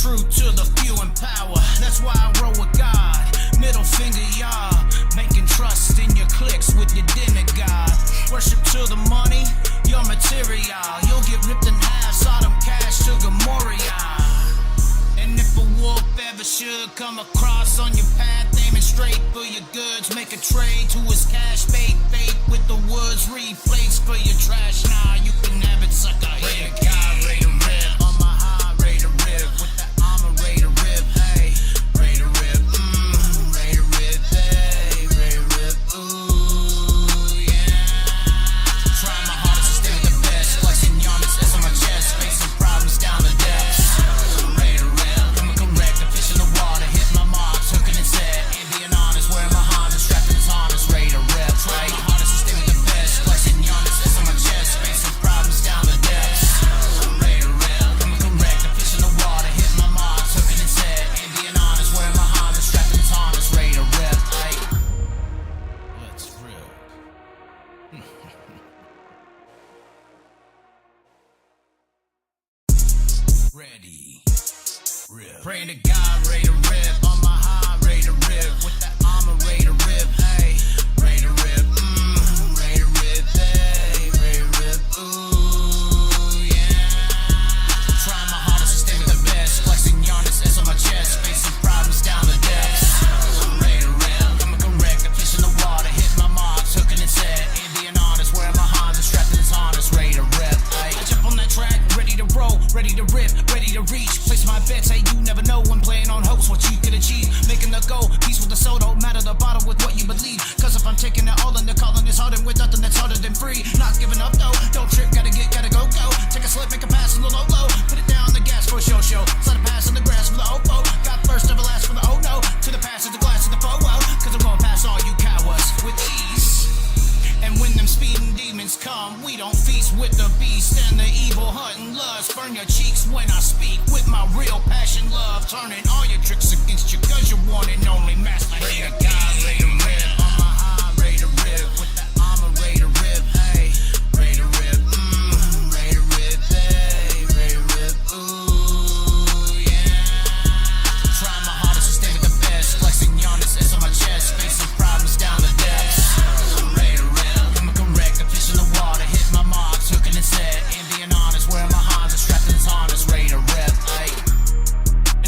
truth to the few in power. That's why I roll with God. Middle finger, y'all. Making trust in your clicks with your demigod. Worship to the money, your material. You'll get ripped in half, Sodom cash to Gomorrah. And if a wolf ever should come across on your path, aiming straight for your goods, make a trade to his cash, bait with the woods, reflakes for your trash. Nah, you can have it, sucker. Here, God, ready to rip on my high, ready to rip with the armor, ready to rip, hey, ready to rip, ready to rip, hey, ready to rip, ooh, yeah. Try my hardest to stay with the best, flexing yarmulkes that's on my chest, facing problems down the depths. Ready to rip, I'm correct, the fish in the water, hit my marks, hooking and set, and being honest, wearing my harness, strapped in his harness, ready to rip, right? My hardest to stay with the best, flexing yarmulkes that's on my chest, facing problems down the depths. Ready to rip, I'm correct, the fish in the water, hit my marks, hooking and set, and being honest, wearing my harness, strapped in his harness, ready to rip, right? Let's rip. Ready, rip. Praying to God, ready to rip. On my high, ready to rip. With the armor, ready to rip. Hey, ready to rip. Ready to rip. Hey, ready to rip. Ooh, yeah. Trying my hardest to stay with the best. Flexing yarmulkes that's on my chest. Facing problems down the depths. Ready to rip. I'm correct. The fish in the water. Hit my marks. Hooking and set. And being honest. Wearing my harness. Strapped in his harness. Ready to rip. Hey. I jump on that track. Ready to roll. Ready to rip. Ready to reach. Place my bets. Hey, you never know when playing on hopes what you could achieve. Making the goal. Peace with the soul. Don't matter the bottle with what you believe. Cause if I'm taking it all in, the calling is harder with nothing that's harder than free. Not giving up though. Don't trip. Gotta go. Take a slip. Make a pass. A little low. Put it down the gas for a show. Slide a pass in the grass for the OPO. Got first, never last for the oh no. To the pass, to the glass, to the photo. Cause I'm gonna pass all you cowards with ease. And when them speeding demons come, we don't feast with the beast and the evil hunting lust. Burn your cheeks when I speak with my real passion, love. Turning all your tricks against you cause you're one and only master. Ready to God, ready to rip. On my high, ready to rip. With the armor, ready to rip. Hey, ready to rip. Ready to rip. Hey, ready to rip. Ooh, yeah. Trying my hardest to stay with the best. Flexing yarmulkes that's on my chest. Facing problems down the depths. Ready to rip. I'm correct. The fish in the water. Hit my marks. Hooking and set. And being honest. Wearing my harness. Strapped in his harness. Ready to rip. Hey.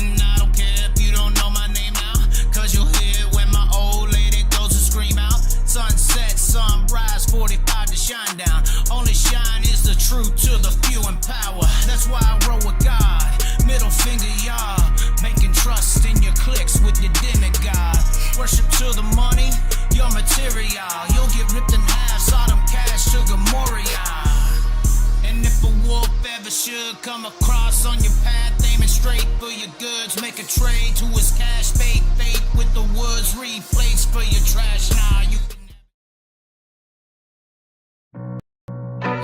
And I don't care if you don't know my name now. Cause you'll hear it when my old lady goes to scream out. Sunset, sunrise, 45 to shine down. Only shine is the truth to the few in power. That's why I roll with God. Middle finger, y'all. Making trust in your clicks with your demigod. Worship to the money, your material. You'll get ripped in half, Sodom cash to Gomorrah. And if a wolf ever should come across on your path, aiming straight for your goods, make a trade to his cash, bait with the woods, reflakes for your trash. Nah, you can.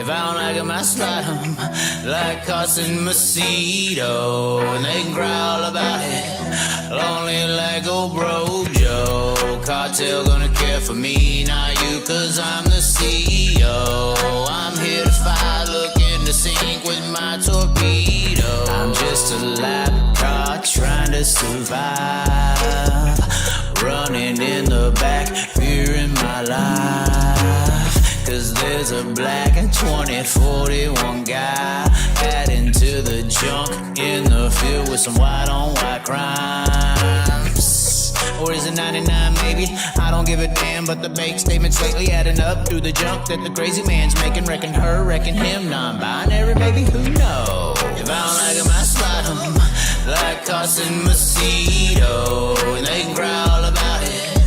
If I don't like 'em, I slide 'em like Carson Macedo, and they can growl about it, lonely like old bro Joe. Cartel gonna care for me, not you, cause I'm the CEO. I'm here to fight, looking to sink with my torpedo. I'm just a lap car trying to survive, running in the back, fearing my life. Cause there's a black 2041 guy adding to the junk in the field with some white on white crimes. Or is it 99 maybe? I don't give a damn, but the bake statements lately adding up to the junk that the crazy man's making. Reckon her, reckon him, non-binary maybe, who knows? If I don't like 'em, I slide 'em like Carson Macedo, and they can growl about it,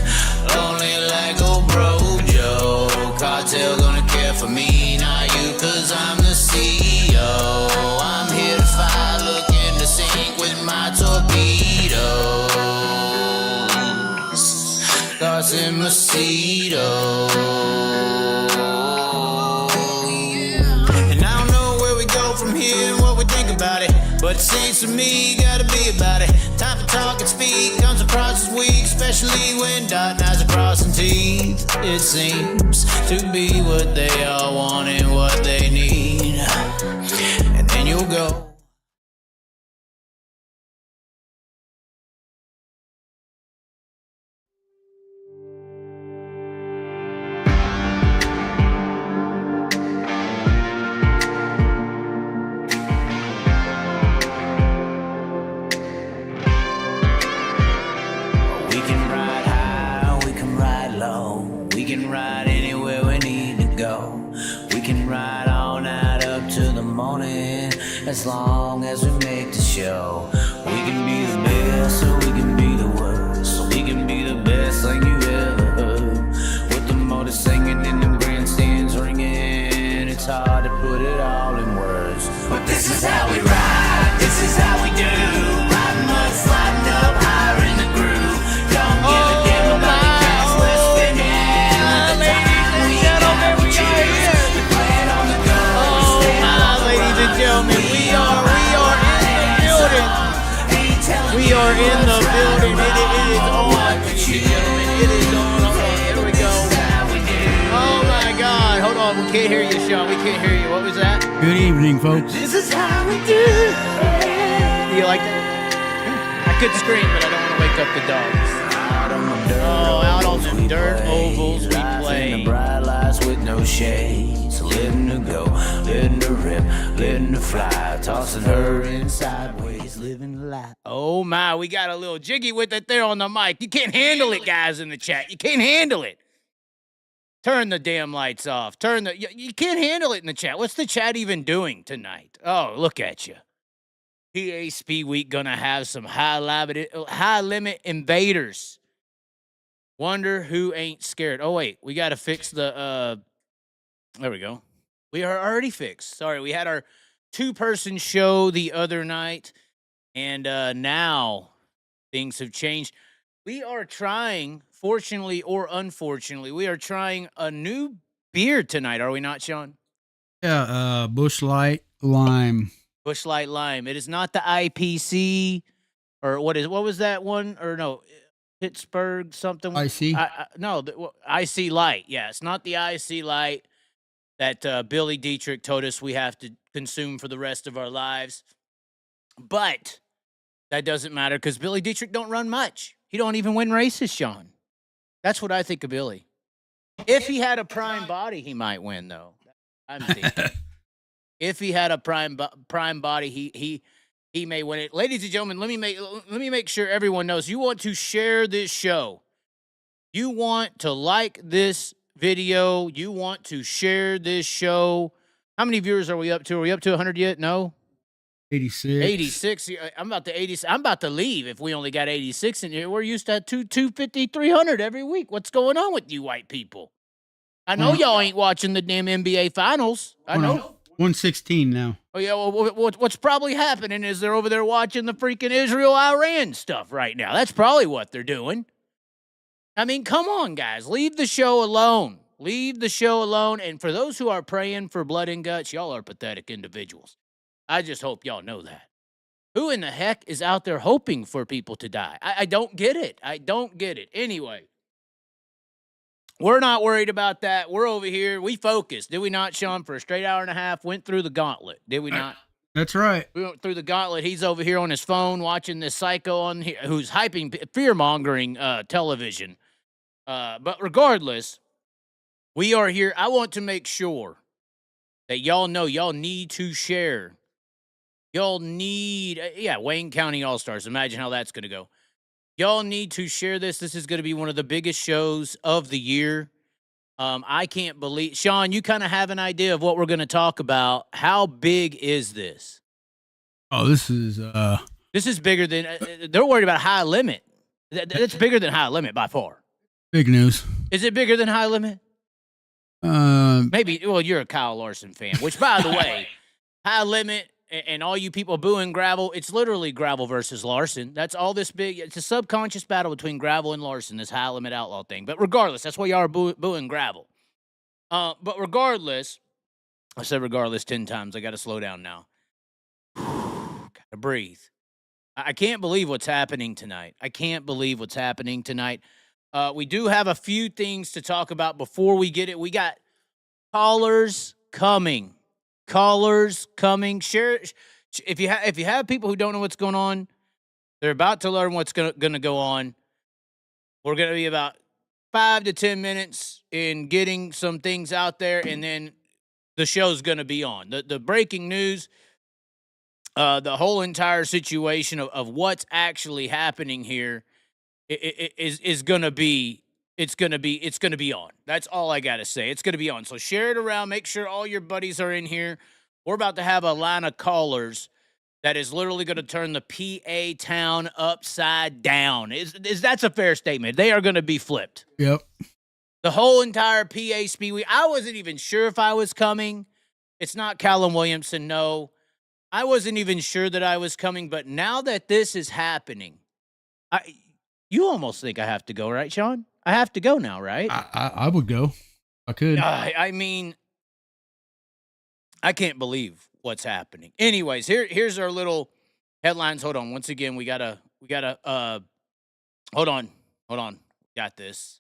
lonely like old bro Joe. Cartel gonna care for me, not you, cause I'm the CEO. I'm here to fight, looking to sink with my torpedoes. Carson Macedo. And I don't know where we go from here and what we think about it, but it seems to me, gotta be about it. Time for talk and speak comes across as weak, especially when dotting I's across and T's. It seems to be what they all want and what they need, and then you'll go as long as we make the show. We can be the best, or we can be the worst. So we can be the best thing you ever heard. With the motor singing and the grandstands ringing, it's hard to put it all in words. But this is how we ride, this is how we do. Riding mud, sliding up higher in the groove. Don't give a damn about the gas we're spinning. Ladies and gentlemen, we are here. Ladies and gentlemen, we are in the building. We are in the building. It is on, ladies and gentlemen. It is on. Hold on, here we go. Oh my God! Hold on, we can't hear you, Sean. We can't hear you. What was that? Good evening, folks. This is how we do it. Do you like that? I could scream, but I don't want to wake up the dogs. Oh, out on them dirt ovals we play. In the bright lights with no shades, letting her go, letting her rip, letting her fly, tossing her in sideways, living life. Oh my, we got a little jiggy with it there on the mic. You can't handle it, guys in the chat. You can't handle it. Turn the damn lights off. You can't handle it in the chat. What's the chat even doing tonight? Oh, look at you. PA Speedweek gonna have some high limit invaders. Wonder who ain't scared. Oh wait, we gotta fix the there we go. We are already fixed. Sorry, we had our 2-person show the other night, and now things have changed. We are trying, fortunately or unfortunately, we are trying a new beer tonight, are we not, Sean? Yeah, Busch Light Lime. Busch Light Lime. It is not the IPC, or what was that one? Or no, Pittsburgh something. IC? No, IC Light. Yeah, it's not the IC Light that Billy Dietrich told us we have to consume for the rest of our lives. But that doesn't matter because Billy Dietrich don't run much. He don't even win races, Sean. That's what I think of Billy. If he had a prime body, he might win, though. I'm thinking. If he had a prime body, he may win it. Ladies and gentlemen, let me make sure everyone knows. You want to share this show. You want to like this video. You want to share this show. How many viewers are we up to? Are we up to 100 yet? No? 86. 86. I'm about to 80. I'm about to leave if we only got 86 in here. We're used to 250, 300 every week. What's going on with you white people? I know y'all ain't watching the damn NBA finals. I know. 116 now. Oh, yeah, well, what's probably happening is they're over there watching the freaking Israel-Iran stuff right now. That's probably what they're doing. I mean, come on, guys. Leave the show alone. Leave the show alone. And for those who are praying for blood and guts, y'all are pathetic individuals. I just hope y'all know that. Who in the heck is out there hoping for people to die? I don't get it. I don't get it. Anyway, we're not worried about that. We're over here. We focused. Did we not, Sean, for a straight hour and a half? Went through the gauntlet. Did we not? That's right. We went through the gauntlet. He's over here on his phone watching this psycho on here who's hyping, fear-mongering television. But regardless, we are here. I want to make sure that y'all know y'all need to share. Y'all need, Wayne County All-Stars. Imagine how that's going to go. Y'all need to share this. This is going to be one of the biggest shows of the year. I can't believe, Sean, you kind of have an idea of what we're going to talk about. How big is this? Oh, this is bigger than, they're worried about High Limit. That's bigger than High Limit by far. Big news. Is it bigger than High Limit? Maybe. Well, you're a Kyle Larson fan, which, by the way, High Limit and all you people booing gravel, it's literally gravel versus Larson. That's all this big. It's a subconscious battle between gravel and Larson, this High Limit Outlaw thing. But regardless, that's why y'all are booing gravel. But regardless, I said regardless 10 times. I got to slow down now. Got to breathe. I can't believe what's happening tonight. I can't believe what's happening tonight. We do have a few things to talk about before we get it. We got callers coming. Callers coming. Share if you have people who don't know what's going on, they're about to learn what's going to go on. We're going to be about 5 to 10 minutes in getting some things out there, and then the show's going to be on. The breaking news, the whole entire situation of what's actually happening here is going to be. It's gonna be on. That's all I gotta say. It's gonna be on. So share it around. Make sure all your buddies are in here. We're about to have a line of callers that is literally going to turn the PA town upside down. Is that's a fair statement? They are going to be flipped. Yep. The whole entire PA Speedweek. I wasn't even sure if I was coming. It's not Callum Williamson, no. I wasn't even sure that I was coming, but now that this is happening, you almost think I have to go, right, Sean? I have to go now, right? I would go. I could. I mean, I can't believe what's happening. Anyways, here's our little headlines. Hold on. Once again, we gotta hold on. Got this.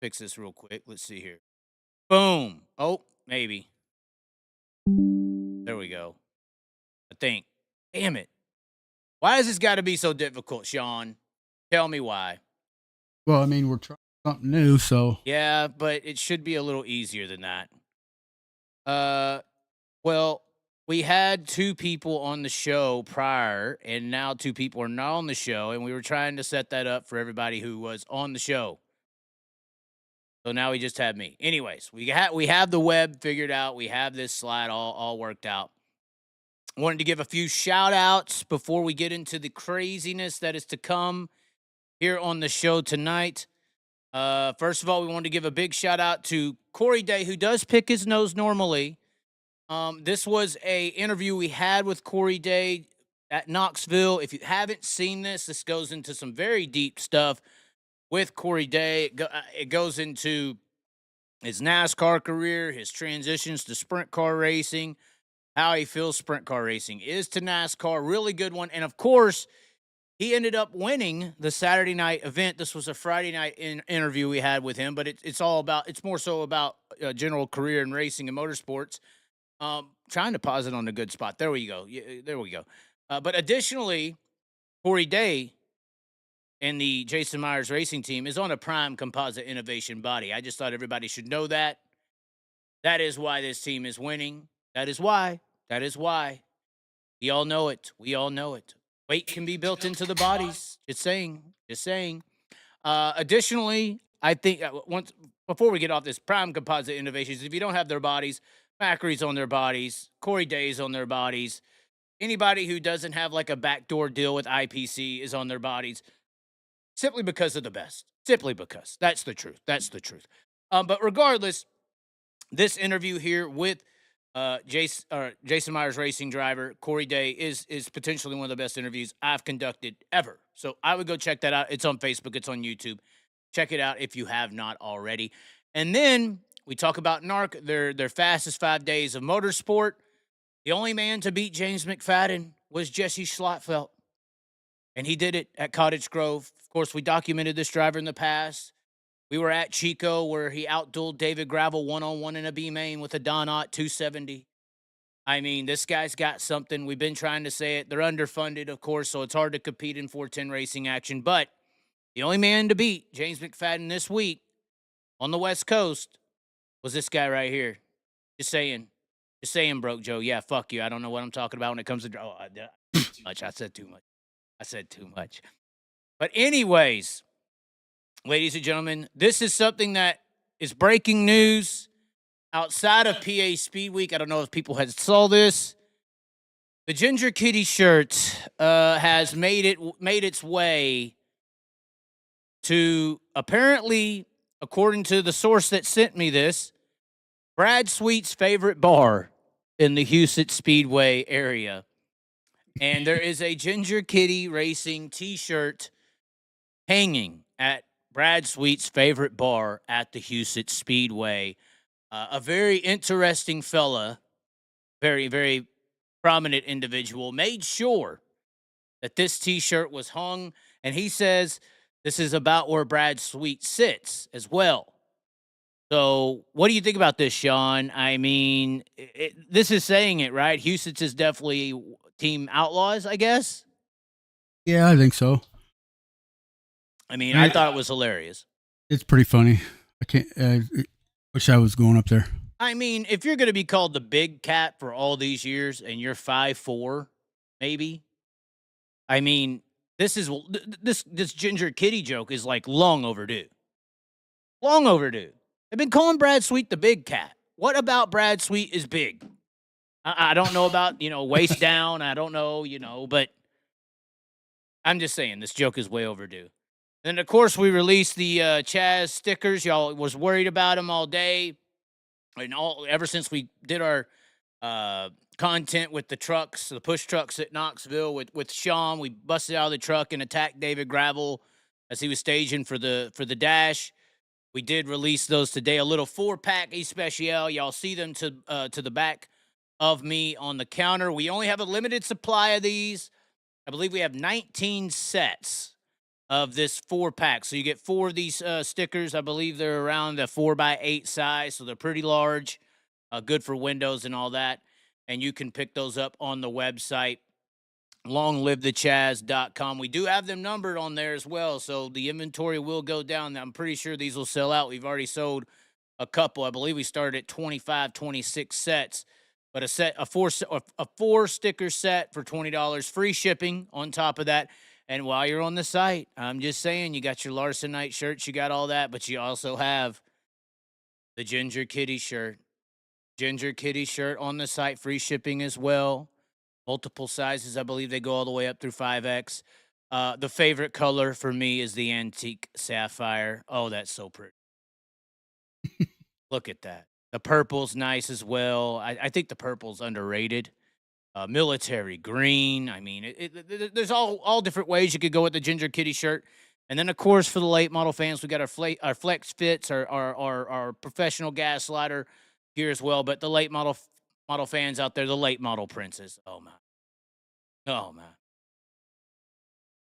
Fix this real quick. Let's see here. Boom. Oh, maybe. There we go. I think. Damn it. Why has this got to be so difficult, Sean? Tell me why. Well, I mean, we're trying something new, so. Yeah, but it should be a little easier than that. Well, we had 2 people on the show prior, and now 2 people are not on the show, and we were trying to set that up for everybody who was on the show. So now we just have me. Anyways, we have the web figured out. We have this slide all worked out. Wanted to give a few shout outs before we get into the craziness that is to come here on the show tonight. First of all, we wanted to give a big shout out to Corey Day, who does pick his nose normally. This was a interview we had with Corey Day at Knoxville. If you haven't seen this goes into some very deep stuff with Corey Day. It goes into his NASCAR career, his transitions to sprint car racing, how he feels sprint car racing is to NASCAR. Really good one. And, of course, he ended up winning the Saturday night event. This was a Friday night interview we had with him, but it's more so about general career in racing and motorsports. Trying to pause it on a good spot. There we go. Yeah, there we go. But additionally, Corey Day and the Jason Myers Racing team is on a prime composite innovation body. I just thought everybody should know that. That is why this team is winning. That is why. We all know it. Weight can be built into the bodies. Just saying. Additionally, I think before we get off this, prime composite innovations, if you don't have their bodies, Macri's on their bodies, Corey Day's on their bodies. Anybody who doesn't have like a backdoor deal with IPC is on their bodies. Simply because of the best. Simply because. That's the truth. But regardless, this interview here with Jason Myers Racing driver Corey Day is potentially one of the best interviews I've conducted ever. So I would go check that out. It's on Facebook. It's on YouTube. Check it out if you have not already. And then we talk about NARC, their fastest 5 days of motorsport. The only man to beat James McFadden was Jesse Schlotfelt. And he did it at Cottage Grove. Of course, we documented this driver in the past. We were at Chico where he outdueled David Gravel one-on-one in a B-main with a Donat 270. I mean, this guy's got something. We've been trying to say it. They're underfunded, of course, so it's hard to compete in 410 racing action. But the only man to beat James McFadden this week on the West Coast was this guy right here. Just saying, Broke Joe. Yeah, fuck you. I don't know what I'm talking about when it comes to... Oh, I said too much. But anyways... Ladies and gentlemen, this is something that is breaking news outside of PA Speedweek. I don't know if people had saw this. The Ginger Kitty shirt has made its way to, apparently, according to the source that sent me this, Brad Sweet's favorite bar in the Houston Speedway area. And there is a Ginger Kitty Racing t-shirt hanging at Brad Sweet's favorite bar at the Houston Speedway. A very interesting fella, very, very prominent individual, made sure that this T-shirt was hung, and he says this is about where Brad Sweet sits as well. So what do you think about this, Sean? I mean, this is saying it, right? Houston's is definitely Team Outlaws, I guess? Yeah, I think so. I mean, I thought it was hilarious. It's pretty funny. Wish I was going up there. I mean, if you're going to be called the big cat for all these years and you're 5'4", maybe. I mean, this Ginger Kitty joke is like long overdue. Long overdue. They've been calling Brad Sweet the big cat. what about Brad Sweet is big? I don't know about, waist down. I don't know, but I'm just saying this joke is way overdue. And of course, we released the Chaz stickers. Y'all was worried about them all day, and ever since we did our content with the trucks, the push trucks at Knoxville with Sean. We busted out of the truck and attacked David Gravel as he was staging for the dash. We did release those today. A little 4-pack E-Special. Y'all see them to the back of me on the counter. We only have a limited supply of these. I believe we have 19 sets of this 4-pack. So you get 4 of these stickers. I believe they're around the 4x8 size, so they're pretty large. Good for windows and all that. And you can pick those up on the website, LongLiveTheChaz.com. We do have them numbered on there as well, so the inventory will go down. I'm pretty sure these will sell out. We've already sold a couple. I believe we started at 25, 26 sets. But a four sticker set for $20, free shipping on top of that. And while you're on the site, I'm just saying, you got your Larson Knight shirts, you got all that, but you also have the Ginger Kitty shirt. Ginger Kitty shirt on the site, free shipping as well. Multiple sizes. I believe they go all the way up through 5X. The favorite color for me is the antique sapphire. Oh, that's so pretty. Look at that. The purple's nice as well. I think the purple's underrated. Military green. I mean, there's all different ways you could go with the Ginger Kitty shirt. And then, of course, for the late model fans, we got our Flex Fits, our professional gaslighter here as well. But the late model fans out there, the late model Princess. Oh, man.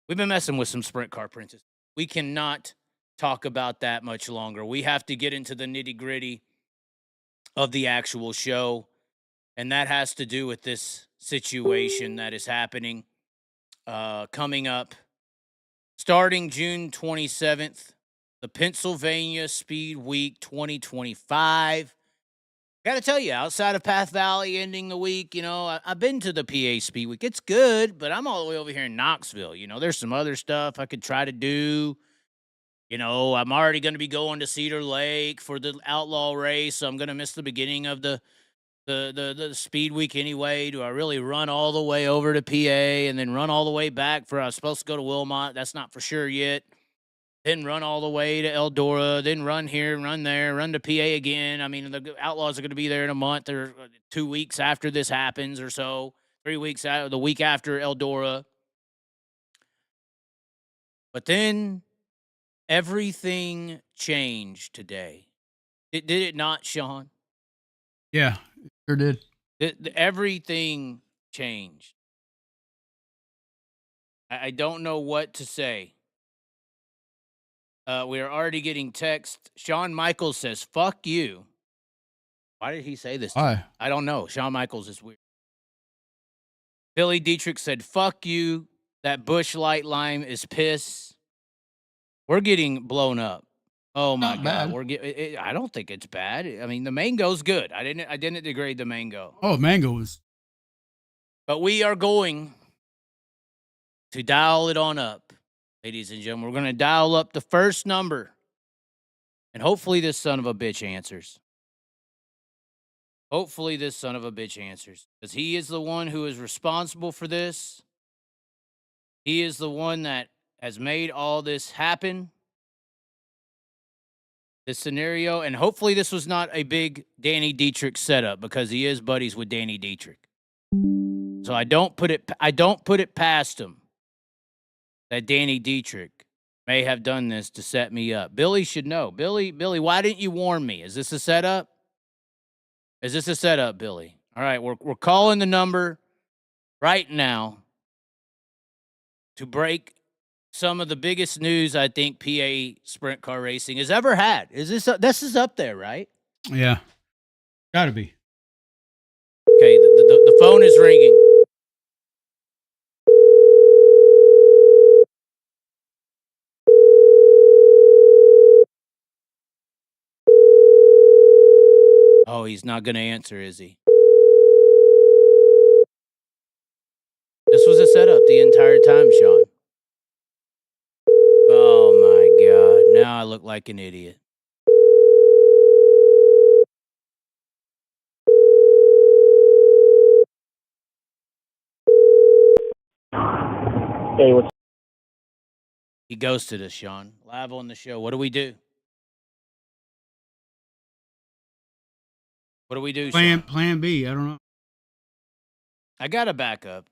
We've been messing with some sprint car Princess. We cannot talk about that much longer. We have to get into the nitty-gritty of the actual show, and that has to do with this situation that is happening coming up starting June 27th, the Pennsylvania Speed Week 2025. I got to tell you, outside of Path Valley ending the week, I've been to the PA Speed Week. It's good, but I'm all the way over here in Knoxville. There's some other stuff I could try to do. I'm already going to be going to Cedar Lake for the Outlaw race, so I'm going to miss the beginning of the Speed Week anyway. Do I really run all the way over to PA and then run all the way back I was supposed to go to Wilmot? That's not for sure yet. Then run all the way to Eldora, then run here, run there, run to PA again. I mean, the Outlaws are going to be there in a month or 2 weeks after this happens or so, 3 weeks out, the week after Eldora. But then everything changed today. Did it not, Sean? Yeah, it sure did. Everything changed. I don't know what to say. We are already getting text. Shawn Michaels says, "Fuck you." Why did he say this? Why? I don't know. Shawn Michaels is weird. Billy Dietrich said, "Fuck you. That Busch Light Lime is piss." We're getting blown up. Oh my God. Bad. I don't think it's bad. I mean, the mango's good. I didn't degrade the mango. Oh, mango was. But we are going to dial it on up, ladies and gentlemen. We're going to dial up the first number. And hopefully this son of a bitch answers. Hopefully this son of a bitch answers. Because he is the one who is responsible for this. He is the one that has made all this happen. This scenario. And hopefully this was not a big Danny Dietrich setup, because he is buddies with Danny Dietrich. So I don't put it past him that Danny Dietrich may have done this to set me up. Billy should know. Billy, why didn't you warn me? Is this a setup? Is this a setup, Billy? All right, we're calling the number right now to break some of the biggest news I think PA sprint car racing has ever had. This is up there, right? Yeah, gotta be. Okay, the phone is ringing. Oh, he's not going to answer, is he? This was a setup the entire time, Sean. Oh, my God. Now I look like an idiot. Hey, what's He ghosted us, Sean. Live on the show. What do we do? What do we do, Sean? Plan B. I don't know. I got a backup.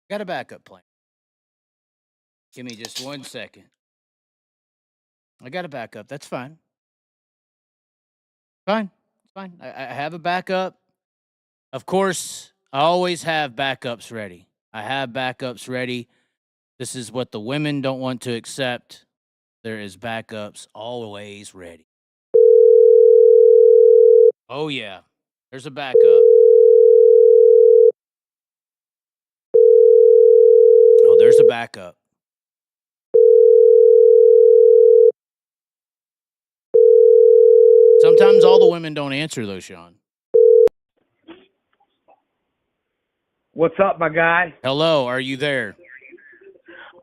Got a backup plan. Give me just 1 second. I got a backup. That's fine. Fine. It's fine. I have a backup. Of course, I always have backups ready. I have backups ready. This is what the women don't want to accept. There is backups always ready. Oh, yeah. There's a backup. Oh, there's a backup. Sometimes all the women don't answer, though, Sean. What's up, my guy? Hello, are you there?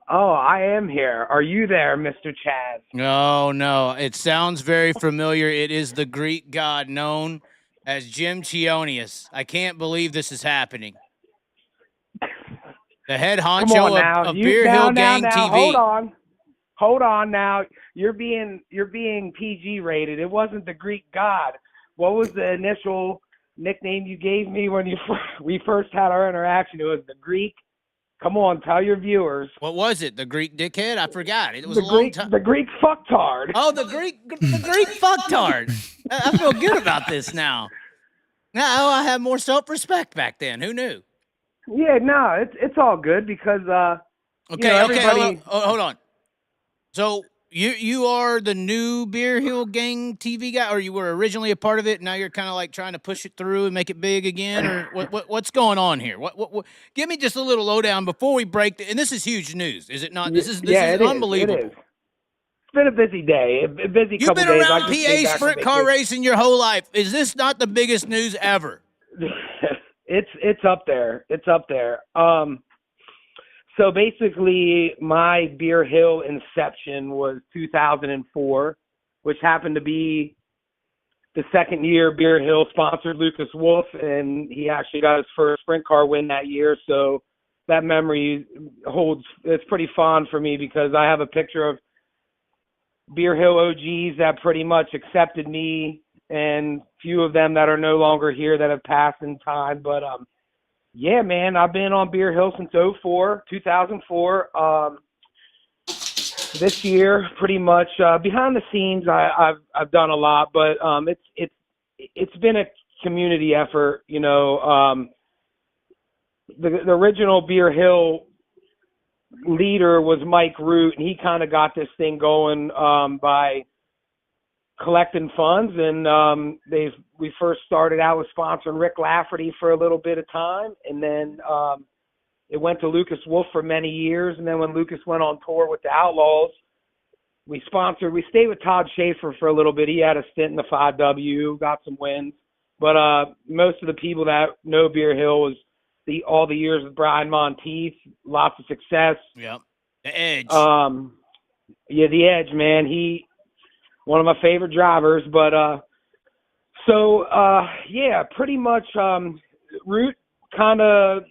Oh, I am here. Are you there, Mr. Chaz? No, no. It sounds very familiar. It is the Greek god known as Jim Chionius. I can't believe this is happening. The head Come on honcho now. of Beerhill Gang TV. Hold on now. You're being PG rated. It wasn't the Greek god. What was the initial nickname you gave me when we first had our interaction? It was the Greek. Come on, tell your viewers. What was it? The Greek dickhead? I forgot. It was a long time. The Greek fucktard. Oh, the Greek fucktard. I feel good about this now. Now I have more self-respect back then. Who knew? Yeah, no, it's all good because Okay, everybody. Hold on. So you are the new Beerhill Gang TV guy, or you were originally a part of it, and now you're kind of like trying to push it through and make it big again, or what's going on here? What? Give me just a little lowdown before we break. And this is huge news, is it not? This is unbelievable. It is. It's been a busy day, a busy You've couple been days. around PA sprint car racing your whole life. Is this not the biggest news ever? It's up there. It's up there. So basically, my Beerhill inception was 2004, which happened to be the second year Beerhill sponsored Lucas Wolf, and he actually got his first sprint car win that year. So that memory it's pretty fond for me because I have a picture of Beerhill OGs that pretty much accepted me, and few of them that are no longer here that have passed in time. But yeah, man, I've been on Beerhill since 2004. This year, pretty much behind the scenes, I've done a lot, but it's been a community effort. You know, the original Beerhill leader was Mike Root, and he kind of got this thing going by collecting funds, and we first started out with sponsoring Rick Lafferty for a little bit of time, and then it went to Lucas Wolf for many years, and then when Lucas went on tour with the Outlaws, we stayed with Todd Schaefer for a little bit. He had a stint in the 5W, got some wins, but most of the people that know Beerhill was all the years with Brian Monteith, lots of success. Yep, the Edge. Yeah, the Edge, man. One of my favorite drivers, but yeah, pretty much Root kind of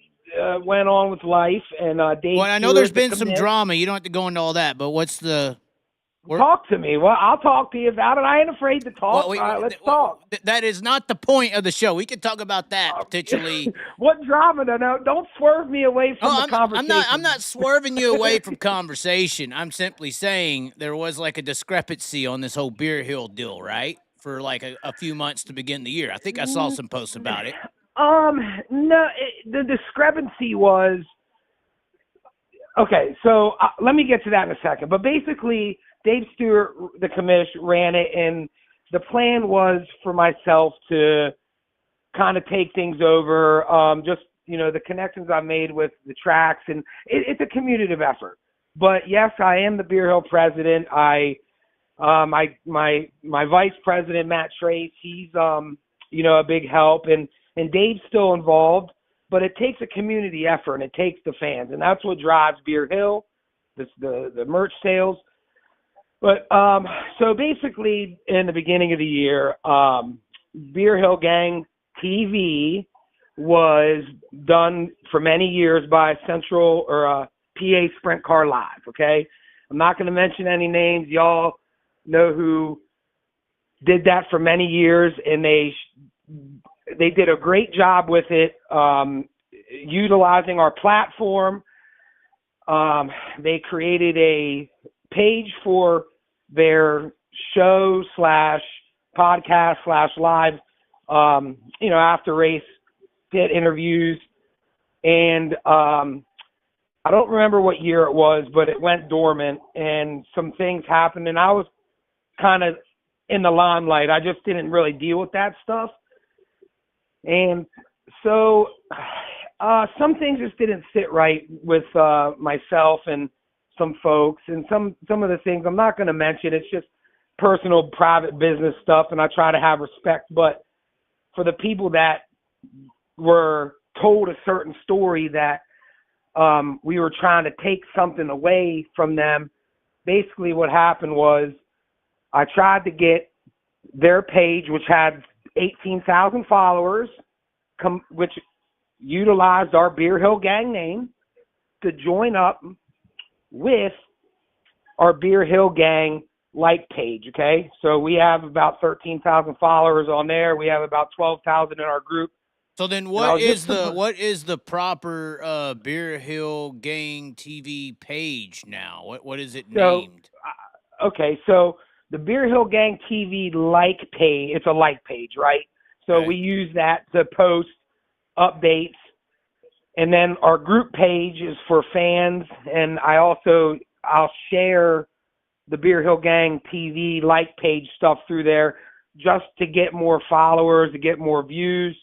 went on with life, and Dave. Well, I know there's been some drama. You don't have to go into all that, but what's the? Talk to me. Well, I'll talk to you about it. I ain't afraid to talk. Well, all right, let's talk. That is not the point of the show. We can talk about that potentially. What drama? No, don't swerve me away from the conversation. I'm not swerving you away from conversation. I'm simply saying there was like a discrepancy on this whole Beerhill deal, right? For like a few months to begin the year. I think I saw some posts about it. No, the discrepancy was okay. So let me get to that in a second. But basically, Dave Stewart, the commish, ran it, and the plan was for myself to kind of take things over. Just, you know, the connections I made with the tracks, and it's a communicative effort. But yes, I am the Beerhill president. My vice president, Matt Trace, he's you know, a big help, and Dave's still involved. But it takes a community effort, and it takes the fans, and that's what drives Beerhill, the merch sales. But so basically, in the beginning of the year, Beerhill Gang TV was done for many years by Central or PA Sprint Car Live, okay? I'm not going to mention any names. Y'all know who did that for many years, and they did a great job with it, utilizing our platform. They created a page for their show / podcast / live, after race did interviews. And I don't remember what year it was, but it went dormant and some things happened, and I was kind of in the limelight. I just didn't really deal with that stuff. And so some things just didn't sit right with myself and some folks, and some of the things I'm not going to mention. It's just personal, private business stuff, and I try to have respect. But for the people that were told a certain story that we were trying to take something away from them, basically what happened was I tried to get their page, which had 18,000 followers, which utilized our Beerhill gang name, to join up with our Beerhill gang like page, okay? So we have about 13,000 followers on there. We have about 12,000 in our group. So then what is the proper Beerhill gang TV page now? What is it named? Okay, so the Beerhill gang TV like page, it's a like page, right? So we use that to post updates. And then our group page is for fans, and I'll share the Beerhill gang TV like page stuff through there just to get more followers, to get more views.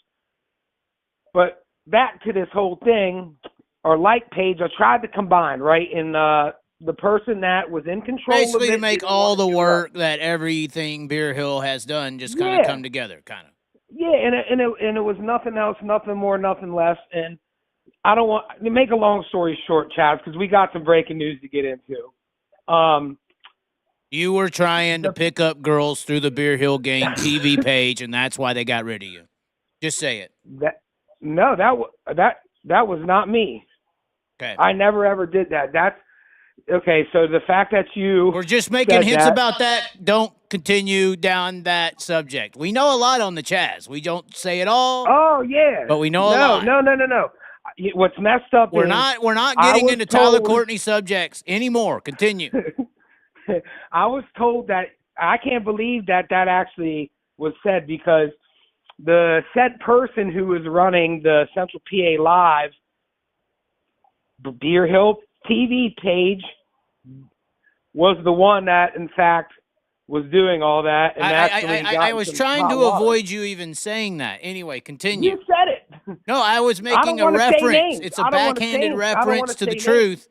But back to this whole thing, our like page, I tried to combine, right? And the person that was in control basically of it to make all the work that everything Beerhill has done just kind of come together, kind of. Yeah, and it was nothing else, nothing more, nothing less. And I don't want to make a long story short, Chaz, because we got some breaking news to get into. You were trying to pick up girls through the Beerhill gang TV page, and that's why they got rid of you. Just say it. That was not me. Okay. I never ever did that. That's okay. So the fact that we're just making hints about that. Don't continue down that subject. We know a lot on the Chaz. We don't say it all. Oh yeah. But we know a lot. No. What's messed up? We're not getting into Tyler Courtney subjects anymore. Continue. I was told that I can't believe that actually was said, because the said person who was running the Central PA Live Beerhill TV page was the one that, in fact, was doing all that. And I was trying to avoid you even saying that. Anyway, continue. You said it. No, I was making a reference. It's a backhanded reference to the truth.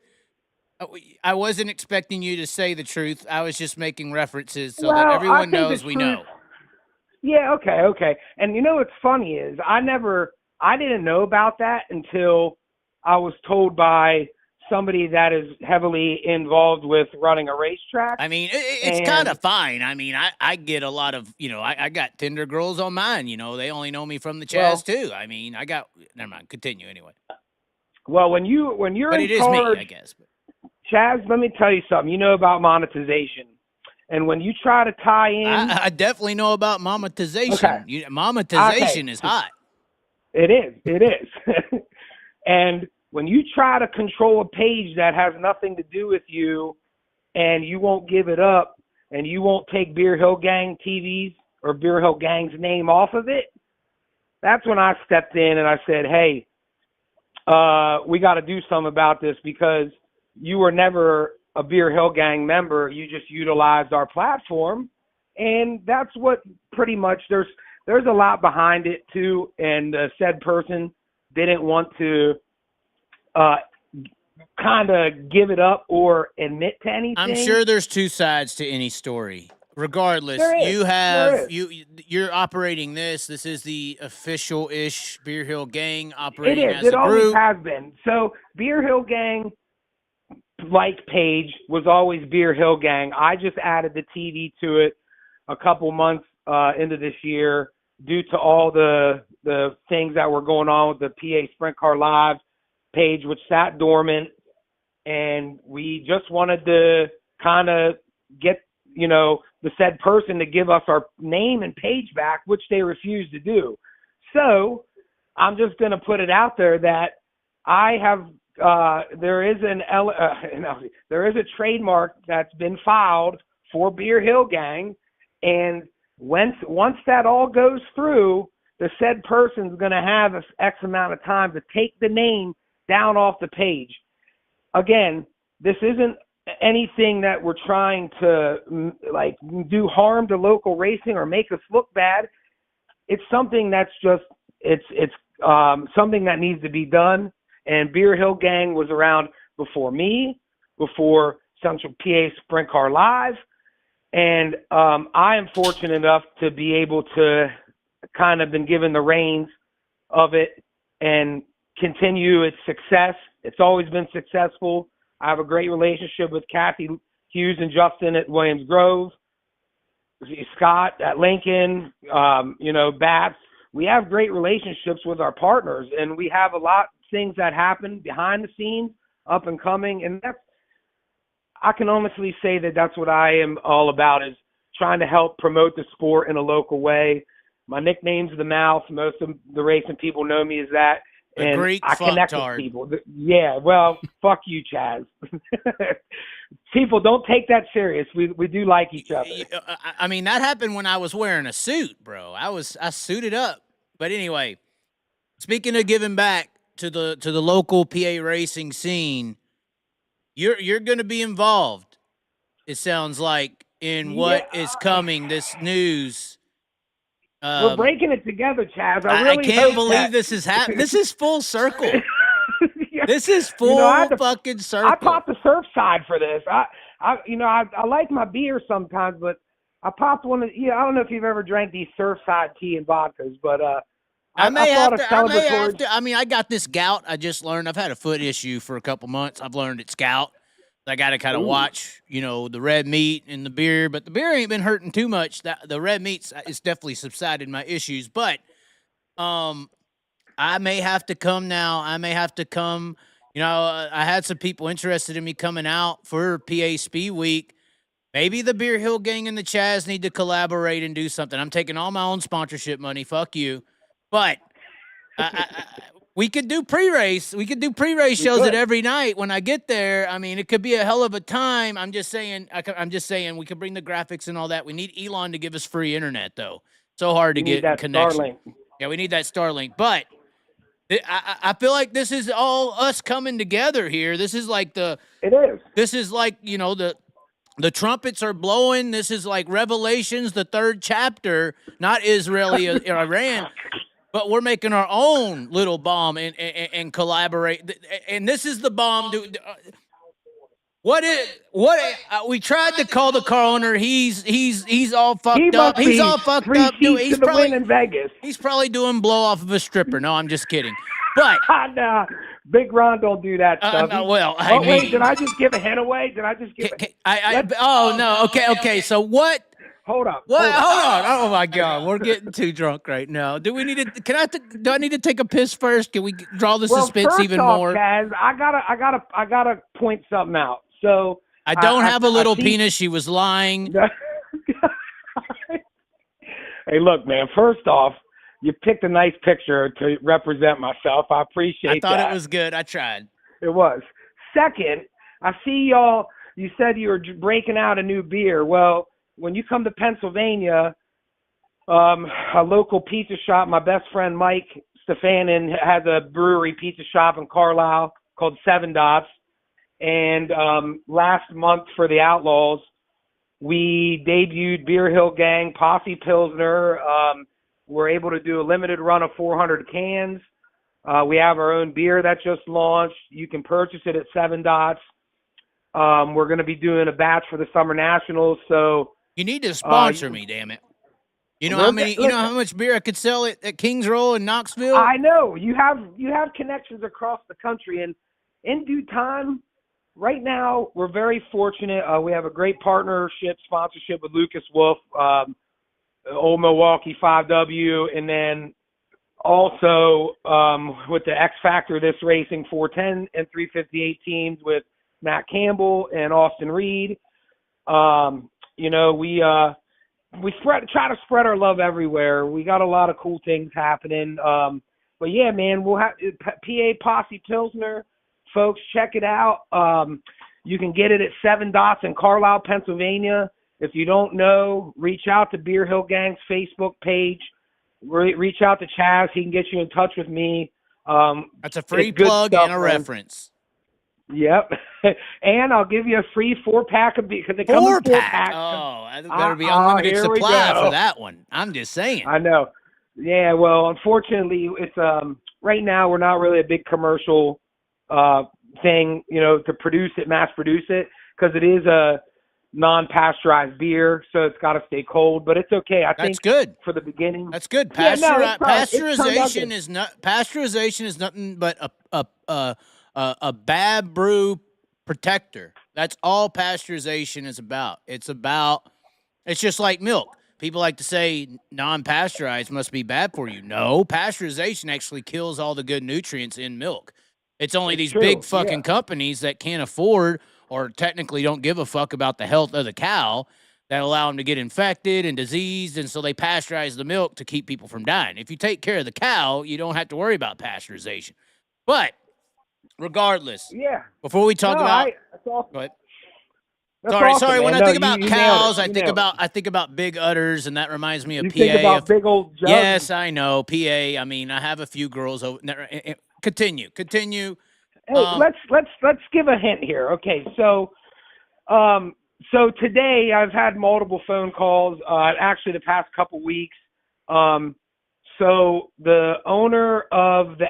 I wasn't expecting you to say the truth. I was just making references so that everyone knows we know. Yeah, okay. And you know what's funny is I didn't know about that until I was told by somebody that is heavily involved with running a racetrack. I mean, it's kind of fine. I mean, I get a lot of, I got Tinder girls on mine. They only know me from the Chaz too. I mean, never mind. Continue anyway. Well, when you're but in it charge, is me, I guess. Chaz, let me tell you something. You know about monetization. And when you try to tie in... I definitely know about monetization. Okay. Monetization is hot. It is. And when you try to control a page that has nothing to do with you, and you won't give it up, and you won't take Beerhill Gang TV's or Beerhill Gang's name off of it, that's when I stepped in and I said, hey, we got to do something about this, because you were never a Beerhill Gang member. You just utilized our platform. And that's what pretty much, there's a lot behind it too. And the said person didn't want to kind of give it up or admit to anything. I'm sure there's two sides to any story. Regardless, you're operating this. This is the official-ish Beerhill Gang operating as a group. It always has been. So Beerhill Gang like page was always Beerhill Gang. I just added the TV to it a couple months into this year due to all the things that were going on with the PA Sprint Car Live page, which sat dormant, and we just wanted to kind of get, you know, the said person to give us our name and page back, which they refused to do. So I'm just going to put it out there that I have there is there is a trademark that's been filed for Beerhill Gang, and once that all goes through, the said person's going to have X amount of time to take the name down off the page. Again, this isn't anything that we're trying to like do harm to local racing or make us look bad. It's something that's just it's something that needs to be done. And Beerhill Gang was around before me, before Central PA Sprint Car Live, and I am fortunate enough to be able to kind of been given the reins of it and continue its success. It's always been successful. I have a great relationship with Kathy Hughes and Justin at Williams Grove, Scott at Lincoln, you know, Bats. We have great relationships with our partners, and we have a lot of things that happen behind the scenes, up and coming, and I can honestly say that that's what I am all about, is trying to help promote the sport in a local way. My nickname's The Mouth. Most of the racing people know me as that. And Greek I connect with fucktard. people. Yeah, well, fuck you, Chaz. People, don't take that serious. We do like each other. I mean, that happened when I was wearing a suit, bro. I suited up. But anyway, speaking of giving back to the local PA racing scene, you're going to be involved, it sounds like, in what is coming, this news. We're breaking it together, Chaz. I really can't hope believe that. this is happening. This is full circle. Yeah. This is full You know, I had to- fucking circle. I popped the surf side for this. I like my beer sometimes, but I popped one of, I don't know if you've ever drank these Surfside tea and vodkas, but I may have to. celebratory. I mean, I got this gout. I just learned. I've had a foot issue for a couple months. I've learned it's gout. I got to kind of watch, you know, the red meat and the beer. But the beer ain't been hurting too much. The red meat's it's definitely subsided my issues. But I may have to come now. I may have to come. You know, I had some people interested in me coming out for PA Speedweek. Maybe the Beerhill Gang and the Chaz need to collaborate and do something. I'm taking all my own sponsorship money. Fuck you. But we could do pre-race. We could do pre-race shows at every night when I get there. I mean, it could be a hell of a time. I'm just saying we could bring the graphics and all that. We need Elon to give us free internet, though. So hard to get connection. Starlink. Yeah, we need that Starlink. But I feel like this is all us coming together here. This is like It is. This is like, you know, the trumpets are blowing. This is like Revelations, the 3rd chapter, not Israeli or Iran. But we're making our own little bomb and collaborate. And this is the bomb. We tried to call the car owner. He's all fucked up. He's all fucked up. Dude, he's probably in Vegas. He's probably doing blow off of a stripper. No, I'm just kidding. But nah, Big Ron don't do that stuff. Wait, did I just give a hint away? Did I just give? Oh no. Okay. So what? Hold up. What? Hold on. Oh my God, we're getting too drunk right now. Do we need to? Do I need to take a piss first? Can we draw the suspense even more? Guys, I gotta point something out. So I don't have a little penis. She was lying. Hey, look, man. First off, you picked a nice picture to represent myself. I appreciate that. I thought it was good. I tried. It was. Second, I see y'all. You said you were breaking out a new beer. Well, when you come to Pennsylvania, a local pizza shop, my best friend Mike Stefanin has a brewery pizza shop in Carlisle called 7 Dots. And last month for the Outlaws, we debuted Beerhill Gang Posse Pilsner. We're able to do a limited run of 400 cans. We have our own beer that just launched. You can purchase it at 7 Dots. We're going to be doing a batch for the Summer Nationals. So you need to sponsor me, damn it. You know how many? You know how much beer I could sell at Kings Row in Knoxville? I know you have connections across the country, and in due time. Right now, we're very fortunate. We have a great partnership, sponsorship with Lucas Wolf. old Milwaukee 5W, and then also with the X Factor This Racing 410 and 358 teams with Matt Campbell and Austin Reed. You know, we try to spread our love everywhere. We got a lot of cool things happening. But yeah, man, we'll have PA Posse Pilsner, folks. Check it out. You can get it at 7 Dots in Carlisle, Pennsylvania. If you don't know, reach out to Beerhill Gang's Facebook page. Reach out to Chaz. He can get you in touch with me. That's a free plug and a reference. Yep. And I'll give you a free 4-pack of beer because it comes in 4-pack. Oh, there'll be unlimited supply for that one. I'm just saying. I know. Yeah, well, unfortunately, it's right now we're not really a big commercial thing, you know, to mass produce it, because it is a non-pasteurized beer, so it's got to stay cold. But it's okay. I think that's good for the beginning. That's good. Pasteurization is nothing but a bad brew protector. That's all pasteurization is about. It's just like milk. People like to say non-pasteurized must be bad for you. No, pasteurization actually kills all the good nutrients in milk. It's only these big fucking companies that can't afford or technically don't give a fuck about the health of the cow that allow them to get infected and diseased, and so they pasteurize the milk to keep people from dying. If you take care of the cow, you don't have to worry about pasteurization. But regardless, before we talk about, that's awesome. Go ahead. Sorry. When I think about cows, I think about big udders, and that reminds me of PA. Think about big old jugs. Yes, I know PA. I mean, I have a few girls over. Continue. Hey, let's give a hint here. Okay, so today I've had multiple phone calls. Actually, the past couple weeks. So the owner of the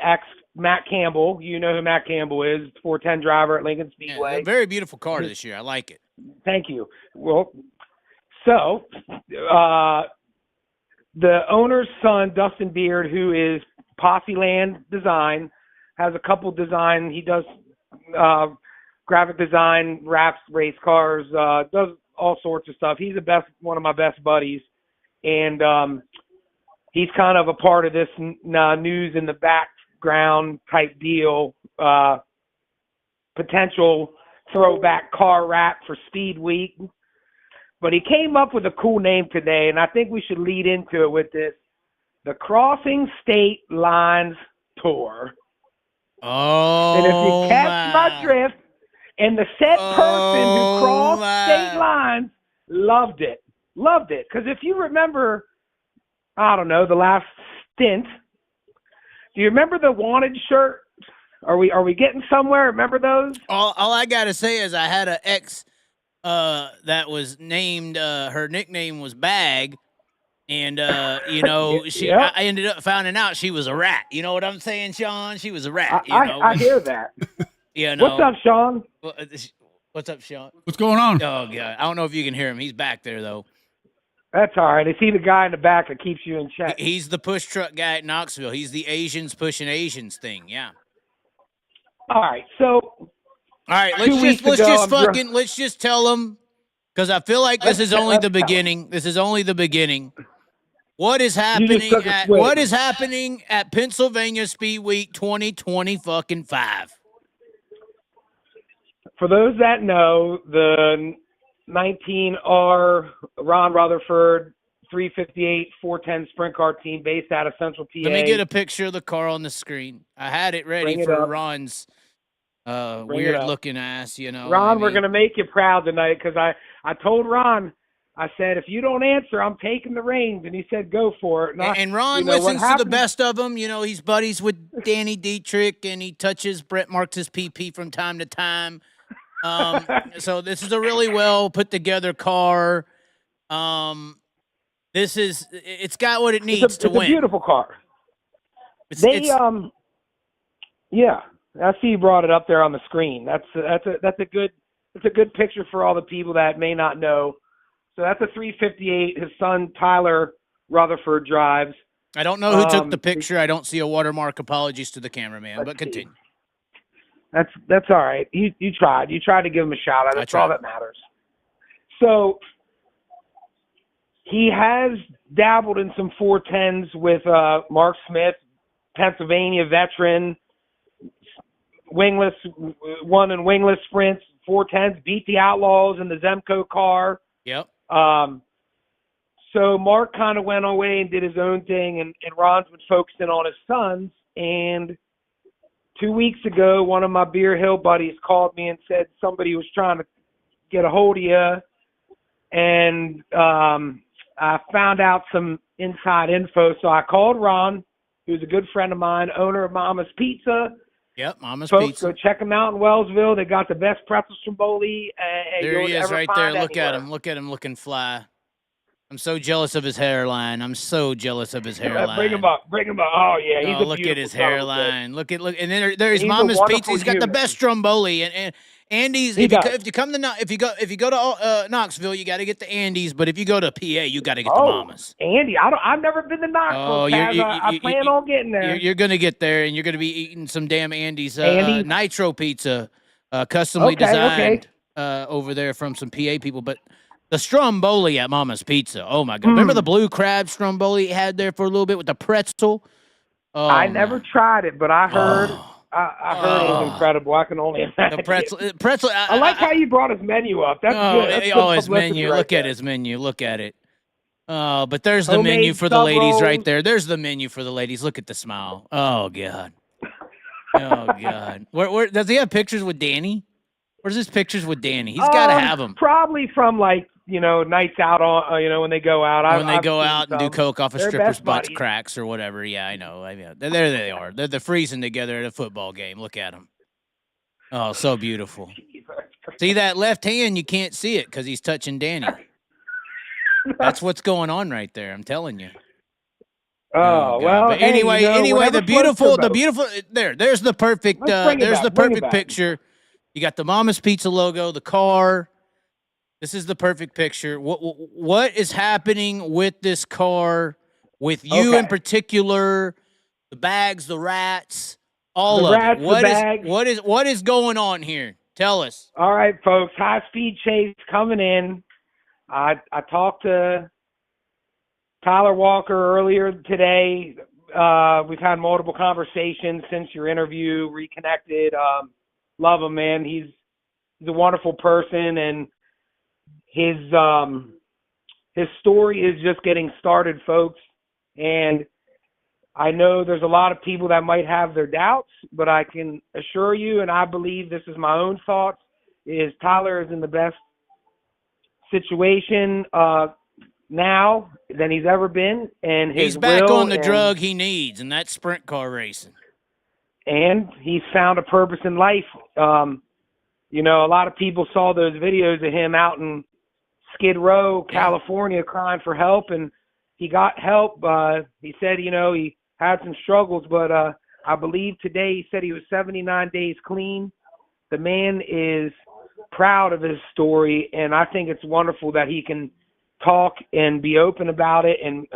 Matt Campbell, you know who Matt Campbell is, 410 driver at Lincoln Speedway. Yeah, very beautiful car this year. I like it. Thank you. Well, so the owner's son, Dustin Beard, who is Posse Land Design, has a couple design. He does graphic design, wraps race cars, does all sorts of stuff. He's one of my best buddies, and he's kind of a part of this news in the background type deal, potential throwback car wrap for Speedweek. But he came up with a cool name today, and I think we should lead into it with this: the Crossing State Lines Tour. Oh, and if you catch my drift, and the said person who crossed state lines loved it. Because if you remember, I don't know, the last stint, do you remember the wanted shirt? Are we getting somewhere? Remember those? All I got to say is I had an ex that was named, her nickname was Bag. And, you know, I ended up finding out she was a rat. You know what I'm saying, Sean? She was a rat. I hear that. You know. What's up, Sean? What's up, Sean? What's going on? Oh, God. I don't know if you can hear him. He's back there, though. That's all right. Is he the guy in the back that keeps you in check? He's the push truck guy at Knoxville. He's the Asians pushing Asians thing. Yeah. All right. So. All right. Let's just tell them, because I feel like this is only the beginning. This is only the beginning. What is happening at Pennsylvania Speedweek 2025? For those that know, the 19R Ron Rutherford 358 410 sprint car team based out of Central PA. Let me get a picture of the car on the screen. I had it ready for Ron's weird looking ass, you know. Ron, we're going to make you proud tonight, because I told Ron, I said, if you don't answer, I'm taking the reins. And he said, go for it. And Ron listens to the best of them. You know, he's buddies with Danny Dietrich, and he touches Brett Marks' PP from time to time. So this is a really well put together car. It's got what it needs to win. It's a beautiful car. Yeah, I see you brought it up there on the screen. That's a good picture for all the people that may not know. So that's a 358. His son, Tyler Rutherford, drives. I don't know who took the picture. I don't see a watermark. Apologies to the cameraman, but continue. That's all right. You tried. You tried to give him a shout out. That's all that matters. So he has dabbled in some 410s with Mark Smith, Pennsylvania veteran, wingless, won in wingless sprints, 410s, beat the Outlaws in the Zemco car. Yep. So Mark kind of went away and did his own thing, and Ron's been focusing on his sons. And 2 weeks ago, one of my Beerhill buddies called me and said somebody was trying to get a hold of you. And I found out some inside info. So I called Ron, who's a good friend of mine, owner of Mama's Pizza. Yep, Mama's Folks, Pizza. go check him out in Wellsville. They got the best pretzel stromboli. There he is right there. Look anywhere. at him. Look at him looking fly. I'm so jealous of his hairline. I'm so jealous of his hairline. Bring him up. Bring him up. Oh, yeah. He's a look at his beautiful hairline. Look. And then there's He's a Mama's wonderful Pizza. He's got the human. best stromboli. And Andy's. He does. If you come to if you go to Knoxville, you got to get the Andy's. But if you go to PA, you got to get the Mama's. Andy, I've never been to Knoxville. I plan on getting there. You're gonna get there, and you're gonna be eating some damn Andy's Nitro Pizza, customly designed over there from some PA people. But the stromboli at Mama's Pizza. Oh my God! Remember the blue crab stromboli he had there for a little bit with the pretzel? Oh, I never tried it, but I heard. I heard it was incredible. I can only imagine. The pretzel. I like how you brought his menu up. That's good. That's good his menu. Right Look there. at his menu. Look at it. Oh, but there's the Homemade menu for the sub ladies rolls. right there. There's the menu for the ladies. Look at the smile. Oh God. Oh God. Where does he have pictures with Danny? Where's his pictures with Danny? He's got to have them. Probably from nights out on when they go out. When they go out and do coke off a They're stripper's best butt's buddies. cracks or whatever. Yeah, I know. There they are. They're freezing together at a football game. Look at them. Oh, so beautiful. See that left hand? You can't see it because he's touching Danny. That's what's going on right there. I'm telling you. Oh, well. But anyway, whatever the beautiful. floats There's the perfect. Let's bring it There's back, the bring it perfect back. picture. You got the Mama's Pizza logo, the car. This is the perfect picture. What is happening with this car? With you Okay. in particular, the bags, the rats, all The of rats, it. the bags. What is going on here? Tell us. All right, folks. High speed chase coming in. I talked to Tyler Walker earlier today. We've had multiple conversations since your interview. Reconnected. Love him, man. He's a wonderful person, and his story is just getting started, folks. And I know there's a lot of people that might have their doubts, but I can assure you, and I believe this is my own thoughts, is Tyler is in the best situation now than he's ever been. And He's back on the drug he needs, and that's sprint car racing. And he's found a purpose in life. A lot of people saw those videos of him out in Skid Row, California, crying for help, and he got help. He said, he had some struggles, but I believe today he said he was 79 days clean. The man is proud of his story, and I think it's wonderful that he can talk and be open about it. And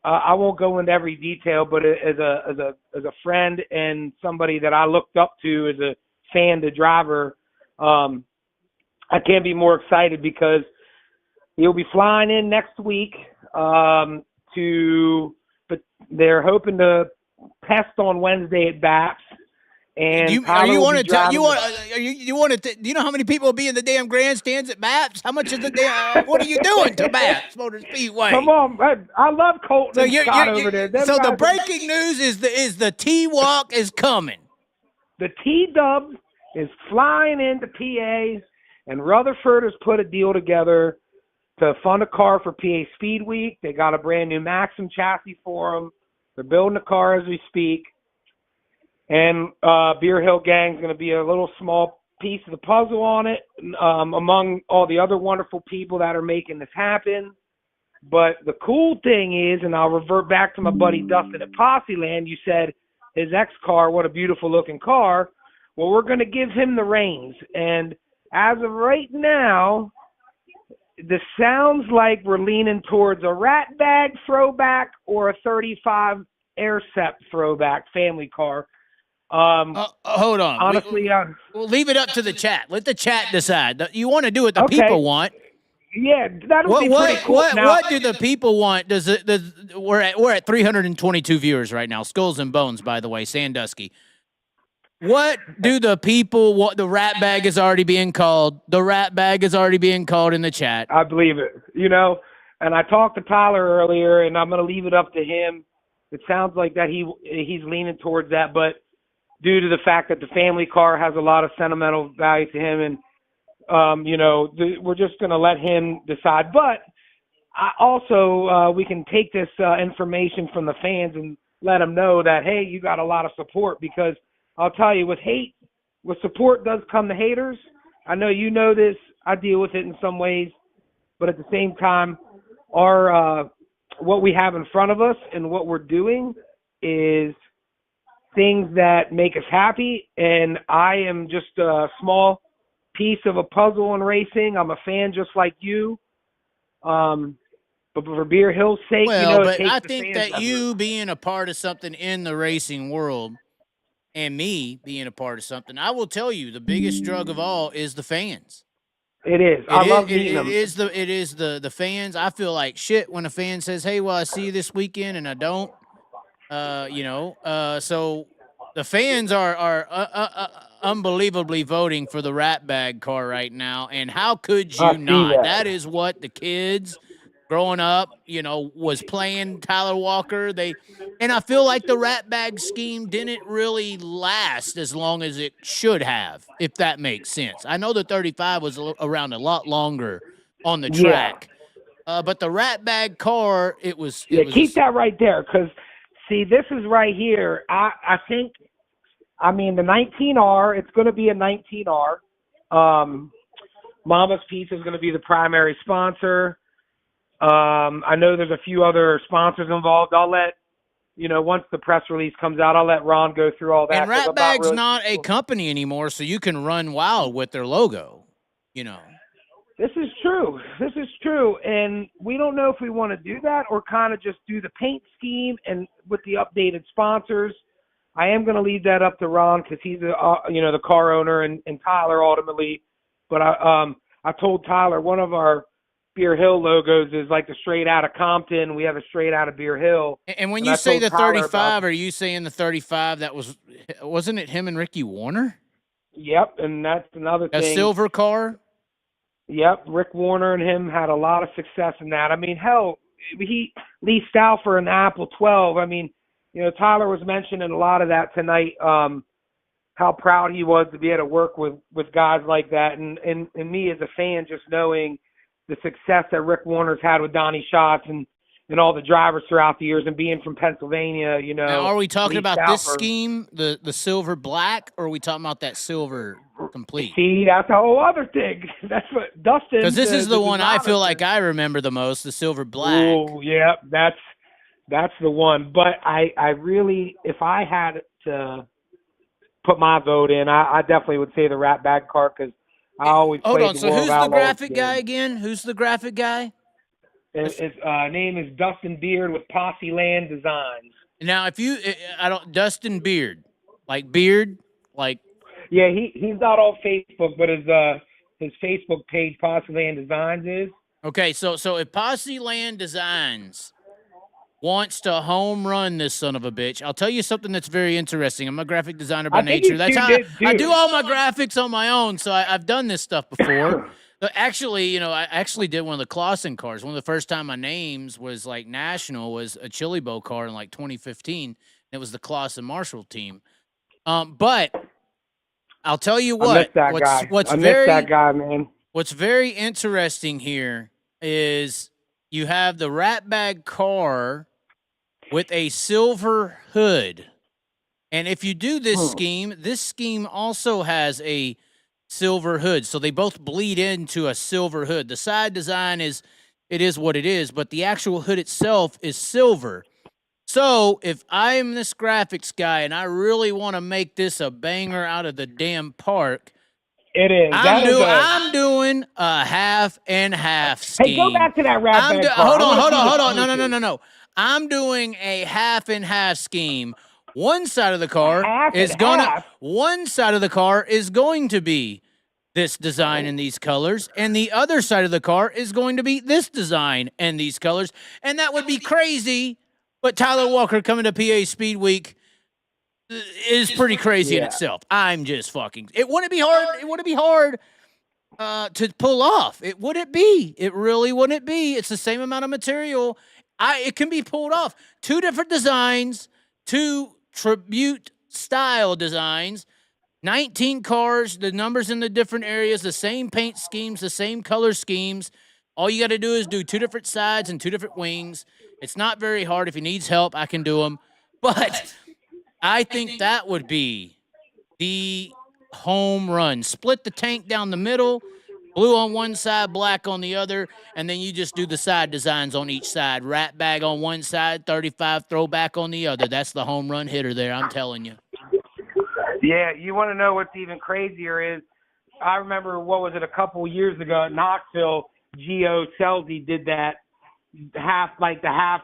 I won't go into every detail, but as a friend and somebody that I looked up to as a fan, the driver, I can't be more excited because he'll be flying in next week but they're hoping to test on Wednesday at BAPS. And Do you know how many people will be in the damn grandstands at BAPS? How much is the damn? What are you doing to BAPS Motor Speedway? Come on, I love Colton and Scott over there. Them So the guys- breaking news is the T-Walk is coming. The T-Dub is flying into PA, and Rutherford has put a deal together to fund a car for PA Speedweek. They got a brand new Maxim chassis for them. They're building a car as we speak. And Beerhill Gang's going to be a little small piece of the puzzle on it, among all the other wonderful people that are making this happen. But the cool thing is, and I'll revert back to my buddy Dustin at Posseland, you said his X-car, what a beautiful looking car. Well, we're going to give him the reins. And as of right now, this sounds like we're leaning towards a rat bag throwback or a 35 Aircept throwback family car. Hold on. Honestly, we'll leave it up to the chat. Let the chat decide. You want to do what the Okay. people want. Yeah, that'll be pretty cool. What do the people want? We're at 322 viewers right now. Skulls and Bones, by the way, Sandusky. What do the people want? The rat bag is already being called. The rat bag is already being called in the chat. I believe it. You know, and I talked to Tyler earlier, and I'm going to leave it up to him. It sounds like that he's leaning towards that, but due to the fact that the family car has a lot of sentimental value to him, and you know, we're just going to let him decide. But I also we can take this information from the fans and let them know that, hey, you got a lot of support, because I'll tell you, with support does come the haters. I know you know this. I deal with it in some ways, but at the same time, our what we have in front of us and what we're doing is things that make us happy. And I am just a small piece of a puzzle in racing. I'm a fan just like you. But for Beerhill's sake, well, you know, but I think that you being a part of something in the racing world and me being a part of something, I will tell you the biggest drug of all is the fans. It is. I love meeting them. It is the fans. I feel like shit when a fan says, "Hey, well, I see you this weekend," and I don't. You know. So the fans are unbelievably voting for the rat bag car right now, and how could you not? That is what the kids growing up, you know, was playing. Tyler Walker. And I feel like the rat bag scheme didn't really last as long as it should have, if that makes sense. I know the 35 was around a lot longer on the track, but the rat bag car, it was. Keep that right there, because see, this is right here. I think, I mean, the 19R. It's going to be a 19R. Mama's Pizza is going to be the primary sponsor. I know there's a few other sponsors involved. I'll let, you know, once the press release comes out, I'll let Ron go through all that. And Rat Bag's not a company anymore, so you can run wild with their logo, you know. This is true. This is true. And we don't know if we want to do that or kind of just do the paint scheme and with the updated sponsors. I am going to leave that up to Ron, because he's the car owner, and Tyler ultimately. But I told Tyler one of our Beerhill logos is like the straight out of Compton. We have a straight out of Beerhill. And when you say the 35, are you saying the 35 that wasn't it him and Ricky Warner? Yep, and that's another thing. A silver car? Yep, Rick Warner and him had a lot of success in that. I mean, hell, Lee Stauffer in the Apple 12. I mean, you know, Tyler was mentioning a lot of that tonight, how proud he was to be able to work with guys like that. And me as a fan, just knowing the success that Rick Warner's had with Donnie Schatz and all the drivers throughout the years, and being from Pennsylvania, you know. Now, are we talking about this scheme, the silver black, or are we talking about that silver complete? See, that's a whole other thing. That's what Dustin. Because this is the one I feel like I remember the most, the silver black. Oh, yeah, that's the one. But I really, if I had to put my vote in, I definitely would say the rat bag car, because I always hold on. the So who's the graphic guy again? Who's the graphic guy? His name is Dustin Beard with Posse Land Designs. Now, if you, Dustin Beard, like Beard, like. Yeah, he's not on Facebook, but his Facebook page, Posse Land Designs, is. Okay, so if Posse Land Designs wants to home run this son of a bitch, I'll tell you something that's very interesting. I'm a graphic designer by nature. That's how I do all my graphics on my own. So I've done this stuff before. Actually, you know, I actually did one of the Clausen cars. One of the first time my names was like national was a Chili Bowl car in like 2015. It was the Clausen Marshall team. But I'll tell you what. I miss that guy, man. What's very interesting here is you have the rat bag car with a silver hood. And if you do this scheme also has a silver hood. So they both bleed into a silver hood. The side design is what it is, but the actual hood itself is silver. So if I'm this graphics guy and I really want to make this a banger out of the damn park, it is. I'm doing a half and half scheme. Hey, go back to that rat bag car. Hold on. No. I'm doing a half and half scheme. One side of the car is going to be this design and these colors, and the other side of the car is going to be this design and these colors, and that would be crazy. But Tyler Walker coming to PA Speed Week is pretty crazy in itself. I'm just fucking. It wouldn't be hard. It wouldn't be hard to pull off. It wouldn't be. It really wouldn't be. It's the same amount of material. It can be pulled off. 2 different designs, 2 tribute style designs. 19 cars, the numbers in the different areas, the same paint schemes, the same color schemes. All you got to do is do 2 different sides and 2 different wings. It's not very hard. If he needs help, I can do them. But I think that would be the home run. Split the tank down the middle, blue on one side, black on the other, and then you just do the side designs on each side. Rat bag on one side, 35 throwback on the other. That's the home run hitter there, I'm telling you. Yeah, you want to know what's even crazier is I remember, what was it, a couple years ago at Knoxville, Gio Selzy did that the half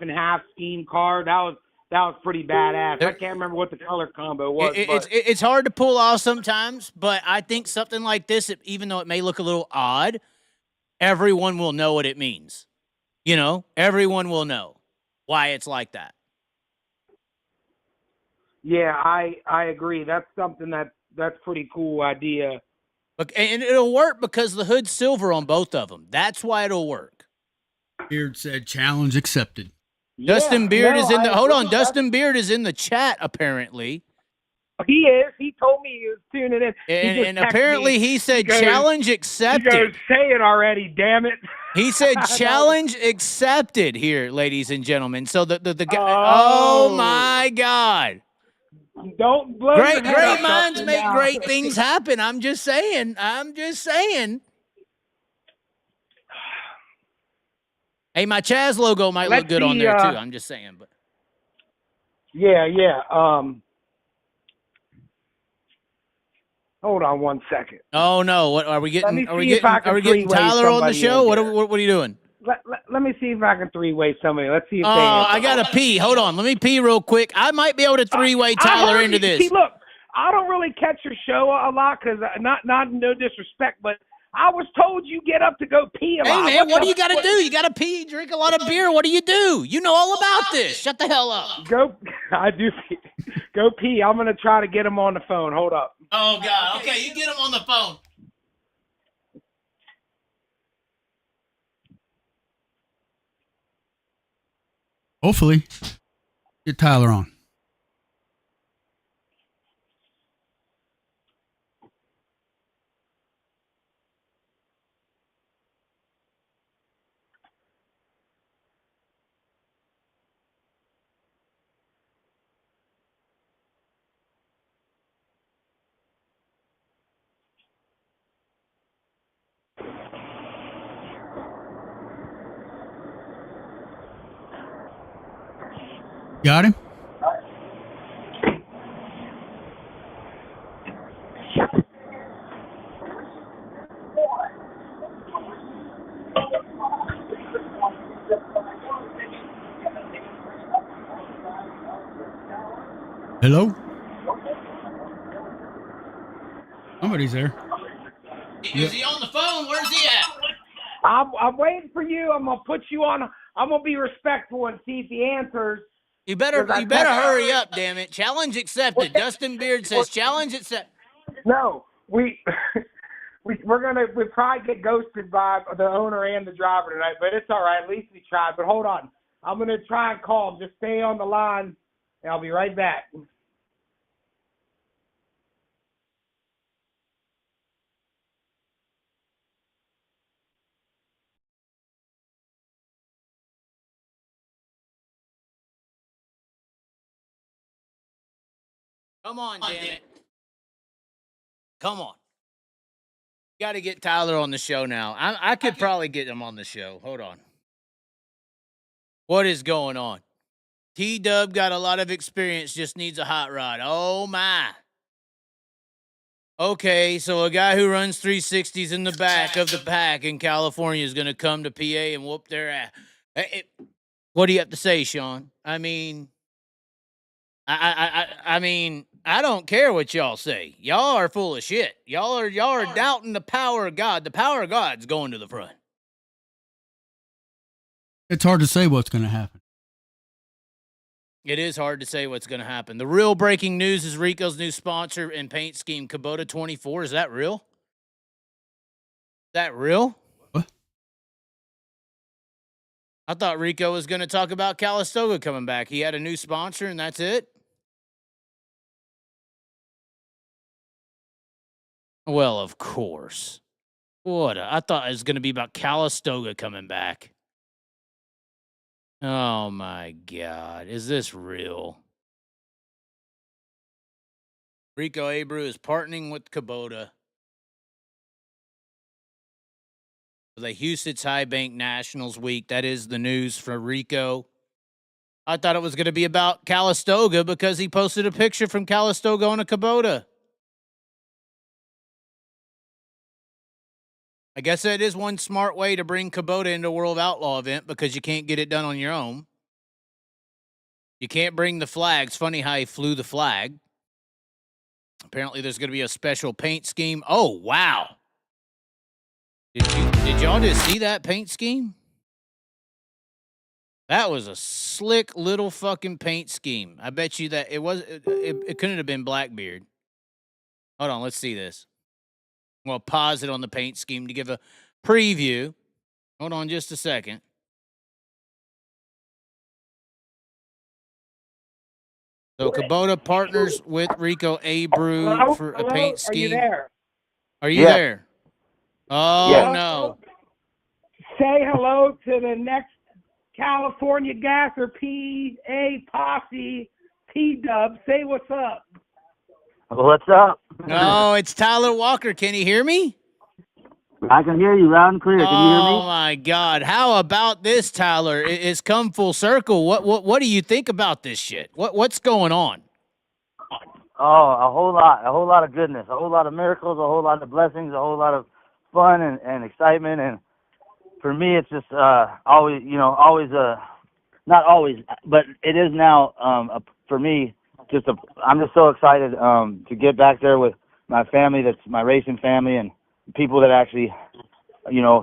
and half scheme car. That was pretty badass. I can't remember what the color combo was. It's hard to pull off sometimes, but I think something like this, even though it may look a little odd, everyone will know what it means. You know, everyone will know why it's like that. Yeah, I agree. That's something that's pretty cool idea. And it'll work because the hood's silver on both of them. That's why it'll work. Beard said challenge accepted. Dustin Beard is in the hold on. Dustin Beard is in the chat apparently. He is. He told me he was tuning in. And apparently he said challenge accepted. He goes, say it already, damn it. He said challenge accepted here, ladies and gentlemen. So the guy. Oh my God. Don't blow great minds make great things happen. I'm just saying. Hey, my Chaz logo might look good on there too. I'm just saying, but yeah. Hold on one second. Oh no! What are we getting? Are we getting Tyler on the show? What are you doing? Let me see if I can 3-way somebody. Let's see if I gotta pee. Hold on. Let me pee real quick. I might be able to 3-way Tyler into this. See, look, I don't really catch your show a lot because not no disrespect, but I was told you get up to go pee a lot. Hey, man, what do you got to do? You got to pee, drink a lot of beer. What do you do? You know all about this. Shut the hell up. I do pee. Go pee. I'm going to try to get him on the phone. Hold up. Oh, God. Okay, you get him on the phone. Hopefully, get Tyler on. Got him? Hello? Somebody's there. Is he on the phone? Where's he at? I'm waiting for you. I'm going to put you on. I'm going to be respectful and see if he answers. You better hurry up, damn it. Challenge accepted. Dustin Beard says challenge accepted. No, we're probably get ghosted by the owner and the driver tonight, but it's all right. At least we tried. But hold on. I'm going to try and call him. Just stay on the line, and I'll be right back. Come on, damn it. Come on. Got to get Tyler on the show now. I could probably get him on the show. Hold on. What is going on? T-Dub got a lot of experience, just needs a hot rod. Oh, my. Okay, so a guy who runs 360s in the back of the pack in California is going to come to PA and whoop their ass. What do you have to say, Sean? I mean, I don't care what y'all say. Y'all are full of shit. Y'all are doubting the power of God. The power of God's going to the front. It's hard to say what's going to happen. It is hard to say what's going to happen. The real breaking news is Rico's new sponsor and paint scheme, Kubota 24. Is that real? Is that real? What? I thought Rico was going to talk about Calistoga coming back. He had a new sponsor, and that's it? Well, of course. I thought it was going to be about Calistoga coming back. Oh, my God. Is this real? Rico Abreu is partnering with Kubota for the Houston High Bank Nationals week. That is the news for Rico. I thought it was going to be about Calistoga because he posted a picture from Calistoga on a Kubota. I guess that is one smart way to bring Kubota into a World Outlaw event because you can't get it done on your own. You can't bring the flags. Funny how he flew the flag. Apparently there's going to be a special paint scheme. Oh, wow. Did y'all just see that paint scheme? That was a slick little fucking paint scheme. I bet you that it couldn't have been Blackbeard. Hold on, let's see this. Well, pause it on the paint scheme to give a preview. Hold on just a second. So Kubota partners with Rico Abreu for a paint scheme. Are you there? Are you there? Oh, Yeah. no. Say hello to the next California Gasser PA Posse P-Dub. Say what's up. What's up? No, it's Tyler Walker. Can you hear me? I can hear you loud and clear. Can you hear Oh me? my God! How about this, Tyler? It's come full circle. What do you think about this shit? What's going on? Oh, a whole lot of goodness, a whole lot of miracles, a whole lot of blessings, a whole lot of fun and excitement. And for me, it's just always, not always, but it is now for me. I'm just so excited to get back there with my family. That's my racing family and people that actually,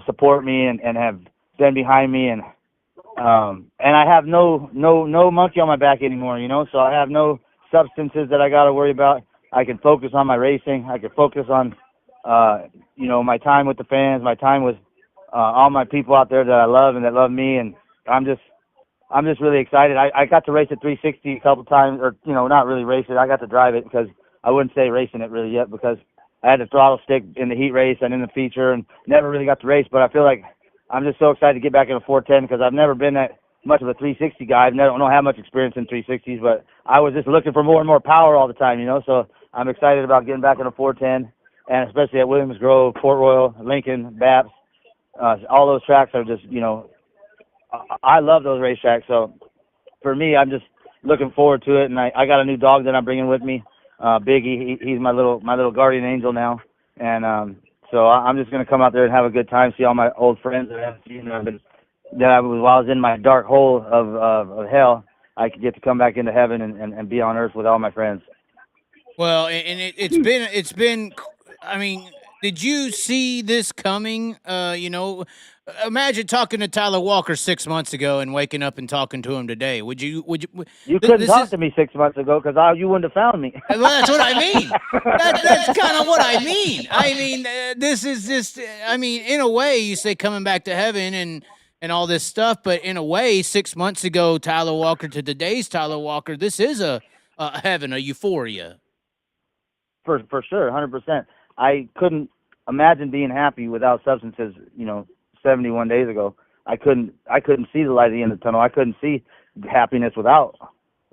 support me and have been behind me. And I have no monkey on my back anymore, so I have no substances that I got to worry about. I can focus on my racing. I can focus on, my time with the fans, my time with all my people out there that I love and that love me. And I'm just really excited. I got to race at 360 a couple times, or, not really race it. I got to drive it because I wouldn't say racing it really yet because I had the throttle stick in the heat race and in the feature and never really got to race. But I feel like I'm just so excited to get back in a 410 because I've never been that much of a 360 guy. I don't have much experience in 360s, but I was just looking for more and more power all the time, So I'm excited about getting back in a 410, and especially at Williams Grove, Port Royal, Lincoln, Baps. All those tracks are just, I love those racetracks. So for me, I'm just looking forward to it. And I got a new dog that I'm bringing with me, Biggie. He's my little guardian angel now. And so I'm just going to come out there and have a good time, see all my old friends that I haven't seen. While I was in my dark hole of hell, I could get to come back into heaven and be on earth with all my friends. Well, and it's been. I mean, did you see this coming? Imagine talking to Tyler Walker 6 months ago and waking up and talking to him today. Would you? You couldn't talk to me 6 months ago because you wouldn't have found me. Well, that's what I mean. That's kind of what I mean. I mean, this is just. I mean, in a way, you say coming back to heaven and all this stuff, but in a way, 6 months ago, Tyler Walker to today's Tyler Walker, this is a heaven, a euphoria. For sure, 100%. I couldn't imagine being happy without substances, 71 days ago. I couldn't see the light at the end of the tunnel. I couldn't see happiness without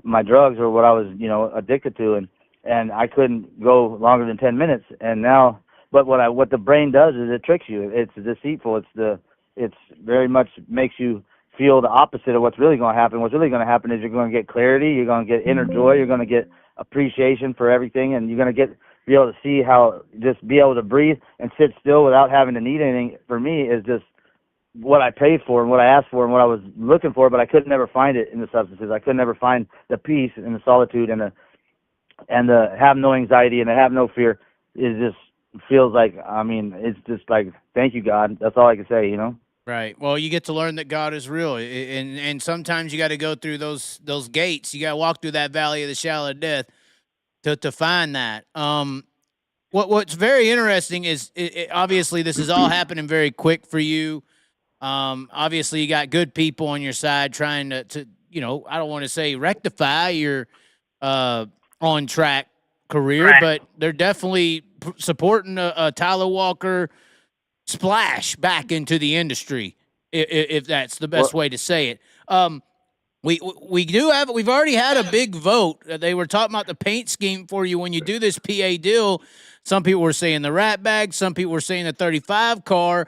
my drugs or what I was, addicted to, and I couldn't go longer than 10 minutes. And now, but what the brain does is it tricks you. It's deceitful. It's very much makes you feel the opposite of what's really going to happen. What's really going to happen is you're going to get clarity, you're going to get inner joy, you're going to get appreciation for everything, and you're going to be able to see how just be able to breathe and sit still without having to need anything. For me, is just what I paid for and what I asked for and what I was looking for, but I could never find it in the substances. I could never find the peace and the solitude and and to have no anxiety and to have no fear is just feels like, I mean, it's just like, thank you, God. That's all I can say, you know? Right. Well, you get to learn that God is real, and sometimes you got to go through those gates. You got to walk through that valley of the shadow of death to find that. What's very interesting is obviously this is all happening very quick for you. Obviously you got good people on your side trying to you know, I don't want to say rectify your on track career, but they're definitely supporting a Tyler Walker splash back into the industry, if that's the best way to say it. We've already had a big vote. They were talking about the paint scheme for you when you do this PA deal. Some people were saying the rat bag. Some people were saying the 35 car.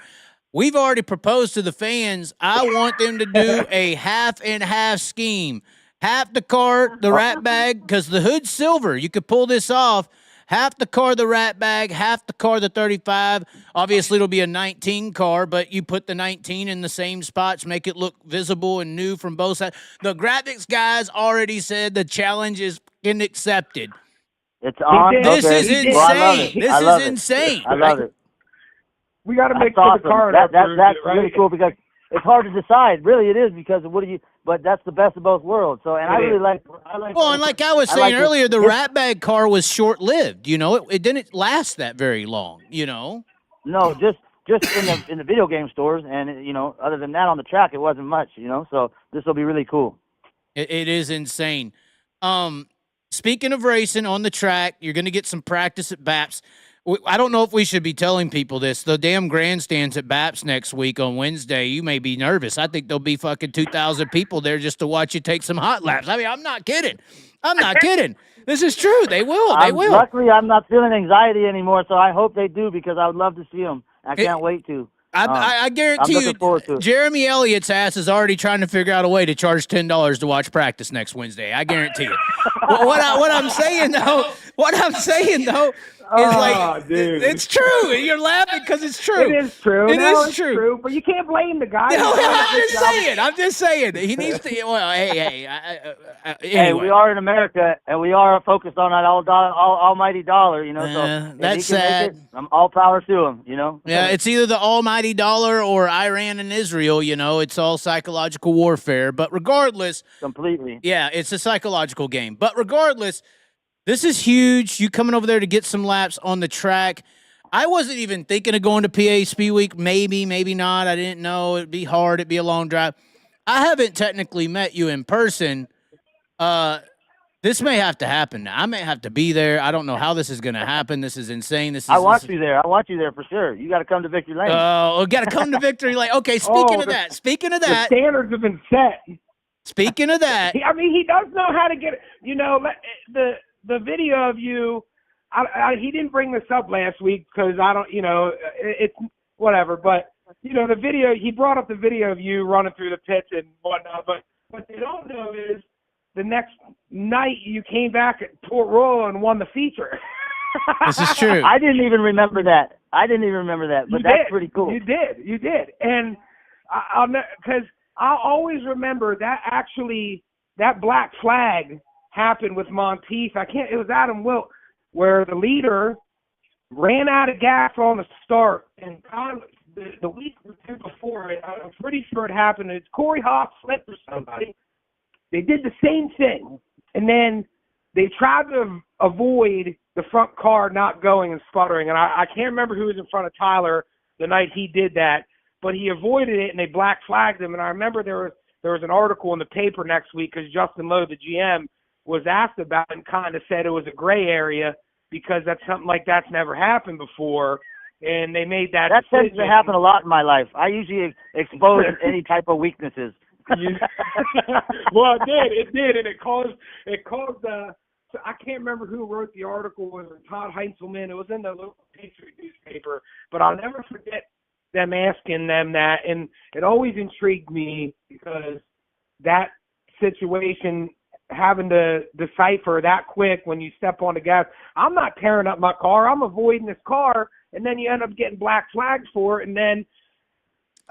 We've already proposed to the fans. I want them to do a half and half scheme. Half the car, the rat bag, because the hood's silver. You could pull this off. Half the car, the rat bag, half the car, the 35. Obviously, it'll be a 19 car, but you put the 19 in the same spots, make it look visible and new from both sides. The graphics guys already said the challenge is accepted. It's on. This okay. is insane. Well, I love it. This I love is it. insane. I love it. We got to make That's sure awesome. the car. That's really cool because it's hard to decide. Really, it is because what do you? But that's the best of both worlds. So, and I really like. Well, and like I was saying earlier, the rat bag car was short lived. You know, it didn't last that very long. You know. No, just in the video game stores, and you know, other than that, on the track, it wasn't much. You know, so this will be really cool. It is insane. Speaking of racing on the track, you're going to get some practice at BAPS. I don't know if we should be telling people this. The damn grandstands at BAPS next week on Wednesday, you may be nervous. I think there'll be fucking 2,000 people there just to watch you take some hot laps. I mean, I'm not kidding. I'm not kidding. This is true. They will. They will. Luckily, I'm not feeling anxiety anymore, so I hope they do because I would love to see them. I can't wait to. I guarantee you, Jeremy Elliott's ass is already trying to figure out a way to charge $10 to watch practice next Wednesday. I guarantee you. What I'm saying though, is like, dude. it's true. You're laughing because it's true. It is true. It's true. But you can't blame the guy. No, I'm just saying. He needs to. Well, hey. Anyway. Hey, we are in America, and we are focused on that almighty dollar. You know, so that's sad. I'm all power to him. You know. Yeah, it's either the almighty dollar or Iran and Israel. You know, it's all psychological warfare. But regardless, completely. Yeah, it's a psychological game. But regardless. This is huge. You coming over there to get some laps on the track. I wasn't even thinking of going to PA Speedweek. Maybe, maybe not. I didn't know. It'd be hard. It'd be a long drive. I haven't technically met you in person. This may have to happen now. I may have to be there. I don't know how this is going to happen. This is insane. I want you there. I want you there for sure. You got to come to Victory Lane. Oh, got to come to Victory Lane. Okay, speaking of that. The standards have been set. Speaking of that. I mean, he does know how to get it. You know, the video of you, he didn't bring this up last week because I don't, you know, it's whatever. But, you know, the video, he brought up the video of you running through the pits and whatnot. But what they don't know is the next night you came back at Port Royal and won the feature. This is true. I didn't even remember that. But that's pretty cool. You did. And because I'll always remember that black flag happened with Monteith. It was Adam Wilt, where the leader ran out of gas on the start, and the week or two before it, I'm pretty sure it happened. It's Corey Haas slipped or somebody. They did the same thing, and then they tried to avoid the front car not going and sputtering. And I can't remember who was in front of Tyler the night he did that, but he avoided it, and they black flagged him. And I remember there was an article in the paper next week because Justin Lowe, the GM, was asked about it and kind of said it was a gray area because that's something like that's never happened before, and they made that. That tends to happen a lot in my life. I usually expose any type of weaknesses. Well, it did, and it caused. I can't remember who wrote the article. It was Todd Heinzelman. It was in the local Patriot newspaper, but I'll never forget them asking them that, and it always intrigued me because that situation, having to decipher that quick when you step on the gas. I'm not tearing up my car. I'm avoiding this car, and then you end up getting black flags for it, and then,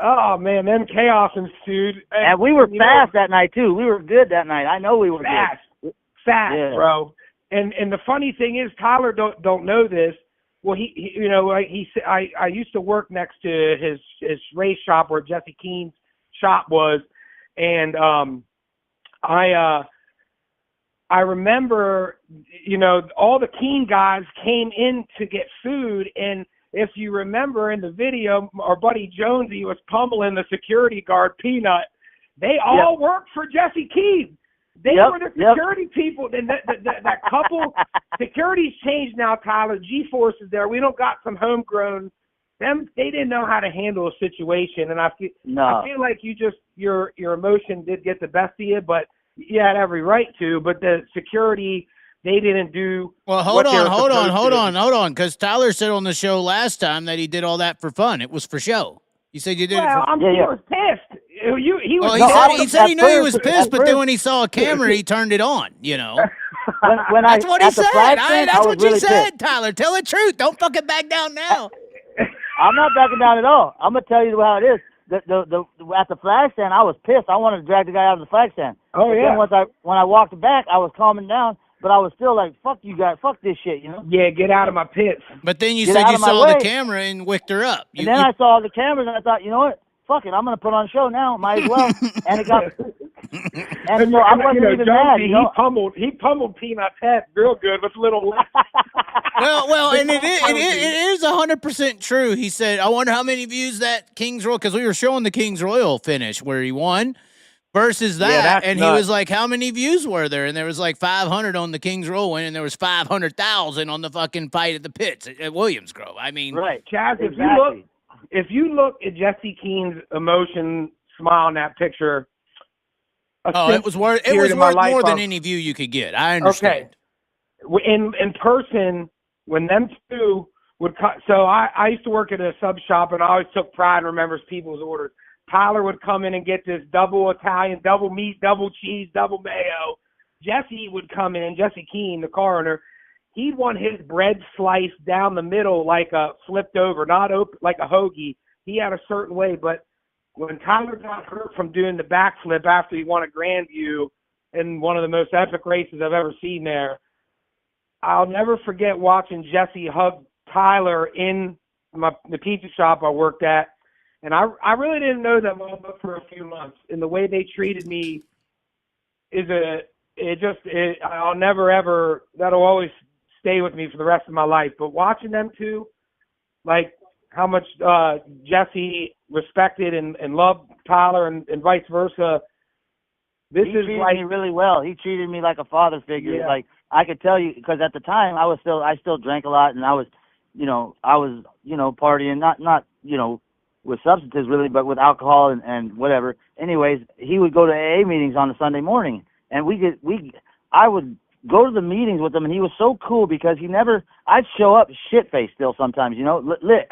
oh, man, then chaos ensued. And we were fast that night, too. We were good that night. I know we were fast, good. Fast, yeah. bro. And the funny thing is, Tyler don't know this. Well, he you know, like I used to work next to his race shop where Jesse Keene's shop was, and I remember, you know, all the Keene guys came in to get food, and if you remember in the video, our buddy Jonesy was pummeling the security guard Peanut. They all worked for Jesse Keene. They were the security people. And that couple, security's changed now, Tyler. G-Force is there. We don't got some homegrown. They didn't know how to handle a situation, and I feel like your emotion did get the best of you, but you had every right to. But the security, they didn't do. Well, hold on, because Tyler said on the show last time that he did all that for fun. It was for show. You said you did it for. I'm sure he was pissed. He was. He said he knew he was pissed, but then when he saw a camera, he turned it on. You know. That's what he said. That's what you said, Tyler. Tell the truth. Don't fucking back down now. I'm not backing down at all. I'm gonna tell you how it is. At the flag stand, I was pissed. I wanted to drag the guy out of the flag stand. Oh yeah. Then when I walked back, I was calming down, but I was still like, "Fuck you guys, fuck this shit," you know. Yeah, get out of my pits. But then you said you saw the camera and wicked her up. And then I saw the cameras, and I thought, you know what? Fuck it, I'm gonna put on a show now. Might as well. And it got. And so I wasn't even mad. You know? He pummeled Peanut's head real good with a little. well, and it is 100% true. He said, "I wonder how many views that King's Royal," because we were showing the King's Royal finish where he won versus that, and nuts. He was like, "How many views were there?" And there was like 500 on the King's Royal win, and there was 500,000 on the fucking fight at the pits at Williams Grove. I mean, right, Chaz, exactly. If you look at Jesse Keene's emotion, smile in that picture. It was worth more than any view you could get. I understand. Okay. In person, when them two would cut, so I used to work at a sub shop, and I always took pride and remembers people's orders. Tyler would come in and get this double Italian, double meat, double cheese, double mayo. Jesse would come in, Jesse Keene, the coroner, he'd want his bread sliced down the middle like a flipped over, not open, like a hoagie. He had a certain way, but when Tyler got hurt from doing the backflip after he won a Grandview in one of the most epic races I've ever seen there, I'll never forget watching Jesse hug Tyler in the pizza shop I worked at. And I really didn't know them all but for a few months. And the way they treated me I'll never ever, that'll always stay with me for the rest of my life. But watching them two, like how much Jesse respected and loved Tyler and vice versa. He treated me really well. He treated me like a father figure. Yeah. Like I could tell you, because at the time I still drank a lot, and I was partying, not with substances really, but with alcohol and whatever. Anyways, he would go to AA meetings on a Sunday morning, and I would go to the meetings with him, and he was so cool because I'd show up shit-faced still sometimes, lit.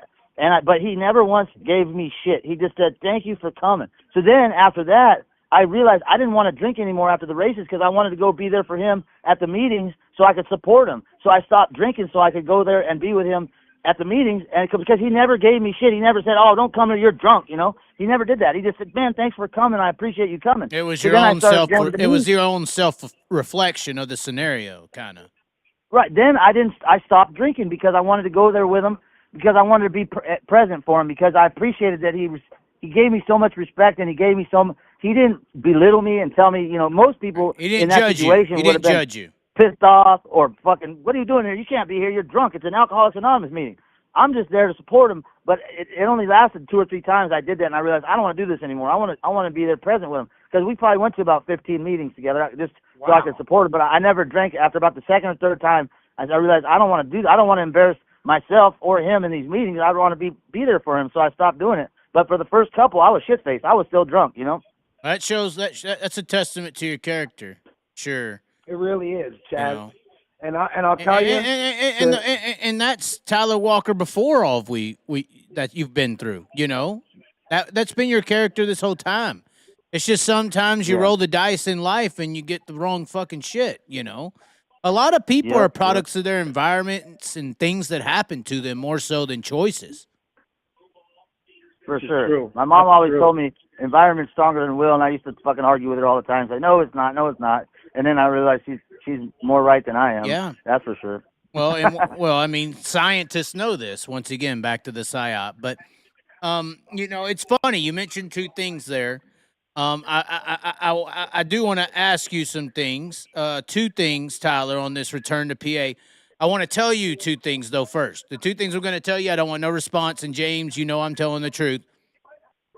But he never once gave me shit. He just said, "Thank you for coming." So then after that, I realized I didn't want to drink anymore after the races because I wanted to go be there for him at the meetings so I could support him. So I stopped drinking so I could go there and be with him at the meetings, and because he never gave me shit. He never said, "Oh, don't come here, you're drunk," He never did that. He just said, "Man, thanks for coming. I appreciate you coming." It was your own self-reflection of the scenario, kind of. Right. Then I stopped drinking because I wanted to go there with him, because I wanted to be present for him, because I appreciated that he gave me so much respect, and he didn't belittle me and tell me, most people in that situation would have been pissed off or fucking, "What are you doing here? You can't be here. You're drunk. It's an Alcoholics Anonymous meeting." I'm just there to support him, but it only lasted 2 or 3 times I did that, and I realized I don't want to do this anymore. I want to be there present with him, because we probably went to about 15 meetings together just so I could support him, but I never drank. After about the second or third time, I realized I don't want to do that. I don't want to embarrass myself or him in these meetings. I want to be there for him, so I stopped doing it. But for the first couple, I was shit-faced. I was still drunk, That shows that's a testament to your character. Sure. It really is, Chaz. And I'll tell you, and that's Tyler Walker before all we that you've been through. That's been your character this whole time. It's just sometimes you roll the dice in life and you get the wrong fucking shit. A lot of people are products of their environments and things that happen to them more so than choices. For sure. True. My mom always told me environment's stronger than will, and I used to fucking argue with her all the time. Say, "No, it's not. No, it's not." And then I realized she's more right than I am. Yeah. That's for sure. Well, I mean, scientists know this. Once again, back to the psyop. But it's funny. You mentioned two things there. I do want to ask you some things. Two things, Tyler, on this return to PA. I want to tell you two things though. First, the two things I'm going to tell you, I don't want no response. And James, I'm telling the truth.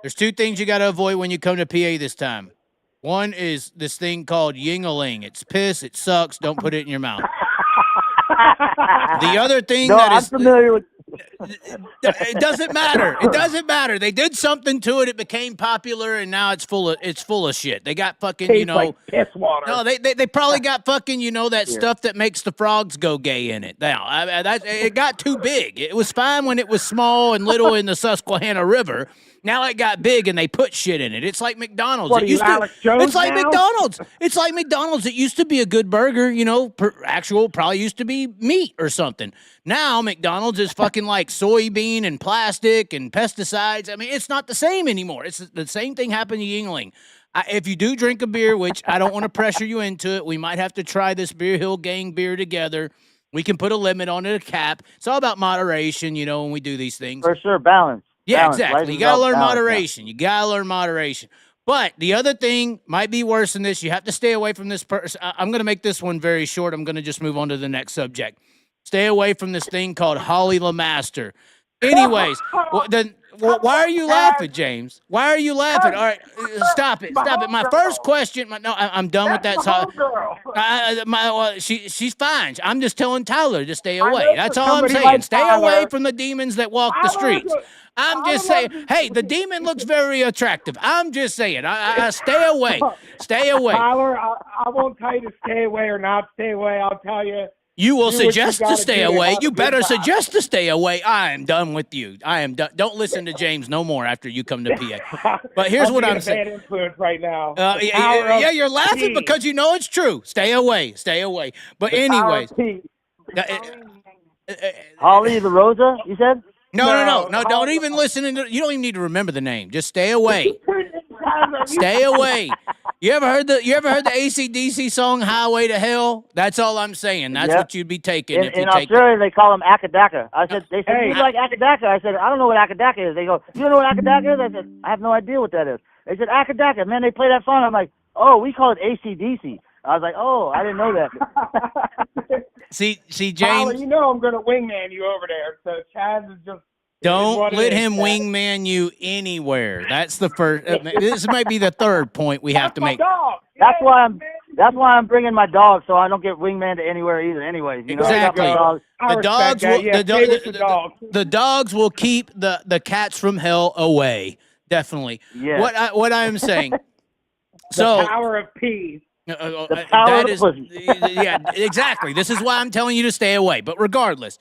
There's two things you got to avoid when you come to PA this time. One is this thing called yingling. It's piss. It sucks. Don't put it in your mouth. The other thing I'm familiar with. It doesn't matter. It doesn't matter. They did something to it. It became popular, and now it's full of shit. They got fucking, Tastes like piss water. No, they probably got fucking, that stuff that makes the frogs go gay in it. Now, it got too big. It was fine when it was small and little in the Susquehanna River. Now it got big and they put shit in it. It's like McDonald's. What, Alex Jones it's like now? McDonald's. It's like McDonald's. It used to be a good burger, probably used to be meat or something. Now McDonald's is fucking like soybean and plastic and pesticides. I mean, it's not the same anymore. It's the same thing happened to Yingling. If you do drink a beer, which I don't want to pressure you into it, we might have to try this Beerhill gang beer together. We can put a limit on it, a cap. It's all about moderation, when we do these things. For sure, balance. Yeah, balance. exactly. Life You is got to about learn balance, moderation. You got to learn moderation. But the other thing might be worse than this. You have to stay away from this person. I'm going to make this one very short. I'm going to just move on to the next subject. Stay away from this thing called Holly LeMaster. Anyways, why are you laughing, James? Why are you laughing? All right, stop it. My first question. I'm done with that. She's fine. I'm just telling Tyler to stay away. That's all I'm saying. Stay away from the demons that walk the streets. I'm just saying. Hey, the demon looks very attractive. I'm just saying. I stay away. Stay away. Tyler, I won't tell you to stay away or not stay away. I'll tell you. You will suggest to stay away. You better good suggest to stay away. I am done with you. I am done. Don't listen to James no more after you come to PA. But here's what I'm saying. Bad influence right now. Yeah, you're laughing because you know it's true. Stay away. Stay away. But anyways. Holly the Rosa, you said? No. Don't even listen. You don't even need to remember the name. Just stay away. Stay away. You ever heard the AC/DC song "Highway to Hell"? That's all I'm saying. That's what you'd be taking if you in take. Australia, they call them akadaka. They said, Hey, you like akadaka? I said, I don't know what akadaka is. They go, you don't know what akadaka is? I said, I have no idea what that is. They said, akadaka. Man, they play that song. I'm like, oh, we call it AC/DC. I was like, oh, I didn't know that. See, James. Tyler, you know I'm going to wingman you over there. So Chaz is just. Don't let him wingman you anywhere. That's the first. This might be the third point we have to make. That's why I'm bringing my dog, so I don't get wingman to anywhere either. Anyways, Exactly. The dogs will keep the cats from hell away. Definitely. Yeah. What I am saying. The power of peace. The power of pussy. Yeah, exactly. This is why I'm telling you to stay away. But regardless.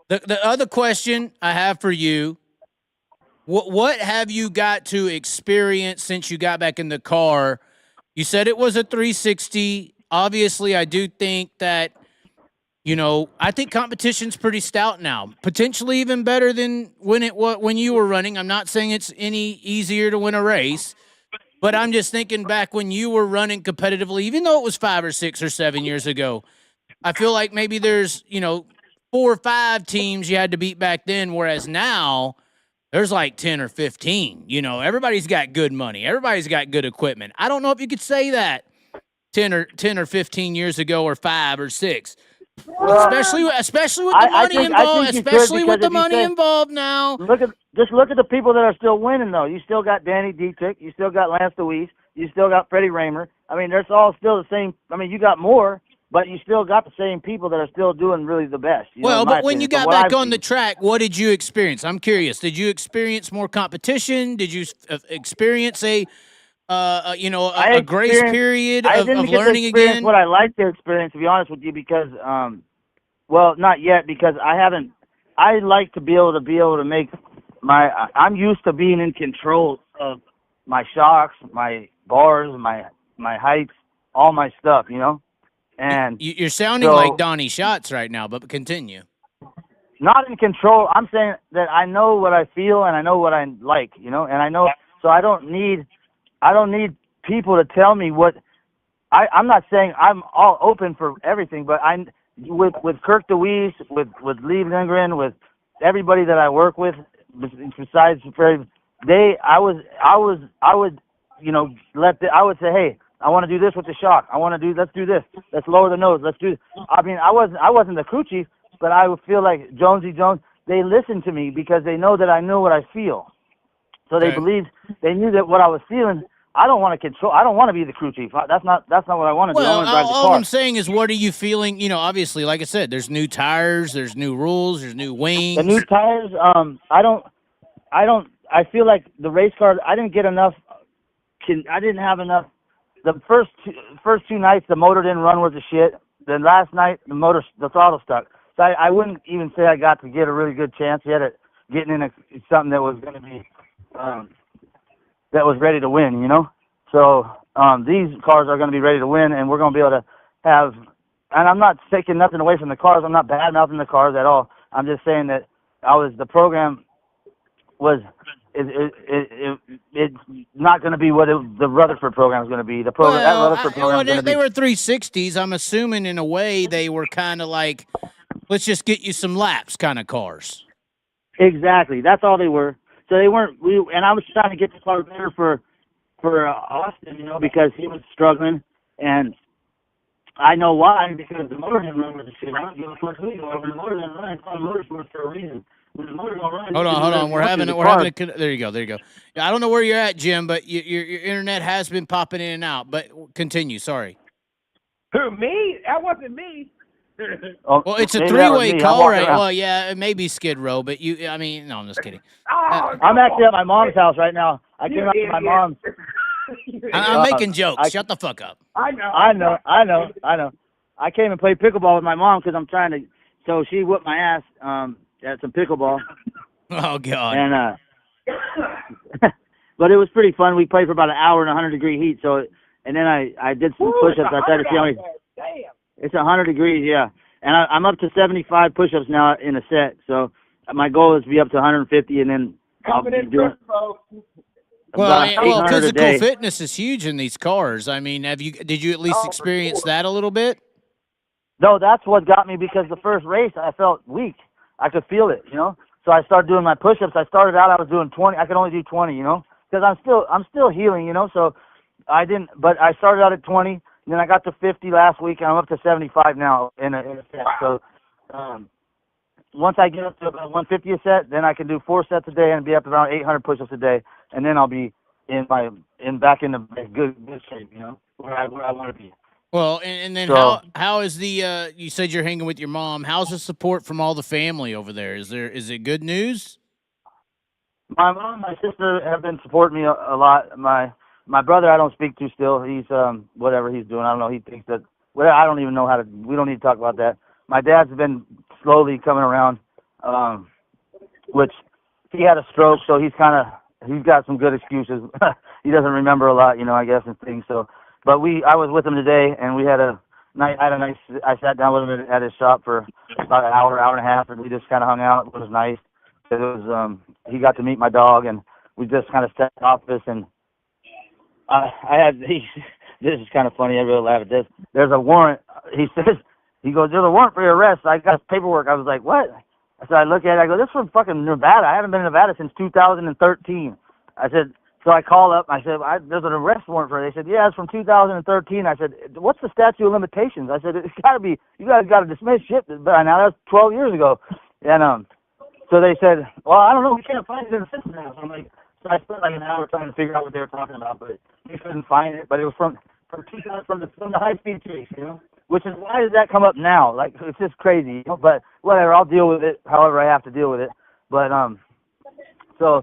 The other question I have for you, what have you got to experience since you got back in the car? You said it was a 360. Obviously, I do think that, I think competition's pretty stout now. Potentially even better than when you were running. I'm not saying it's any easier to win a race, but I'm just thinking back when you were running competitively, even though it was 5 or 6 or 7 years ago, I feel like maybe there's, 4 or 5 teams you had to beat back then, whereas now there's like 10 or 15. Everybody's got good money. Everybody's got good equipment. I don't know if you could say that 10 or 15 years ago or 5 or 6. Especially with the money involved. Especially with the money involved now. Just look at the people that are still winning, though. You still got Danny Dietrich. You still got Lance DeWeese. You still got Freddie Raymer. I mean, they're all still the same. I mean, you got more. But you still got the same people that are still doing really the best. But when you got back on the track, what did you experience? I'm curious. Did you experience more competition? Did you experience a grace period of learning again? What I like to experience, to be honest with you, because not yet, because I haven't. I like to be able to make I'm used to being in control of my shocks, my bars, my heights, all my stuff. And you're sounding like Donnie Schatz right now, but continue. Not in control. I'm saying that I know what I feel and I know what I like, and I know. So I don't need people to tell me what I'm not saying I'm all open for everything, but with Kirk DeWeese, with Lee Lindgren, with everybody that I work with, besides I would, you know, I would say, hey, I want to do this with the shock. Let's do this. Let's lower the nose. Let's do. I mean, I wasn't the crew chief, but I would feel like Jonesy Jones. They listened to me because they know that I know what I feel. So they knew that what I was feeling. I don't want to control. I don't want to be the crew chief. That's not what I want to do. I want to drive the car. All I'm saying is, what are you feeling? You know, obviously, like I said, there's new tires, there's new rules, there's new wings. The new tires. I feel like the race car. I didn't get enough. I didn't have enough. The first two nights, the motor didn't run worth a shit. Then last night, the throttle stuck. So I wouldn't even say I got to get a really good chance yet at getting in something that was going to be. That was ready to win, you know? So these cars are going to be ready to win, and we're going to be able to have, and I'm not taking nothing away from the cars. I'm not bad-mouthing the cars at all. I'm just saying that the program was, it's not going to be what the Rutherford program is going to be. The program, that Rutherford program is going to be. They were 360s. I'm assuming in a way they were kind of like, let's just get you some laps kind of cars. Exactly. That's all they were. So they weren't. And I was trying to get the car better for Austin, you know, because he was struggling, and I know why, because the motor didn't run with the shit. I don't give a fuck who you are. When the motor didn't run, it's on motorsport for a reason. When the motor don't run, hold on. We're having there you go. I don't know where you're at, Jim, but your internet has been popping in and out. But continue. Sorry. Who, me? That wasn't me. Well, it's a three-way call, right? Well, yeah, it may be Skid Row, but no, I'm just kidding. I'm actually at my mom's house right now. I came out to my mom's. I'm making jokes. Shut the fuck up. I know. I came and played pickleball with my mom because I'm trying to. So she whipped my ass at some pickleball. Oh God. And but it was pretty fun. We played for about an hour in 100-degree heat. So and then I did some push-ups. I tried to see how many. Damn. It's 100 degrees, yeah. And I'm up to 75 push-ups now in a set. So my goal is to be up to 150, and then I'll be doing. Well, physical fitness is huge in these cars. I mean, did you at least experience that a little bit? No, that's what got me, because the first race I felt weak. I could feel it, you know. So I started doing my push-ups. I started out, I was doing 20. I could only do 20, you know, because I'm still healing, you know. So I didn't, but I started out at 20. And then I got to 50 last week, and I'm up to 75 now in a set. So once I get up to about 150 a set, then I can do 4 sets a day and be up to around 800 push-ups a day, and then I'll be back in the good shape, you know, where I want to be. Well, and then so, how is the you said you're hanging with your mom? How's the support from all the family over there? Is it good news? My mom, my sister have been supporting me a lot. My brother, I don't speak to still. He's whatever he's doing. I don't know. He thinks that. Well, I don't even know how to. We don't need to talk about that. My dad's been slowly coming around, which he had a stroke, so he's got some good excuses. He doesn't remember a lot, you know, I guess, and things. So, but I was with him today, and we had a nice. I sat down with him at his shop for about an hour and a half, and we just kind of hung out. It was nice. It was he got to meet my dog, and we just kind of sat in the office and. This is kind of funny. I really laugh at this. There's a warrant. He goes, there's a warrant for your arrest. I got paperwork. I was like, what? So I look at it. I go, this is from fucking Nevada. I haven't been in Nevada since 2013. I said, so I call up. I said, there's an arrest warrant for it. They said, yeah, it's from 2013. I said, what's the statute of limitations? I said, it's got to be, you guys got to dismiss shit by now. That's 12 years ago. And so they said, well, I don't know. We can't find it in the system now. So I'm like, so I spent like an hour trying to figure out what they were talking about, but we couldn't find it. But it was from the high-speed chase, you know. Which is, why does that come up now? Like, it's just crazy, you know. But whatever, I'll deal with it however I have to deal with it. But so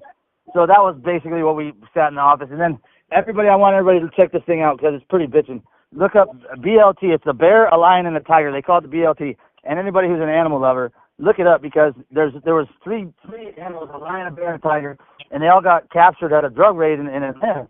that was basically what we sat in the office. And then I want everybody to check this thing out because it's pretty bitchin'. Look up BLT. It's a bear, a lion, and a tiger. They call it the BLT. And anybody who's an animal lover, look it up, because there was three animals, a lion, a bear, and a tiger. And they all got captured at a drug raid in Atlanta,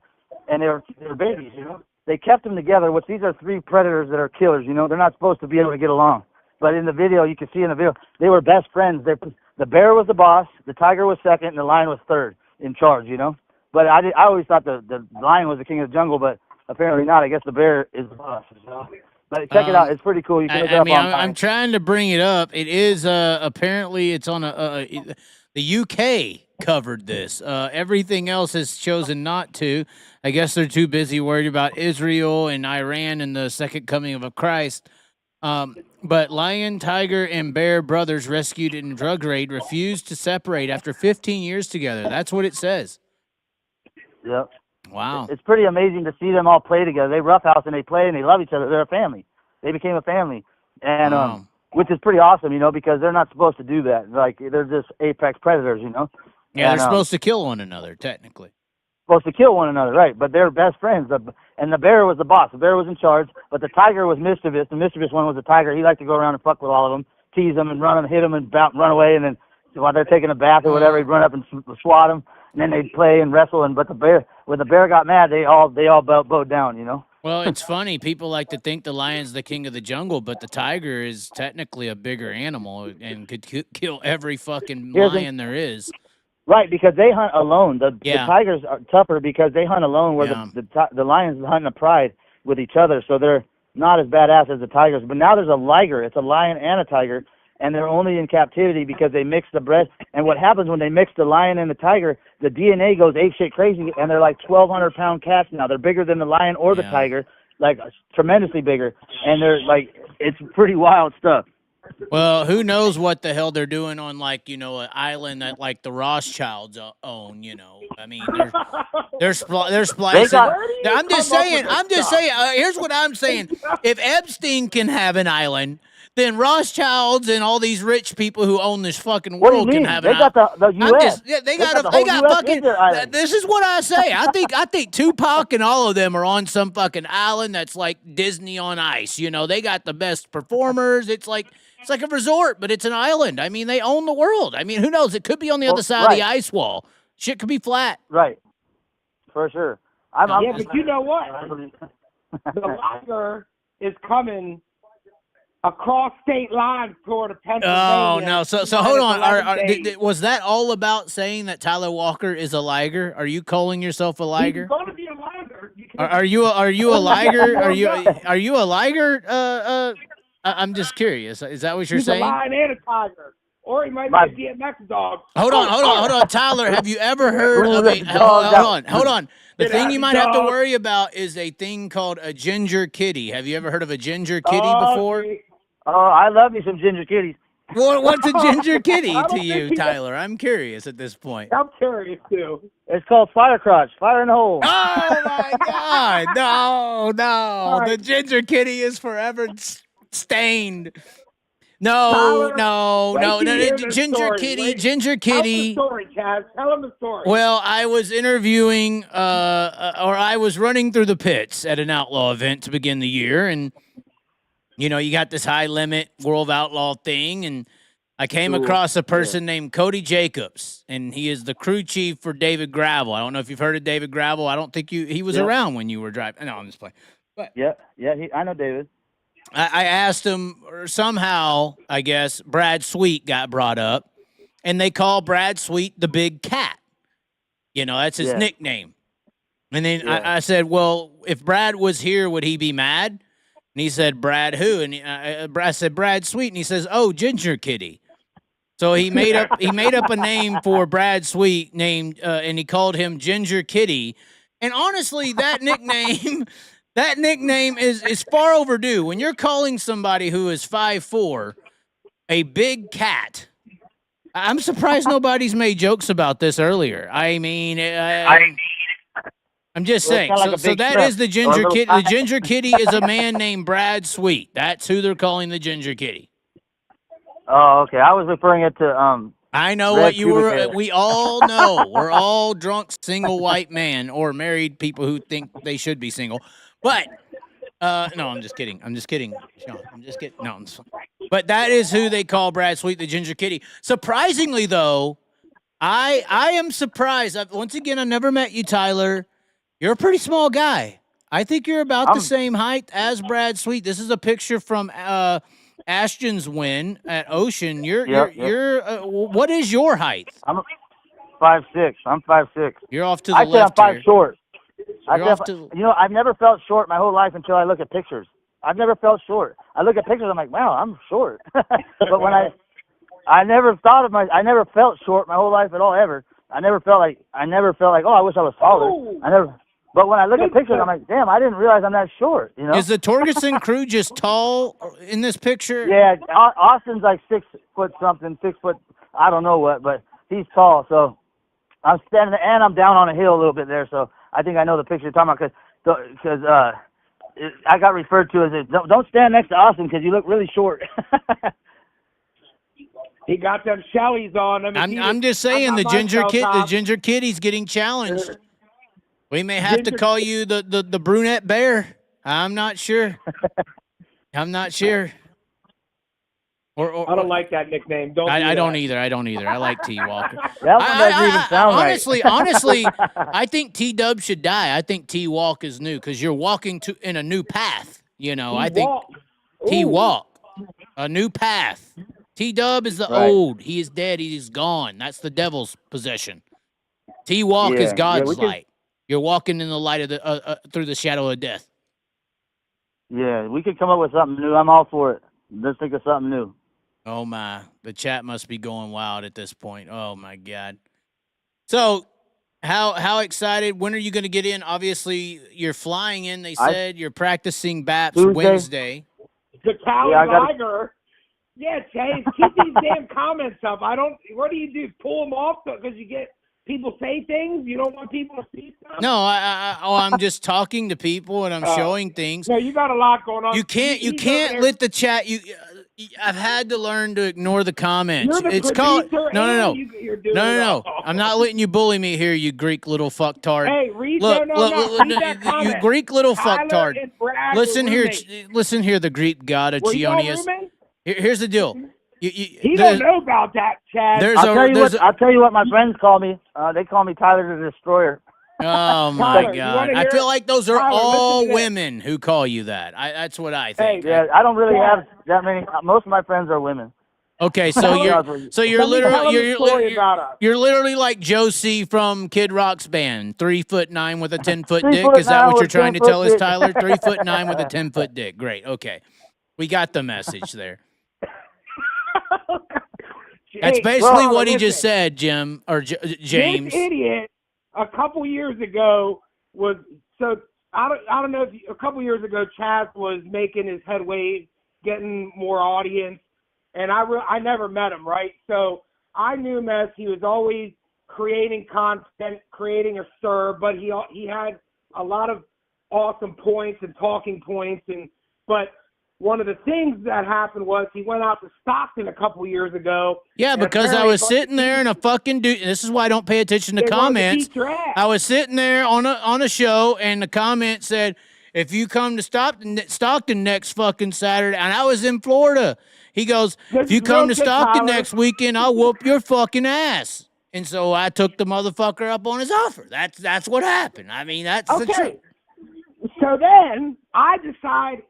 and they were babies, you know. They kept them together, which these are 3 predators that are killers, you know. They're not supposed to be able to get along. But in the video, you can see in the video, they were best friends. The bear was the boss, the tiger was second, and the lion was third in charge, you know. But I always thought the lion was the king of the jungle, but apparently not. I guess the bear is the boss. So. But check it out. It's pretty cool. You can look it up online. I'm trying to bring it up. It is apparently it's on the UK covered this. Everything else has chosen not to. I guess they're too busy worried about Israel and Iran and the second coming of Christ. But lion, tiger, and bear brothers rescued in drug raid refused to separate after 15 years together. That's what it says. Yep. Wow. It's pretty amazing to see them all play together. They roughhouse and they play and they love each other. They're a family. They became a family. And Wow. Which is pretty awesome, you know, because they're not supposed to do that. Like, they're just apex predators, you know. Yeah, and, they're supposed to kill one another, technically. Supposed to kill one another, right? But they're best friends. And the bear was the boss. The bear was in charge, but the tiger was mischievous. The mischievous one was the tiger. He liked to go around and fuck with all of them, tease them and run them, hit them and run away. And then while they're taking a bath or whatever, he'd run up and swat them. And then they'd play and wrestle. But when the bear got mad, they all bowed down, you know. Well, it's funny. People like to think the lion's the king of the jungle, but the tiger is technically a bigger animal and could kill every fucking lion there is. Right, because they hunt alone. The tigers are tougher because they hunt alone, where the lions hunt in a pride with each other, so they're not as badass as the tigers. But now there's a liger. It's a lion and a tiger, and they're only in captivity because they mix the breed. And what happens when they mix the lion and the tiger, the DNA goes apeshit crazy, and they're like 1,200-pound cats now. They're bigger than the lion or the tiger, like tremendously bigger. And they're like, it's pretty wild stuff. Well, who knows what the hell they're doing on, like, you know, an island that like the Rothschilds own, you know. I mean, they're splicing. I'm just saying. Here's what I'm saying. If Epstein can have an island, then Rothschilds and all these rich people who own this fucking world can have an island. They got the U.S. They got fucking. This is what I say. I think Tupac and all of them are on some fucking island that's like Disney on ice. You know, they got the best performers. It's like a resort, but it's an island. I mean, they own the world. I mean, who knows? It could be on the other side of the ice wall. Shit could be flat. Right. For sure. But you know what? The liger is coming across state lines toward Pennsylvania. Oh, no. So hold on. Was that all about saying that Tyler Walker is a liger? Are you calling yourself a liger? He's going to be a liger. Are you a liger? Are you a liger? I'm just curious. Is that what you're saying? He's a lion and a tiger. Or he might be a DMX dog. Hold on. Tyler, have you ever heard of a... Hold on. The thing you might have to worry about is a thing called a ginger kitty. Have you ever heard of a ginger kitty before? Oh, I love me some ginger kitties. Well, what's a ginger kitty to you, Tyler? I'm curious at this point. I'm curious, too. It's called fire crotch, fire in the hole. Oh, my God. No. The ginger kitty is forever stained. No. Ginger kitty. Tell the story, Chaz. Tell him the story. Well, I was interviewing, or I was running through the pits at an outlaw event to begin the year, and you know, you got this high limit World of Outlaw thing, and I came across a person named Cody Jacobs, and he is the crew chief for David Gravel. I don't know if you've heard of David Gravel. I don't think he was around when you were driving. No, I'm just playing. But I know David. I asked him, or somehow, I guess, Brad Sweet got brought up, and they call Brad Sweet the Big Cat. You know, that's his nickname. And then I said, well, if Brad was here, would he be mad? And he said, Brad who? And I said, Brad Sweet. And he says, oh, Ginger Kitty. So he made up a name for Brad Sweet named, and he called him Ginger Kitty. And honestly, that nickname is far overdue. When you're calling somebody who is 5'4" a big cat, I'm surprised nobody's made jokes about this earlier. I mean, I'm just saying. So that is the Ginger Kitty. The Ginger Kitty is a man named Brad Sweet. That's who they're calling the Ginger Kitty. Oh, okay. I was referring it to I know what you were. We all know. We're all drunk, single white men or married people who think they should be single. But no, I'm just kidding. Sean, I'm just kidding. No, but that is who they call Brad Sweet, the Ginger Kitty. Surprisingly, though, I am surprised. Once again, I've never met you, Tyler. You're a pretty small guy. I think you're about the same height as Brad Sweet. This is a picture from Ashton's win at Ocean. You're what is your height? I'm 5'6". I'm 5'6". You're off to the left. I'm 5 short. You're off to. You know, I've never felt short my whole life until I look at pictures. I've never felt short. I look at pictures, I'm like, wow, I'm short. But when I never felt short my whole life at all, ever. I never felt like, oh, I wish I was taller. But when I look at pictures, I'm like, damn, I didn't realize I'm that short, you know? Is the Torgerson crew just tall in this picture? Yeah, Austin's like 6 foot something, 6 foot, I don't know what, but he's tall. So I'm standing, and I'm down on a hill a little bit there. So I think I know the picture you're talking about because I got referred to as don't stand next to Austin because you look really short. He got them shellies on him. I'm just saying the ginger kitty's getting challenged. We may have to call you the brunette bear. I'm not sure. I'm not sure. Or I don't like that nickname. I don't either. I don't either. I like T Walker. That one doesn't even sound honestly, right. honestly, I think T Dub should die. I think T Walk is new because you're walking in a new path. You know, I think T Walk, a new path. T Dub is the old. He is dead. He is gone. That's the devil's possession. T Walk is God's light. You're walking in the light of the through the shadow of death. Yeah, we could come up with something new. I'm all for it. Let's think of something new. Oh my, the chat must be going wild at this point. Oh my God. So, how excited? When are you going to get in? Obviously, you're flying in. They said you're practicing BAPS Wednesday. The Cali Liger. Yeah, Chase, keep these damn comments up. What do you do? Pull them off because you get people say things? You don't want people to see stuff? No, I'm just talking to people and I'm showing things. No, you got a lot going on. You can't let the chat. I've had to learn to ignore the comments. It's called no. I'm not letting you bully me here, you Greek little fucktard. Hey, read you Greek little fucktard. Listen here, the Greek god of Chionius. Here's the deal. He don't know about that, Chaz. I'll tell you what my friends call me. They call me Tyler the Destroyer. Oh my God! I feel like those are all women who call you that. That's what I think. Hey, yeah, I don't really have that many. Most of my friends are women. Okay, so you're literally like Josie from Kid Rock's band, 3'9" with a 10-foot dick. Is that what you're trying to tell us, Tyler? 3'9" with a 10-foot dick. Great. Okay, we got the message there. That's basically what he just said, Jim or James. This idiot a couple years ago I don't know if a couple years ago Chaz was making his headway, getting more audience, and I never met him, right? So I knew him as he was always creating content, creating a stir, but he had a lot of awesome points and talking points, but one of the things that happened was he went out to Stockton a couple years ago. Yeah, because I was sitting there and a fucking dude. This is why I don't pay attention to comments. I was sitting there on a show, and the comment said, "If you come to Stockton next fucking Saturday," and I was in Florida. He goes, "If you come to Stockton next weekend, I'll whoop your fucking ass." And so I took the motherfucker up on his offer. That's what happened. I mean, that's the truth. So then I decide.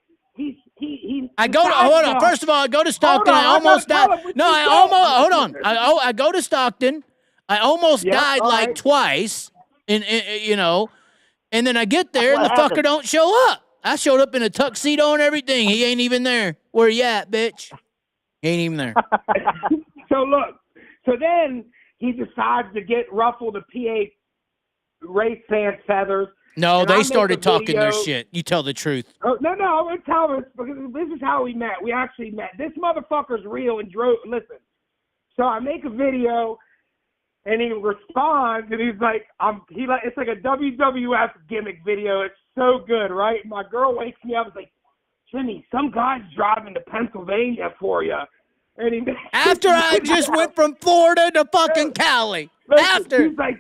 Hold on. First of all, I go to Stockton. I almost died. Hold on. I go to Stockton. I almost died like twice, and then I get there and the fucker don't show up. I showed up in a tuxedo and everything. He ain't even there. Where you at, bitch? He ain't even there. So then he decides to ruffle the PA race fan feathers. No, they started talking their shit. You tell the truth. Oh, no, I'm going to tell this because this is how we met. We actually met. This motherfucker's real and listen. So I make a video and he responds and he's like, it's like a WWF gimmick video. It's so good, right? My girl wakes me up and is like, Jimmy, some guy's driving to Pennsylvania for you. And after I just went from Florida to fucking Cali. After. He's like,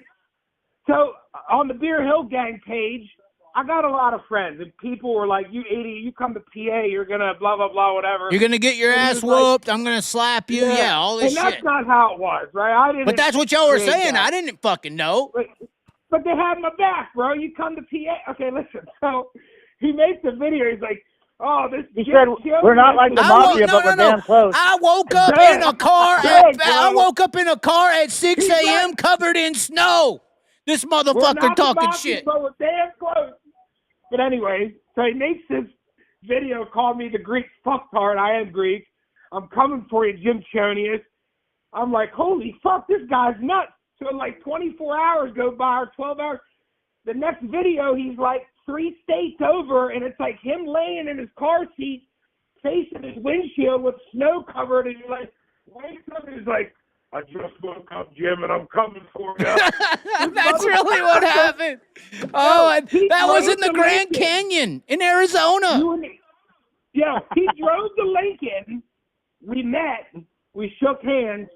so on the Beerhill gang page, I got a lot of friends, and people were like, "You idiot! You come to PA, you're gonna blah blah blah, whatever. You're gonna get your ass whooped. I'm gonna slap you. Yeah, all this shit." And that's not how it was, right? I didn't. But that's what y'all were saying. I didn't fucking know. But they had my back, bro. You come to PA. Okay, listen. So he makes the video. He's like, "Oh, this." He said, "We're not like the mafia, but we're damn close." I woke up in a car. I woke up in a car at 6 a.m. covered in snow. This We're motherfucker not the talking Mafia, shit. but we're damn close. But anyway, so he makes this video, called me the Greek fucktard. I am Greek. I'm coming for you, Jim Chonius. I'm like, holy fuck, this guy's nuts. So like 24 hours go by, or 12 hours. The next video, he's like 3 states over, and it's like him laying in his car seat, facing his windshield with snow covered, and he's like, wakes up and he's like, I just woke up, Jim, and I'm coming for you. That's really what happened. Oh, and that was in the Grand Canyon in Arizona. Yeah, he drove to Lincoln. We met, we shook hands,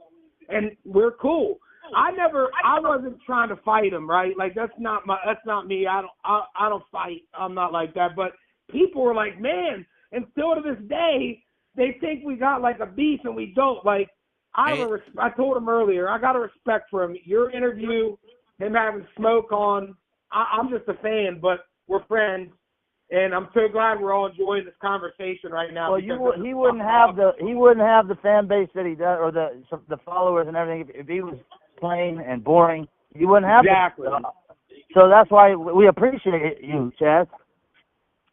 and we're cool. I wasn't trying to fight him, right? Like that's not me. I don't fight. I'm not like that. But people were like, man, and still to this day, they think we got like a beef, and we don't. Like I told him earlier, I got a respect for him. Your interview, him having smoke on. I'm just a fan, but we're friends. And I'm so glad we're all enjoying this conversation right now. Well, he wouldn't have the fan base that he does, or the followers and everything, if he was plain and boring. He wouldn't have exactly. So that's why we appreciate you, Chaz,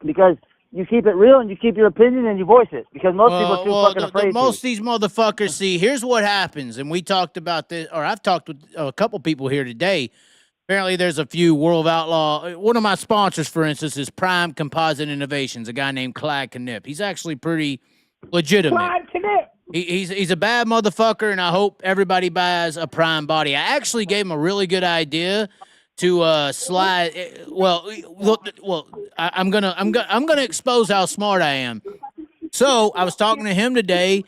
because you keep it real and you keep your opinion and you voice it. Because most people are too fucking afraid. Most of these motherfuckers, see, here's what happens, and we talked about this, or I've talked with a couple people here today. Apparently, there's a few World of Outlaw. One of my sponsors, for instance, is Prime Composite Innovations, a guy named Clyde Knipp. He's actually pretty legitimate. Clyde Knipp. He's a bad motherfucker, and I hope everybody buys a Prime body. I actually gave him a really good idea to slide. I'm gonna expose how smart I am. So I was talking to him today,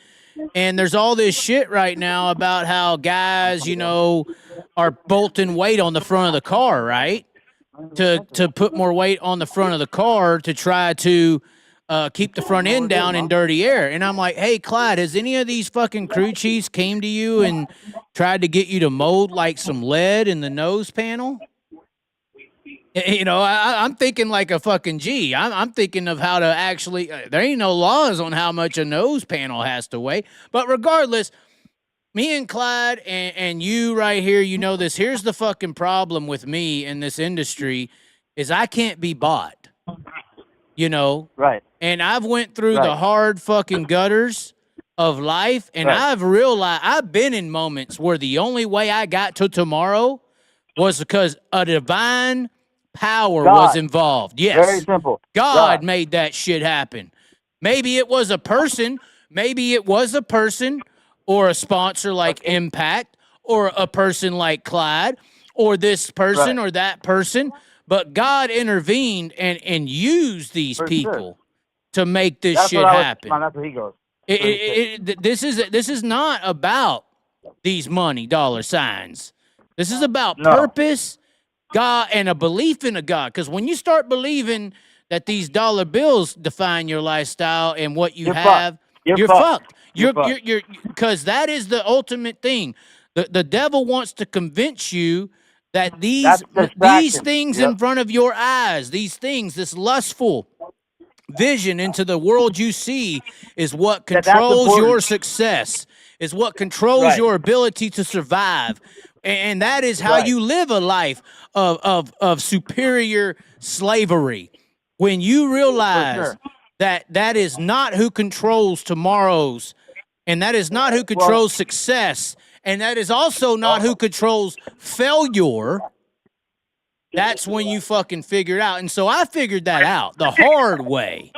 and there's all this shit right now about how guys, are bolting weight on the front of the car, right? To put more weight on the front of the car to try to keep the front end down in dirty air. And I'm like, hey, Clyde, has any of these fucking crew chiefs came to you and tried to get you to mold like some lead in the nose panel? I'm thinking like a fucking G. I'm thinking of how to actually, there ain't no laws on how much a nose panel has to weigh. But regardless, me and Clyde and you right here, this. Here's the fucking problem with me in this industry is I can't be bought, Right. And I've went through the hard fucking gutters of life, and I've realized I've been in moments where the only way I got to tomorrow was because a divine power was involved. Yes. Very simple. God made that shit happen. Maybe it was a person. Or a sponsor like Impact, or a person like Clyde, or this person or that person. But God intervened and used these people to make this shit happen. That's where he goes. This is not about these money dollar signs. This is about purpose, God, and a belief in a God. Because when you start believing that these dollar bills define your lifestyle and what you have, you're fucked. You're because that is the ultimate thing. The devil wants to convince you that these things in front of your eyes, this lustful vision into the world you see, is what controls your success, is what controls your ability to survive, and that is how you live a life of superior slavery. When you realize that is not who controls tomorrow's. And that is not who controls success. And that is also not who controls failure. That's when you fucking figure it out. And so I figured that out the hard way.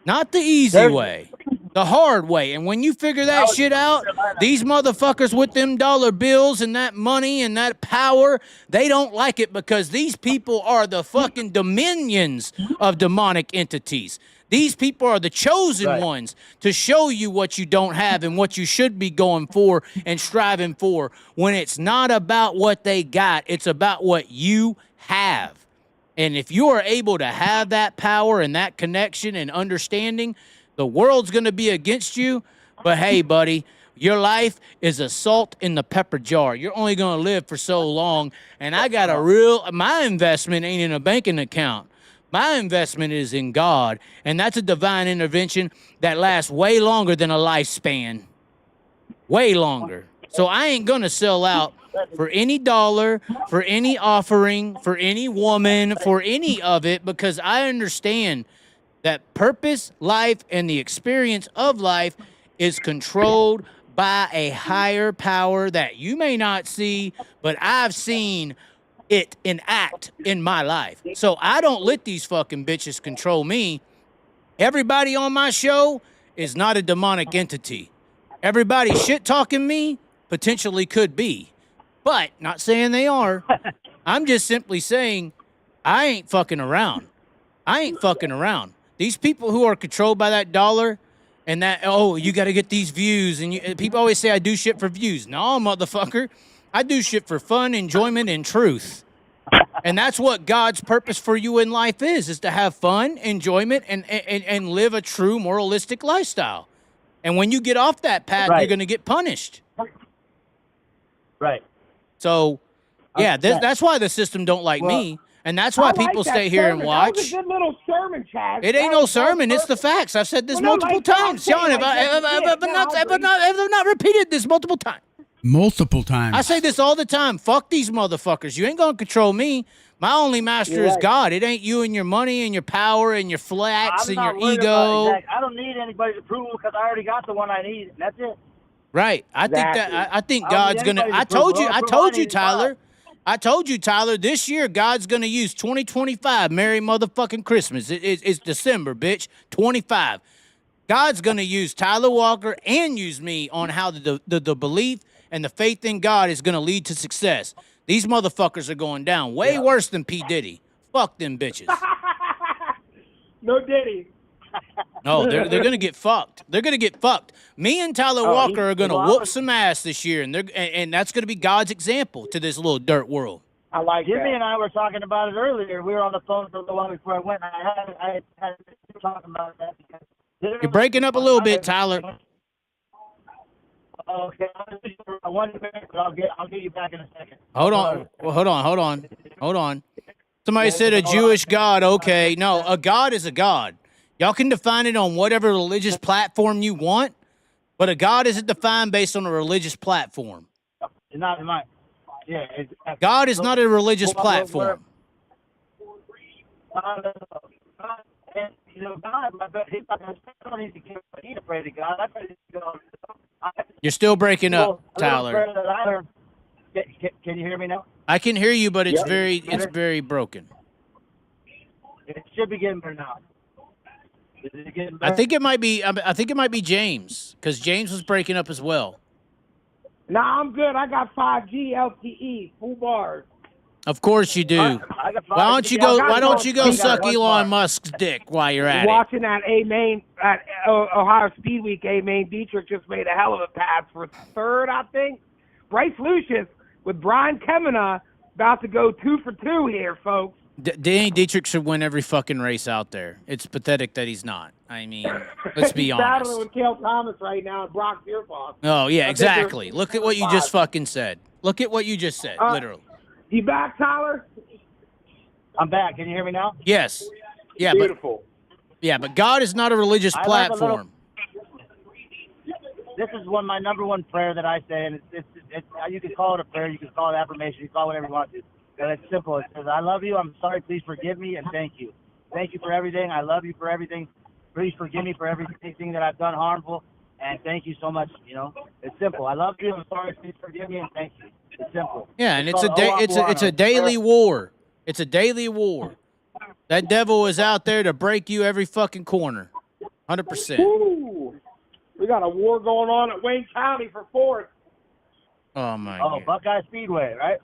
Not the easy way. The hard way. And when you figure that shit out, these motherfuckers with them dollar bills and that money and that power, they don't like it because these people are the fucking dominions of demonic entities. These people are the chosen ones to show you what you don't have and what you should be going for and striving for. When it's not about what they got, it's about what you have. And if you are able to have that power and that connection and understanding, the world's going to be against you. But hey, buddy, your life is a salt in the pepper jar. You're only going to live for so long. And I got my investment ain't in a banking account. My investment is in God, and that's a divine intervention that lasts way longer than a lifespan. Way longer. So I ain't going to sell out for any dollar, for any offering, for any woman, for any of it, because I understand that purpose, life, and the experience of life is controlled by a higher power that you may not see, but I've seen it enact in my life. So I don't let these fucking bitches control me. Everybody on my show is not a demonic entity. Everybody shit talking me potentially could be, but not saying they are. I'm just simply saying I ain't fucking around. I ain't fucking around. These people who are controlled by that dollar and that, oh, you got to get these views. And people always say I do shit for views. No, motherfucker. I do shit for fun, enjoyment, and truth. And that's what God's purpose for you in life is to have fun, enjoyment, and live a true moralistic lifestyle. And when you get off that path, Right. you're going to get punished. Right. So, yeah, that's why the system don't like me. And that's why people stay here and watch. That was a good little sermon, Chaz. It ain't no sermon. It's the facts. I've said this multiple times. Sean, have I not repeated this multiple times? Multiple times. I say this all the time. Fuck these motherfuckers. You ain't going to control me. My only master is God. It ain't you and your money and your power and your flats and your ego. I don't need anybody's approval because I already got the one I need. That's it. Right. I think God's going to. I told you, Tyler. I told you, Tyler, this year God's going to use 2025. Merry motherfucking Christmas. It's December, bitch. 25. God's going to use Tyler Walker and use me on how the belief and the faith in God is going to lead to success. These motherfuckers are going down way worse than P. Diddy. Fuck them bitches. No Diddy. No, they're going to get fucked. They're going to get fucked. Me and Tyler Walker are going to whoop some ass this year, and that's going to be God's example to this little dirt world. I like Jimmy that. and I were talking about it earlier. We were on the phone for a little while before I went. And I had talking about that. You're breaking up a little bit, Tyler. Okay, one minute, but I'll get you back in a second. Hold on. Well, hold on. Somebody said a Jewish God. Okay. No, a God is a God. Y'all can define it on whatever religious platform you want, but a God isn't defined based on a religious platform. It's not in my. Yeah. God is not a religious platform. You know, God, I don't need to pray to God. I pray to God. You're still breaking up, Tyler. Can you hear me now? I can hear you, but it's very broken. It should be getting better now. Is it getting better? I think it might be James, because James was breaking up as well. Nah, I'm good. I got 5G LTE, full bars. Of course you do. Why don't you go suck Elon Musk's dick while you're at it? Watching that at Ohio Speedweek, Dietrich just made a hell of a pass for third, I think. Bryce Lucius with Brian Kemena about to go 2 for 2 here, folks. Danny Dietrich should win every fucking race out there. It's pathetic that he's not. I mean, let's be He's honest. battling with Cale Thomas right now and Brock Dearfoss. Oh, yeah, exactly. Look at what you just fucking said. Look at what you just said, literally. You back, Tyler? I'm back. Can you hear me now? Yes. Yeah, Beautiful. but God is not a religious platform. This is my number one prayer that I say, and it's you can call it a prayer, you can call it affirmation, you can call it whatever you want to. And it's simple. It says, I love you, I'm sorry, please forgive me, and thank you. Thank you for everything. I love you for everything. Please forgive me for everything that I've done harmful, and thank you so much. You know, it's simple. I love you, I'm sorry, please forgive me, and thank you. It's simple. Yeah, and it's a daily war. It's a daily war. That devil is out there to break you every fucking corner. 100%. Ooh, we got a war going on at Wayne County for fourth. Oh, my God. Oh, Buckeye Speedway, right?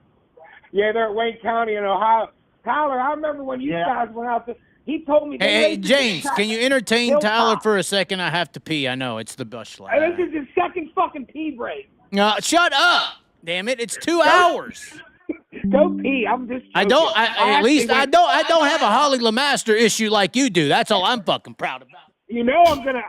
Yeah, they're at Wayne County in Ohio. Tyler, I remember when you guys went out there. He told me. Hey, James, can you entertain Tyler for a second? I have to pee. I know, it's the bush light. And this is his second fucking pee break. Shut up. Damn it, it's 2 hours. Go pee. I'm just joking. I don't have a Holly LeMaster issue like you do. That's all I'm fucking proud about. You know I'm gonna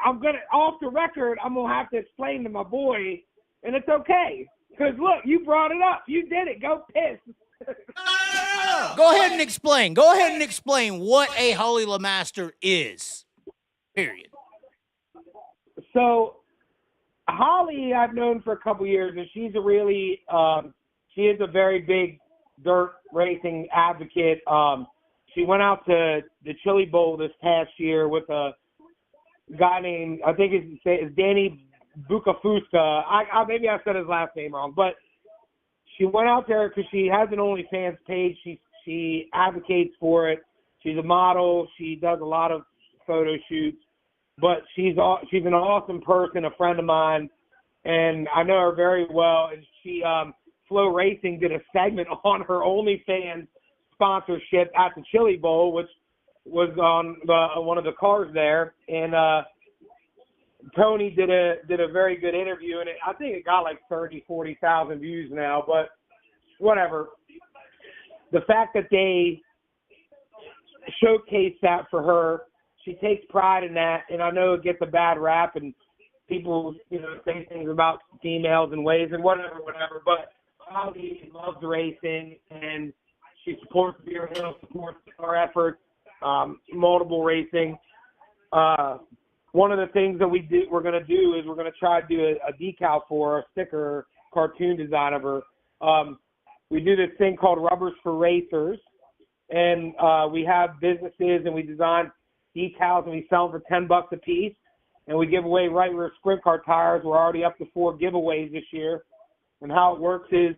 off the record, I'm gonna have to explain to my boy, and it's okay. Because look, you brought it up. You did it. Go piss. No. Go ahead and explain. Go ahead and explain what a Holly LeMaster is. Period. So Holly I've known for a couple years, and she's a really she is a very big dirt racing advocate. She went out to the Chili Bowl this past year with a guy named, I think it's Danny Bukafuska. Maybe I said his last name wrong, but she went out there because she has an OnlyFans page. She advocates for it. She's a model. She does a lot of photo shoots, but she's an awesome person, a friend of mine, and I know her very well. And she Flow Racing did a segment on her OnlyFans sponsorship at the Chili Bowl, which was on one of the cars there, and Tony did a very good interview, and I think it got like 40,000 views now, but whatever. The fact that they showcase that for her, she takes pride in that, and I know it gets a bad rap, and people, say things about females and ways and whatever, but Holly loves racing, and she supports Beerhill, supports our efforts, multiple racing. One of the things that we're going to do is we're going to try to do a decal for her, a sticker, cartoon design of her. We do this thing called Rubbers for Racers, and we have businesses and we design decals and we sell them for $10 a piece, and we give away right rear sprint car tires. We're already up to 4 giveaways this year, and how it works is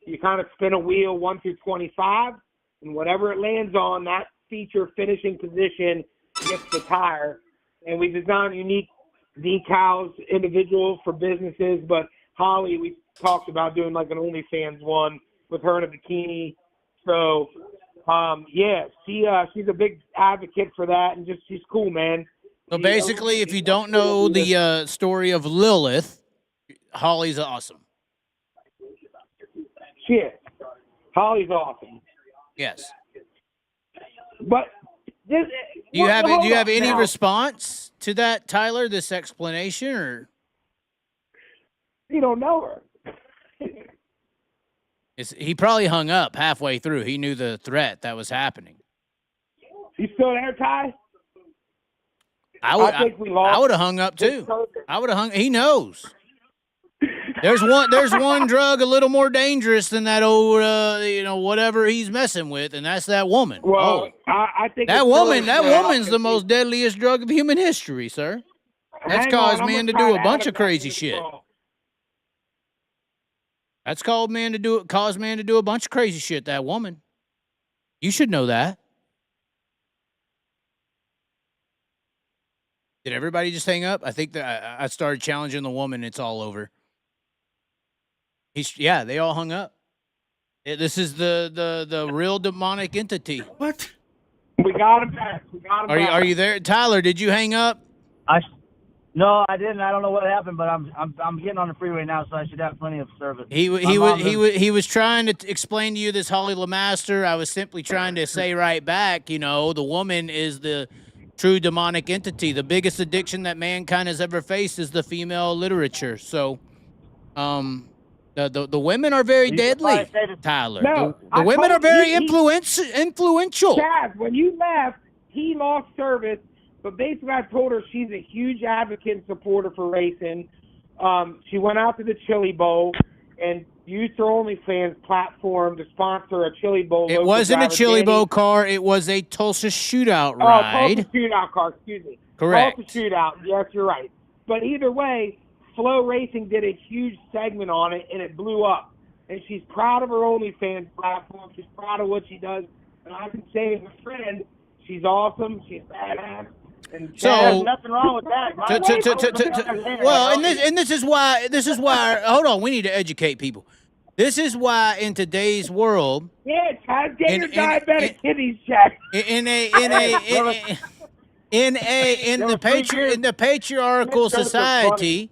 you kind of spin a wheel 1 through 25, and whatever it lands on, that feature finishing position gets the tire. And we design unique decals, individual for businesses. But Holly, we talked about doing like an OnlyFans one with her in a bikini. So, she's a big advocate for that, and she's cool, man. So basically, if you don't know the story of Lilith, Holly's awesome. She is. Holly's awesome. Yes. But do you have any response to that, Tyler? This explanation, or you don't know her? He probably hung up halfway through. He knew the threat that was happening. You still there, Ty? I would have hung up too. I would have hung. He knows. There's one drug a little more dangerous than that old, whatever he's messing with, and that's that woman. Well, I think that woman's the most deadliest drug of human history, sir. That's caused men to do a bunch of crazy shit. That's caused men to do a bunch of crazy shit. That woman. You should know that. Did everybody just hang up? I think that I started challenging the woman. It's all over. They all hung up. This is the real demonic entity. What? We got him back. Are you there, Tyler? Did you hang up? No, I didn't. I don't know what happened, but I'm getting on the freeway now, so I should have plenty of service. He was trying to explain to you this Holly LeMaster. I was simply trying to say right back. The woman is the true demonic entity. The biggest addiction that mankind has ever faced is the female literature. So, The women are very deadly, Tyler. No, the women are very influential. Chaz, when you left, he lost service, but basically I told her she's a huge advocate and supporter for racing. She went out to the Chili Bowl and used her OnlyFans platform to sponsor a Chili Bowl. It wasn't a Chili Bowl car. It was a Tulsa shootout ride. Tulsa shootout car, excuse me. Correct. Tulsa shootout, yes, you're right. But either way, Flow Racing did a huge segment on it, and it blew up. And she's proud of her OnlyFans platform. She's proud of what she does. And I can say as a friend, she's awesome. She's badass. And there's nothing wrong with that. Well, this is why. Hold on, we need to educate people. This is why in today's world. Yeah, Chaz, get your diabetic kidneys checked. In the patriarchal society.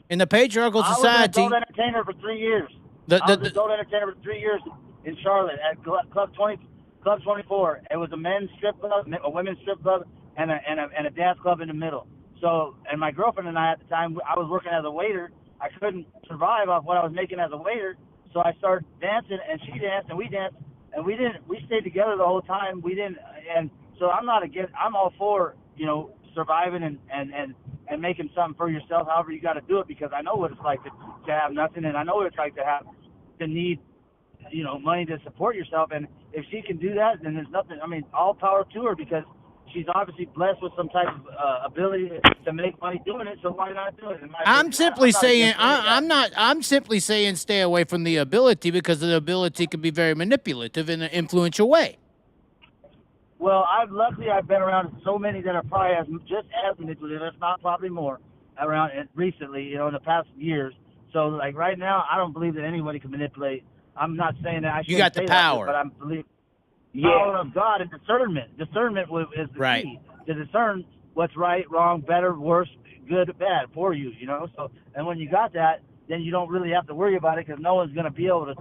In the patriarchal society, I was an adult entertainer for 3 years. I was an adult entertainer for 3 years in Charlotte at Club 24. It was a men's strip club, a women's strip club, and a dance club in the middle. So, and my girlfriend and I at the time, I was working as a waiter. I couldn't survive off what I was making as a waiter, so I started dancing, and she danced, and we danced, and we stayed together the whole time. And so I'm not against. I'm all for surviving and making something for yourself, however you got to do it, because I know what it's like to have nothing, and I know what it's like to need money to support yourself. And if she can do that, then there's nothing. I mean, all power to her, because she's obviously blessed with some type of ability to make money doing it. So why not do it? I'm simply saying I'm simply saying stay away from the ability, because the ability can be very manipulative in an influential way. Well, luckily I've been around so many that are probably just as manipulative, if not probably more, around it recently, in the past years. So like right now, I don't believe that anybody can manipulate. I'm not saying that I should. You got the power, but I believe power of God and discernment. Discernment is the key to discern what's right, wrong, better, worse, good, bad for you. So, and when you got that, then you don't really have to worry about it, because no one's going to be able to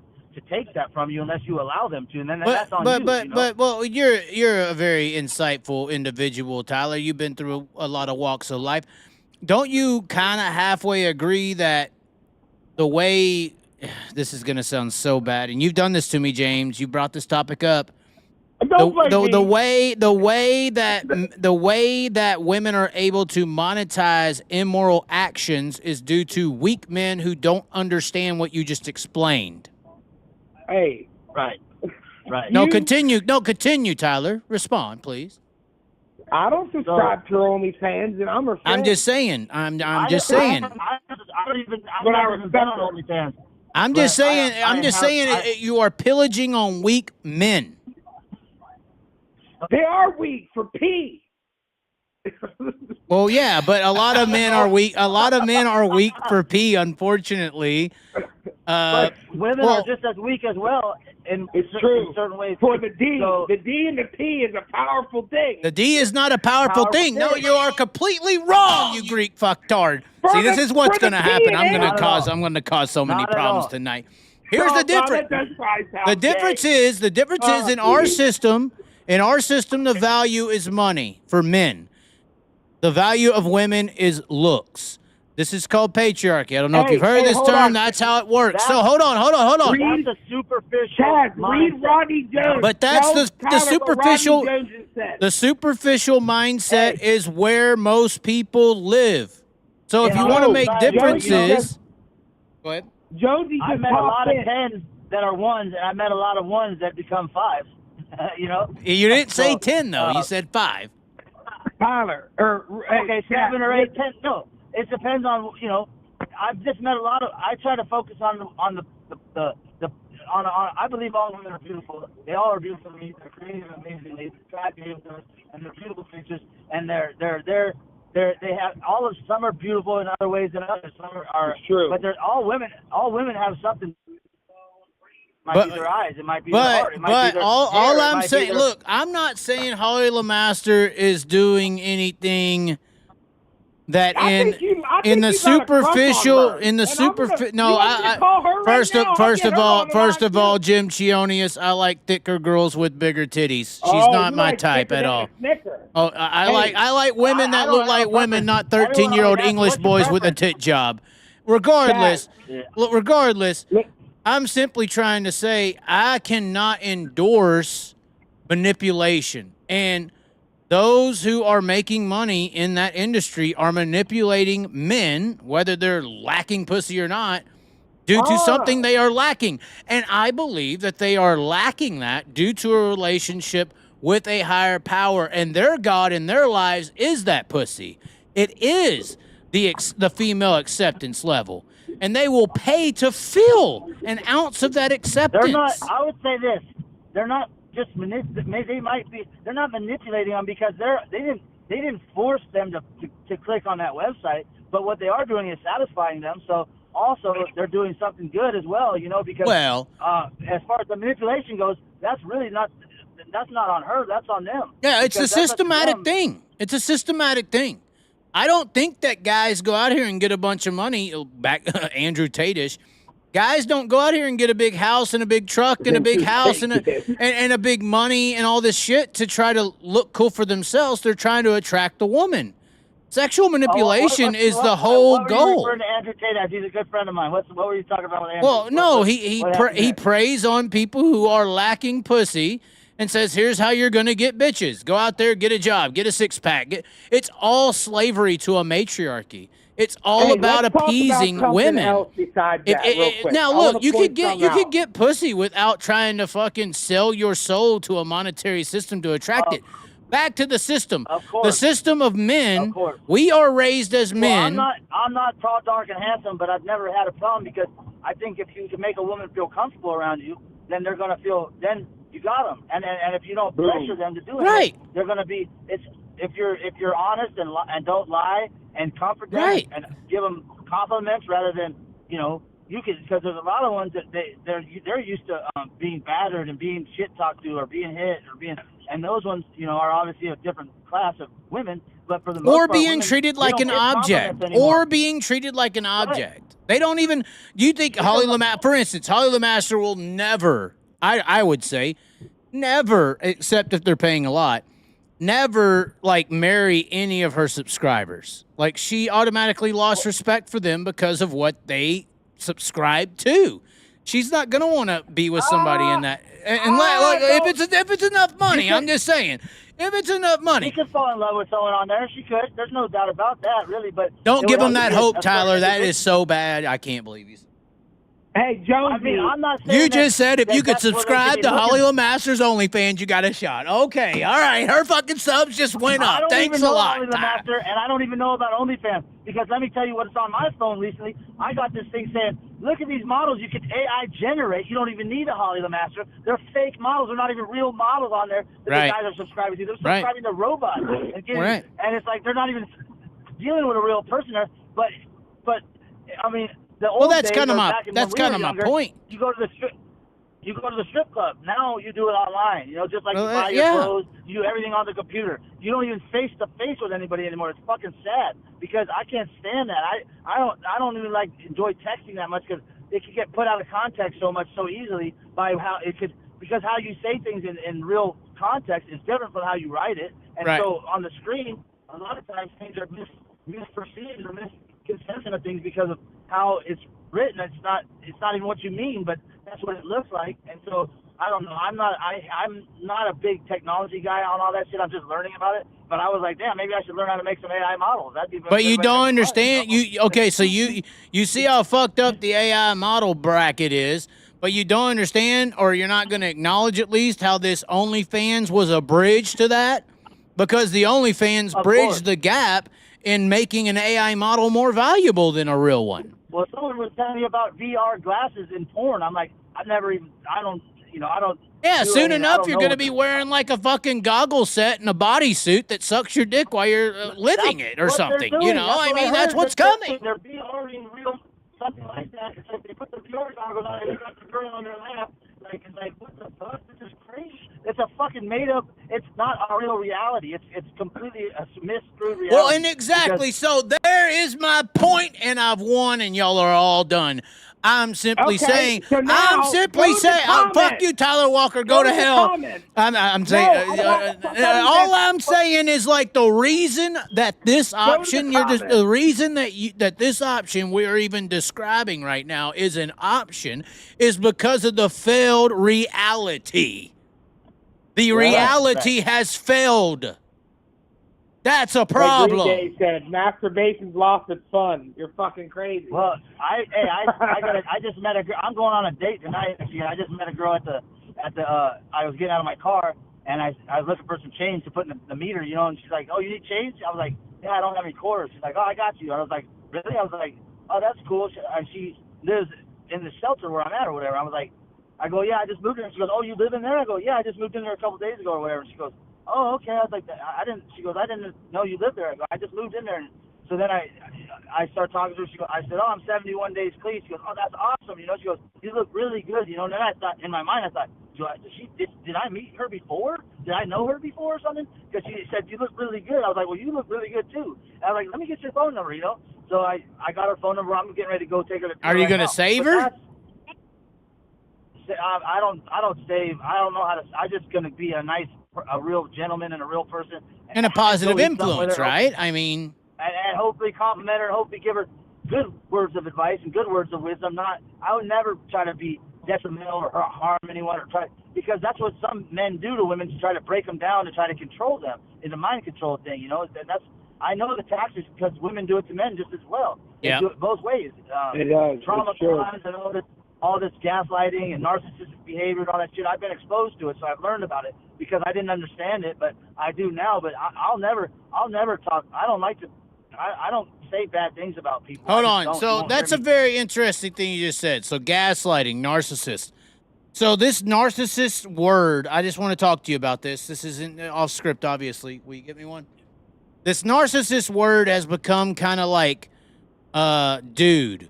take that from you unless you allow them to, and then that's on you. Well, you're a very insightful individual, Tyler. You've been through a lot of walks of life. Don't you kind of halfway agree that the way this is going to sound so bad, and you've done this to me, James. You brought this topic up. The way that women are able to monetize immoral actions is due to weak men who don't understand what you just explained. Hey, right. No, continue, Tyler. Respond, please. I don't subscribe to OnlyFans, and I'm a friend. I'm just saying. I'm just saying. I'm just saying. You are pillaging on weak men. They are weak for P. Well, yeah, but a lot of men are weak. A lot of men are weak for P, unfortunately. But women are just as weak as well in certain ways. For the D, the D and the P is a powerful thing. The D is not a powerful thing. No, you are completely wrong, you Greek fucktard. See, this is what's going to happen. I'm going to cause so many problems tonight. Here's the difference. The difference is in our system. In our system, the value is money for men. The value of women is looks. This is called patriarchy. I don't know if you've heard this term. That's how it works. So hold on. Read the superficial. Chaz, read Rodney Jones. But that's the superficial. The superficial mindset is where most people live. So if you want to make differences, go ahead. Jonesy just I met a lot of 10s that are 1s, and I met a lot of 1s that become 5s. You didn't say 10 though. You said 5. Tyler, okay, 7 or 8, 10. No, it depends on I've just met a lot of. I try to focus on I believe all women are beautiful. They all are beautiful to me. They're creative, amazing. They attractive, and they're beautiful creatures. And they have some are beautiful in other ways than others. Some are true. But they're all women. All women have something. It might be their eyes. It might be their heart. It might be their all hair, I'm saying, look, I'm not saying Holly LeMaster is doing anything that first of all, Jim Chionius, I like thicker girls with bigger titties. She's not my type at all. Oh, I like women that look like women, not 13-year-old English boys with a tit job. Regardless, I'm simply trying to say I cannot endorse manipulation. And those who are making money in that industry are manipulating men, whether they're lacking pussy or not, due to something they are lacking. And I believe that they are lacking that due to a relationship with a higher power. And their God in their lives is that pussy. It is the female acceptance level. And they will pay to feel an ounce of that acceptance. They're not. I would say this: they're not just They might be. They're not manipulating them because they didn't force them to click on that website. But what they are doing is satisfying them. So also they're doing something good as well. Because as far as the manipulation goes, that's really not. That's not on her. That's on them. Yeah, it's a systematic thing. It's a systematic thing. I don't think that guys go out here and get a bunch of money. Back Andrew Tate-ish. Guys don't go out here and get a big house and a big truck and a big house and a big money and all this shit to try to look cool for themselves. They're trying to attract a woman. Sexual manipulation is the whole goal. What were you referring to Andrew Tate as? He's a good friend of mine. What were you talking about with Andrew? Well, no, he preys on people who are lacking pussy and says, here's how you're going to get bitches. Go out there, get a job, get a six-pack. It's all slavery to a matriarchy. It's all Hey, about let's talk appeasing about something women. else besides that, real quick. Now I wanna look, you point could get something out. get pussy without trying to fucking sell your soul to a monetary system to attract it. Back to the system. Of The course. system of men. Of course. We are raised as Well, men. I'm not tall, dark, and handsome, but I've never had a problem because I think if you can make a woman feel comfortable around you, then they're gonna feel. Then you got them. And if you don't pressure them to do it, Right. they're gonna be. It's if you're honest and don't lie and comfort them Right. and give them compliments rather than you can, because there's a lot of ones that they're used to being battered and being shit talked to or being hit or being, and those ones are obviously a different class of women. But for the most Or part, being women, treated they like don't an get compliments object. anymore. Or being treated like an object. They don't even. You think Holly LeMaster, for instance, Holly LeMaster will never. I would say, never, except if they're paying a lot. Never like marry any of her subscribers. Like she automatically lost respect for them because of what they subscribe to. She's not gonna want to be with somebody in that. And like, if it's enough money, I'm just saying, if it's enough She money, could fall in love with someone on there. She could. There's no doubt about that, really. But don't it give would them have that to be hope, a Tyler. certain That is so bad. I can't believe you. Hey, Jonesy. I mean, I'm not saying You just said if you could that's where they subscribe should to be Holly looking. LeMaster's OnlyFans, you got a shot. Okay, all right. Her fucking subs just went I up. don't Thanks even a know lot. Holly Tyler. LeMaster, and I don't even know about OnlyFans because let me tell you what's on my phone recently. I got this thing saying, look at these models you can AI generate. You don't even need a Holly LeMaster. They're fake models. They're not even real models on there that Right. the guys are subscribing to. They're Right. subscribing to robots. Right. And it's like they're not even dealing with a real person there. But I mean, the old that's days kinda are my- back in that's when we were kinda my younger. point. You go to the strip club. Now you do it online. Just like you Well, buy your yeah. clothes, you do everything on the computer. You don't even face to face with anybody anymore. It's fucking sad because I can't stand that. I don't even enjoy texting that much because it could get put out of context so easily by how it could, because how you say things in real context is different from how you write it. And Right. so on the screen, a lot of times things are misperceived or misconception of things because of how it's written. It's not even what you mean, but that's what it looks like. And so I don't know. I'm not a big technology guy on all that shit. I'm just learning about it. But I was like, damn, maybe I should learn how to make some AI models. That'd be. But you everybody don't makes understand. money, Okay? So you see how fucked up the AI model bracket is, but you don't understand, or you're not going to acknowledge at least how this OnlyFans was a bridge to that, because the OnlyFans Of bridged course. the gap in making an AI model more valuable than a real one. Well, someone was telling me about VR glasses in porn. I'm like, I don't. Yeah, do soon anything. I enough don't you're know going to what be the- wearing like a fucking goggle set and a bodysuit that sucks your dick while you're living That's it or what they're something. doing. You know, That's I what mean, that's heard. what's They're coming. They're VRing real something like that. It's like they put the VR goggles on and they got the girl on their lap. It's like, what the fuck? This is crazy. It's a fucking made up. It's not a real reality. It's completely a miscrewed reality. Well, and exactly. So there is my point, and I've won, and y'all are all done. I'm simply Okay, saying. so now, I'm simply go to saying. Oh, fuck comments. you, Tyler Walker. Go to to hell. comments. I'm No, saying. I All I'm saying is like the reason that this option, the reason that this option we're even describing right now is an option is because of the failed reality. The reality has failed. That's a problem. Like Green Day said, masturbation's lost its fun. You're fucking crazy. Well, I just met a girl. I'm going on a date tonight. Actually, I just met a girl at the. I was getting out of my car and I was looking for some change to put in the meter, and she's like, "Oh, you need change?" I was like, "Yeah, I don't have any quarters." She's like, "Oh, I got you." I was like, "Really?" I was like, "Oh, that's cool." And she lives in the shelter where I'm at or whatever. I was like, I go, "Yeah, I just moved in." She goes, "Oh, you live in there?" I go, "Yeah, I just moved in there a couple days ago or whatever." And she goes, "Oh, okay." I was like, "I didn't." She goes, "I didn't know you lived there." I go, "I just moved in there." And so then I start talking to her. She goes, I said, "Oh, I'm 71 days clean." She goes, "Oh, that's awesome." She goes, "You look really good." And then I thought, in my mind, I thought, did I meet her before? Did I know her before or something? Because she said, "You look really good." I was like, "Well, you look really good too." And I was like, "Let me get your phone number," So I got her phone number. I'm getting ready to go take her to. Are you going to save her? I don't save. I don't know how to. I'm just gonna be a real gentleman and a real person. And a positive go eat something with influence, her, right? I mean, and hopefully compliment her, and hopefully give her good words of advice and good words of wisdom. I would never try to be detrimental or harm anyone because that's what some men do to women, to try to break them down, to try to control them. It's a mind control thing, and I know the tactics because women do it to men just as well. They do it both ways. It does. Trauma crimes and all this gaslighting and narcissistic behavior and all that shit. I've been exposed to it, so I've learned about it because I didn't understand it, but I do now. But I'll never talk. I don't like to. I don't say bad things about people. Hold on. So that's a very interesting thing you just said. So gaslighting, narcissist. So this narcissist word, I just want to talk to you about this. This isn't off script, obviously. Will you get me one? This narcissist word has become kind of like, dude.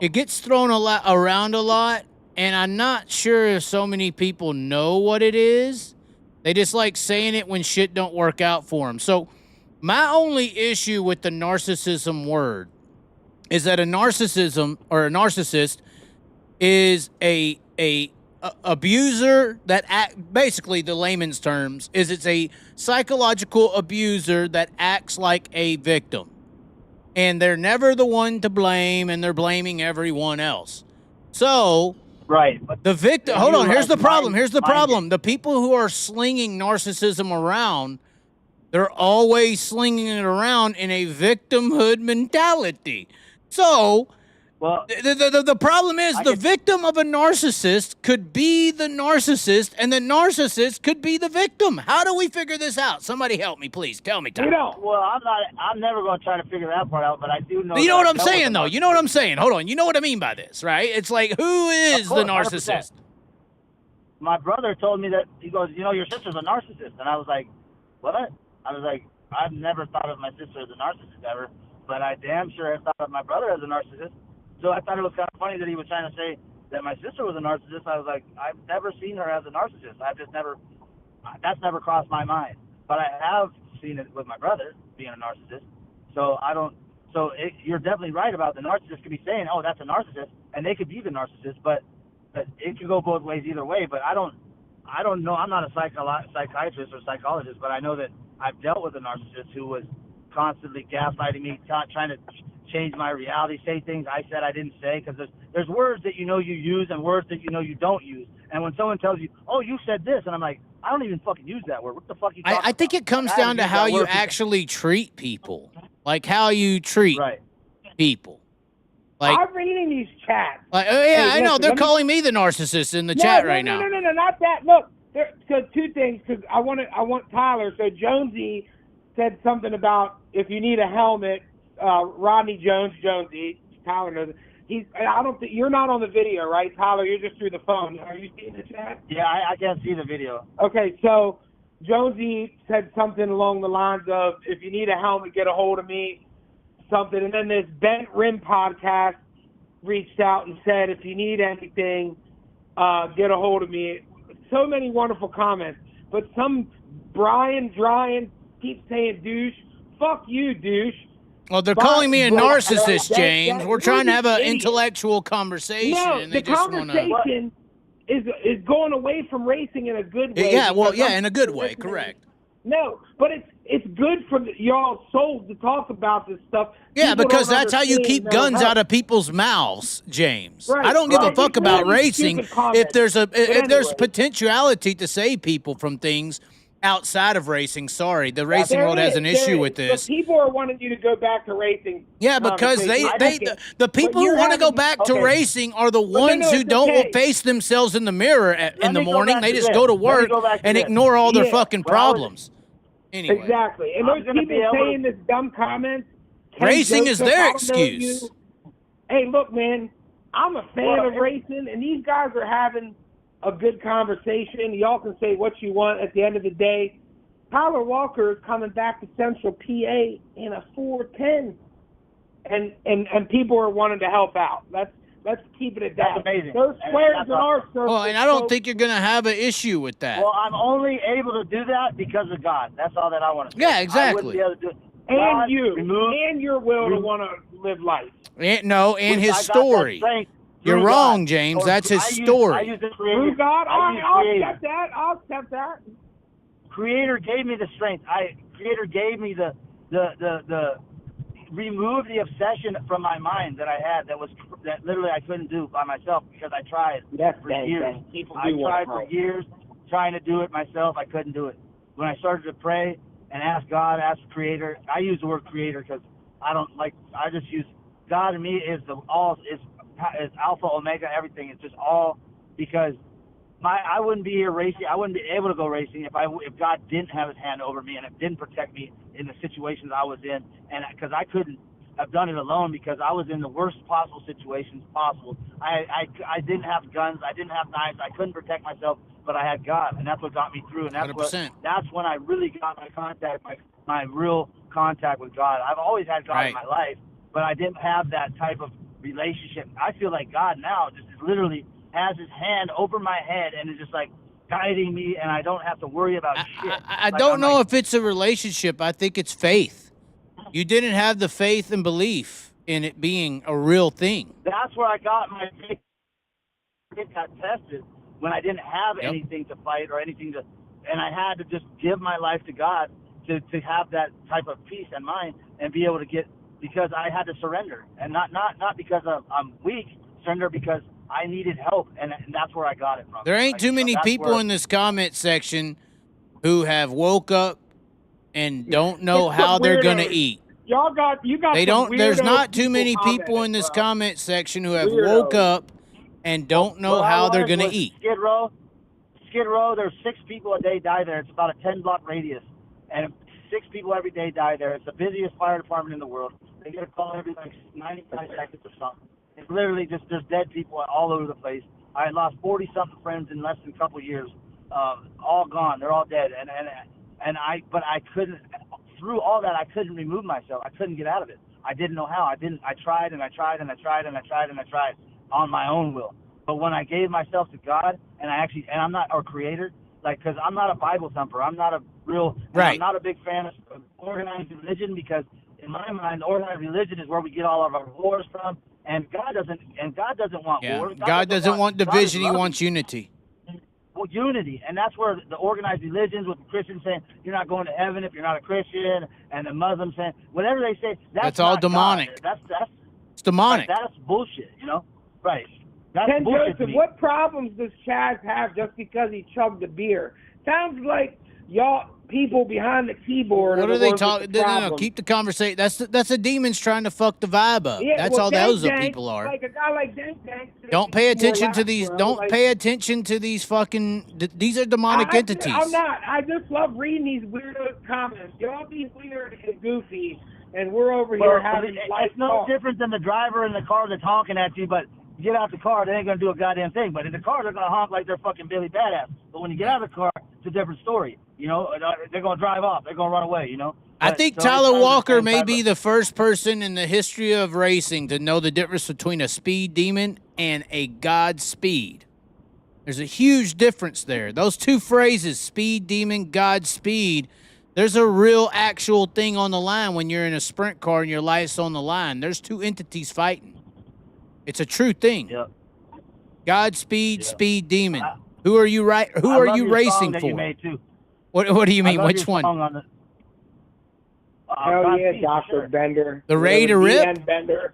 It gets thrown around a lot, and I'm not sure if so many people know what it is. They just like saying it when shit don't work out for them. So my only issue with the narcissism word is that a narcissist is a abuser that basically the layman's terms is it's a psychological abuser that acts like a victim. And they're never the one to blame, and they're blaming everyone else. So, right. But the victim. Hold on. Here's the problem. Here's the problem. The people who are slinging narcissism around, they're always slinging it around in a victimhood mentality. So, well, the problem is the victim of a narcissist could be the narcissist, and the narcissist could be the victim. How do we figure this out? Somebody help me, please. Tell me, Tom. Well, I'm never going to try to figure that part out, but I do know. You know what I'm saying, though? You know what I'm saying? Hold on. You know what I mean by this, right? It's like, who is the narcissist? 100%. My brother told me that, he goes, your sister's a narcissist. And I was like, what? I was like, I've never thought of my sister as a narcissist ever, but I damn sure have thought of my brother as a narcissist. So I thought it was kind of funny that he was trying to say that my sister was a narcissist. I was like, I've never seen her as a narcissist. That's never crossed my mind. But I have seen it with my brother being a narcissist. So you're definitely right about the narcissist could be saying, oh, that's a narcissist, and they could be the narcissist, but it could go both ways either way. But I don't know. I'm not a psychiatrist or psychologist, but I know that I've dealt with a narcissist who was constantly gaslighting me, trying to change my reality, say things I said I didn't say, because there's words that you use and words that you don't use. And when someone tells you, oh, you said this, and I'm like, I don't even fucking use that word. What the fuck are you talking about? I think it comes down to how you actually treat people. Like how you treat people. Like, I'm reading these chats. Like, oh, yeah, I know. They're calling me the narcissist in the chat right now. No, not that. Look, so two things, because I want Tyler. So Jonesy said something about if you need a helmet, Rodney Jonesy, Tyler knows it. I don't think you're not on the video, right, Tyler? You're just through the phone. Are you seeing the chat? Yeah, I can't see the video. Okay, so Jonesy said something along the lines of, if you need a helmet, get a hold of me, something. And then this Bent Rim podcast reached out and said, if you need anything, get a hold of me. So many wonderful comments. But some Brian Dryan keeps saying douche. Fuck you, douche. Well, they're calling me a narcissist, James. We're trying to have an intellectual conversation. No, and they the conversation is going away from racing in a good way. Yeah, well, yeah, in a good way, correct. No, but it's good for y'all souls to talk about this stuff. Yeah, because that's how you keep guns out of people's mouths, James. Right, I don't give a fuck about racing if there's potentiality to save people from things outside of racing. Sorry, the racing world has an issue with this. But people are wanting you to go back to racing. Yeah, because the people who want to go back to racing are the ones who don't face themselves in the mirror in the morning. They just go to work and ignore all their fucking problems. Anyway. Exactly. And those people saying this dumb comments. Racing is their excuse. Hey, look, man, I'm a fan of racing, and these guys are having a good conversation. Y'all can say what you want. At the end of the day, Tyler Walker is coming back to Central PA in a 410, and people are wanting to help out. Let's keep it at that. That's amazing. Those squares in our circle. Well, and I don't think you're going to have an issue with that. Well, I'm only able to do that because of God. That's all that I want to say. Yeah, exactly. I wouldn't be able to do it. And and your will to want to live life. And his story. You're wrong, James. That's his story. I use the Creator. Through God, I'll accept that. Creator gave me the strength. Creator gave me the remove the obsession from my mind that I had that literally I couldn't do by myself because I tried for years. I tried for years trying to do it myself. I couldn't do it. When I started to pray and ask God, ask the Creator. I use the word Creator because I just use God. And me is alpha, omega, everything. It's just all because I wouldn't be here racing. I wouldn't be able to go racing if God didn't have His hand over me and it didn't protect me in the situations I was in, and because I couldn't have done it alone because I was in the worst possible situations possible. I didn't have guns. I didn't have knives. I couldn't protect myself, but I had God, and that's what got me through. And that's 100%. that's when I really got my real contact with God. I've always had God in my life, but I didn't have that type of relationship. I feel like God now just literally has His hand over my head and is just like guiding me, and I don't have to worry about shit. I don't know if it's a relationship. I think it's faith. You didn't have the faith and belief in it being a real thing. That's where I got my faith. It got tested when I didn't have anything to fight or anything to, and I had to just give my life to God to have that type of peace in mind and be able to get, because I had to surrender, and not because I'm weak, surrender because I needed help, and that's where I got it from. There ain't too many people in this comment section who have woke up and don't know how they're gonna eat. You got. They don't. There's not too many people in this comment section who have woke up and don't know how they're gonna eat. Skid Row. There's 6 people a day die there. It's about a 10-block radius, and 6 people every day die there. It's the busiest fire department in the world. They get a call every 95 seconds or something. It's literally just there's dead people all over the place. I lost 40-something friends in less than a couple of years, all gone. They're all dead, but I couldn't. Through all that, I couldn't remove myself. I couldn't get out of it. I didn't know how. I tried and I tried and I tried and I tried and I tried on my own will. But when I gave myself to God, and I'm not our Creator, because I'm not a Bible thumper. I'm not a real. I'm not a big fan of organized religion, because in my mind, organized religion is where we get all of our wars from. And God doesn't want war. God doesn't want division. He wants unity. Well, unity, and that's where the organized religions, with the Christians saying you're not going to heaven if you're not a Christian, and the Muslims saying whatever they say, that's all demonic. God. It's demonic. That's bullshit, Right. That's Ken bullshit. Joseph, what problems does Chaz have just because he chugged a beer? Sounds like y'all people behind the keyboard. What are they talking? No, keep the conversation. That's the demons trying to fuck the vibe up. Yeah, that's all those people are. Like a guy like Dank. Don't pay attention to these. Don't pay attention to these fucking. These are demonic entities. I'm not. I just love reading these weirdo comments. Y'all be weird and goofy, and we're over here having life. It's no different than the driver in the car that's honking at you, but get out the car, they ain't gonna do a goddamn thing. But in the car, they're gonna honk like they're fucking Billy Badass. But when you get out of the car, it's a different story. They're gonna drive off. They're gonna run away. I think Tyler Walker may be the first person in the history of racing to know the difference between a speed demon and a Godspeed. There's a huge difference there. Those two phrases, speed demon, Godspeed, there's a real actual thing on the line when you're in a sprint car and your life's on the line. There's two entities fighting. It's a true thing. Yep. Godspeed, speed demon. Who are you Who are you racing for? You made too. What do you mean? Which one? Hell yeah, Dr. Bender. The Ready to Rip? Bender.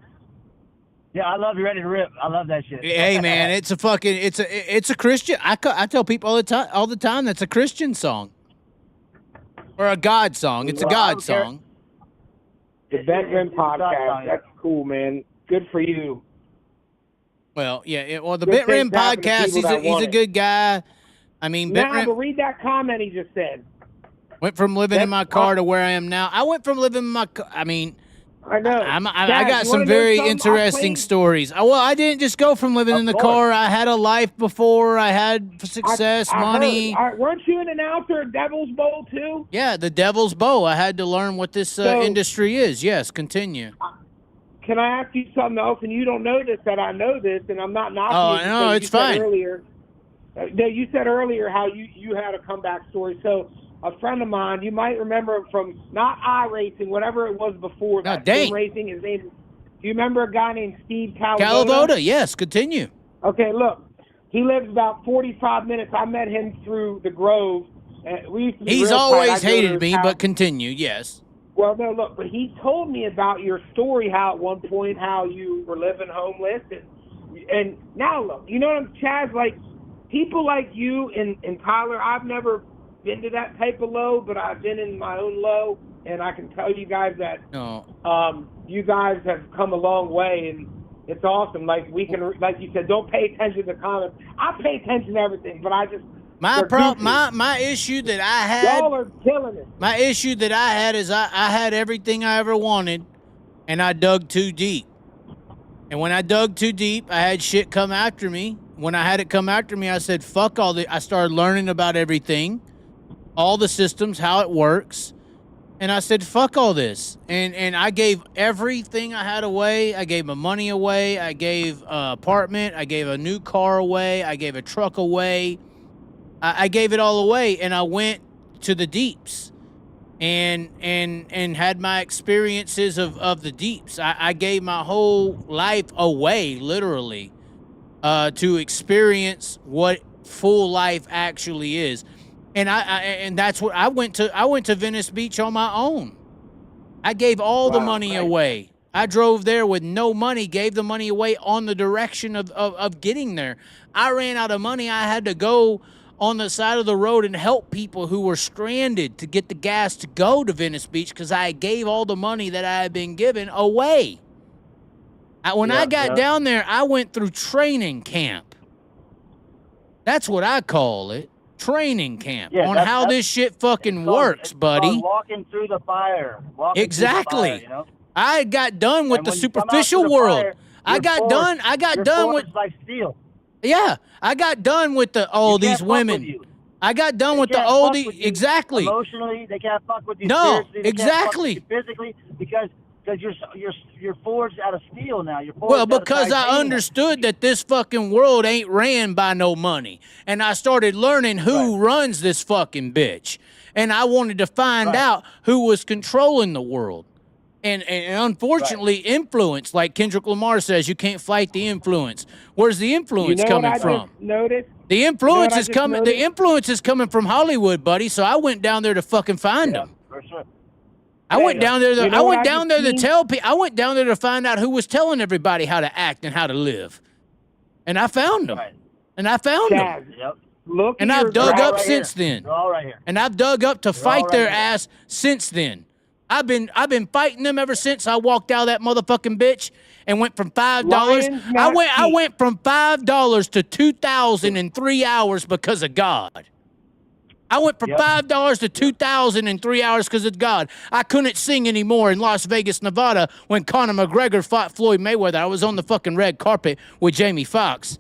Yeah, I love you, Ready to Rip. I love that shit. Hey man, it's a Christian. I tell people all the time that's a Christian song. Or a God song. It's a God song. The Bent Rim podcast. That's cool, man. Good for you. Well, yeah. The Bent Rim podcast, he's a good guy. I mean, but read that comment he just said. Went from living in my car to where I am now. I went from living in my car. I mean, I know. I got some very interesting stories. Well, I didn't just go from living in the car. I had a life before. I had success, money. Weren't you an announcer at Devil's Bowl too? Yeah, the Devil's Bowl. I had to learn what this industry is. Yes, continue. Can I ask you something else? And you don't know this, that I know this, and I'm not knocking you. Oh, no, it's fine. You said earlier how you had a comeback story. So a friend of mine, you might remember him from not iRacing, whatever it was before. No, dang. Racing. His name. Do you remember a guy named Steve Calavoda? Calavoda, yes. Continue. Okay, look, he lives about 45 minutes. I met him through the Grove. He's always hated me, but continue. Yes. Well, no, look, but he told me about your story, how at one point how you were living homeless, and now look, you know what I'm, Chaz, like people like you and Tyler, I've never been to that type of low, but I've been in my own low, and I can tell you guys that you guys have come a long way, and it's awesome. Like you said, don't pay attention to comments. I pay attention to everything, but I just my issue that I had, y'all are killing it. My issue that I had is I had everything I ever wanted, and I dug too deep. And when I dug too deep, I had shit come after me. When I had it come after me, I said, fuck all the... I started learning about everything, all the systems, how it works. And I said, fuck all this. And I gave everything I had away. I gave my money away. I gave an apartment. I gave a new car away. I gave a truck away. I gave it all away, and I went to the deeps and had my experiences of the deeps. I gave my whole life away, literally, to experience what full life actually is. And that's what I went to Venice Beach on my own. I gave all the money away. I drove there with no money, gave the money away on the direction of getting there. I ran out of money. I had to go on the side of the road and help people who were stranded to get the gas to go to Venice Beach because I gave all the money that I had been given away. When I got down there, I went through training camp. That's what I call it. Training camp on how this shit fucking works, buddy. Walking through the fire. Exactly. Through the fire, you know? I got done with the superficial world. I got done with like steel. Yeah, I got done with these women. I got done with the oldies. Exactly. Emotionally, they can't fuck with you. No, spiritually, exactly. They can't fuck with you physically, because you're forged out of steel now. Well, because I understood that this fucking world ain't ran by no money, and I started learning who runs this fucking bitch, and I wanted to find out who was controlling the world. And unfortunately, influence, like Kendrick Lamar says, you can't fight the influence. Where's the influence coming from? The influence is coming. The influence is coming from Hollywood, buddy. So I went down there to fucking find them. For sure. I went down there. I went down there to tell people. I went down there to find out who was telling everybody how to act and how to live. And I found them. And I found them. Yep. And I've dug up since then. They're all right here. And I've dug up to fight their ass since then. I've been fighting them ever since I walked out of that motherfucking bitch and went from $5. I went from $5 to $2,000 in 3 hours because of God. I went from $5 to $2,000 in 3 hours because of God. I couldn't sing anymore in Las Vegas, Nevada when Conor McGregor fought Floyd Mayweather. I was on the fucking red carpet with Jamie Foxx.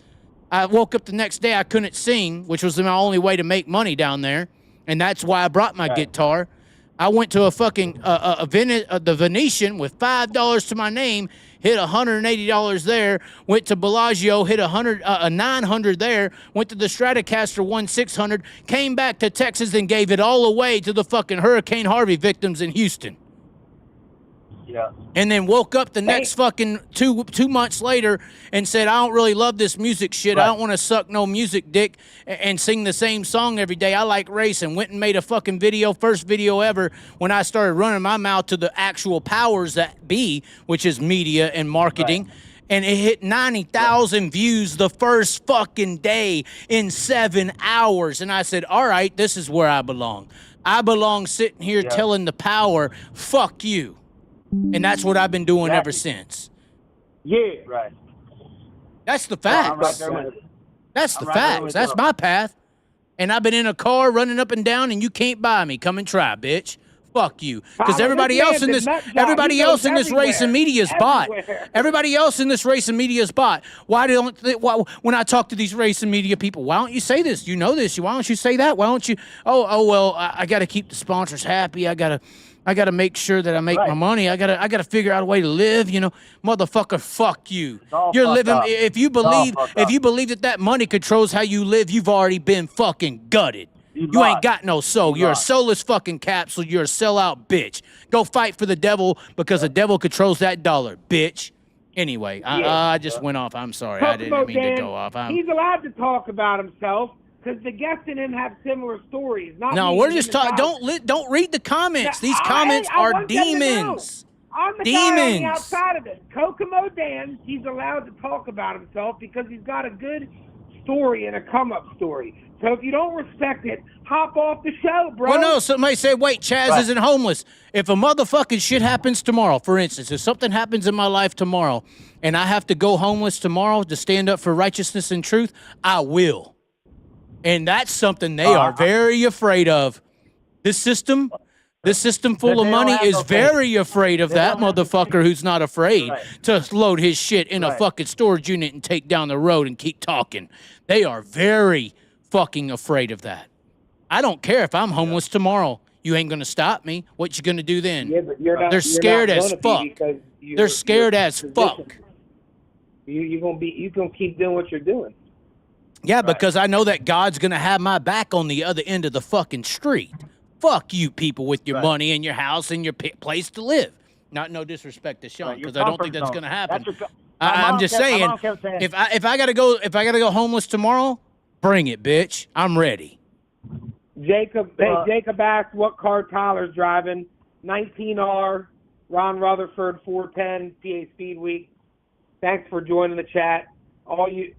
I woke up the next day, I couldn't sing, which was my only way to make money down there. And that's why I brought my guitar. I went to a fucking the Venetian with $5 to my name, hit $180 there. Went to Bellagio, hit $900 there. Went to the Stratocaster, won $600. Came back to Texas and gave it all away to the fucking Hurricane Harvey victims in Houston. Yeah. And then woke up the next fucking two months later and said, I don't really love this music shit. I don't want to suck no music dick and sing the same song every day. I like racing. Went and made a fucking video, first video ever, when I started running my mouth to the actual powers that be, which is media and marketing. And it hit 90,000 views the first fucking day in 7 hours. And I said, all right, this is where I belong. I belong sitting here telling the power, fuck you. And that's what I've been doing ever since. Yeah. Right. That's the facts. That's the facts. That's my path. And I've been in a car running up and down, and you can't buy me. Come and try, bitch. Fuck you. Because everybody else in this race and media is bought. Everybody else in this race and media is bought. When I talk to these race and media people, why don't you say this? You know this. Why don't you say that? Why don't you? Well, I got to keep the sponsors happy. I got to make sure that I make my money. I got to figure out a way to live, you know. Motherfucker, fuck you. You're living if you believe that money controls how you live, you've already been fucking gutted. You ain't got no soul. You're a soulless fucking capsule. You're a sellout bitch. Go fight for the devil because the devil controls that dollar, bitch. Anyway, I just went off. I'm sorry. I didn't mean to go off. He's allowed to talk about himself. Because the guests and him have similar stories. We're just talking. Don't read the comments. These comments are demons. I'm the guy on the outside of it. Kokomo Dan, he's allowed to talk about himself because he's got a good story and a come-up story. So if you don't respect it, hop off the show, bro. Well, no, somebody say, wait, Chaz isn't homeless. If a motherfucking shit happens tomorrow, for instance, if something happens in my life tomorrow and I have to go homeless tomorrow to stand up for righteousness and truth, I will. And that's something they are very afraid of. This system full of money is very afraid of that motherfucker who's not afraid to load his shit in a fucking storage unit and take down the road and keep talking. They are very fucking afraid of that. I don't care if I'm homeless tomorrow. You ain't gonna stop me. What you gonna do then? Yeah, but you're not, They're scared as fuck. They're scared as fuck. You gonna keep doing what you're doing. Yeah, because I know that God's gonna have my back on the other end of the fucking street. Fuck you people with your money and your house and your place to live. Not no disrespect to Sean, because I don't think that's gonna happen. I'm just saying, if I gotta go homeless tomorrow, bring it, bitch. I'm ready. Jacob asked what car Tyler's driving. 19R, Ron Rutherford, 410, PA Speedweek. Thanks for joining the chat. All you,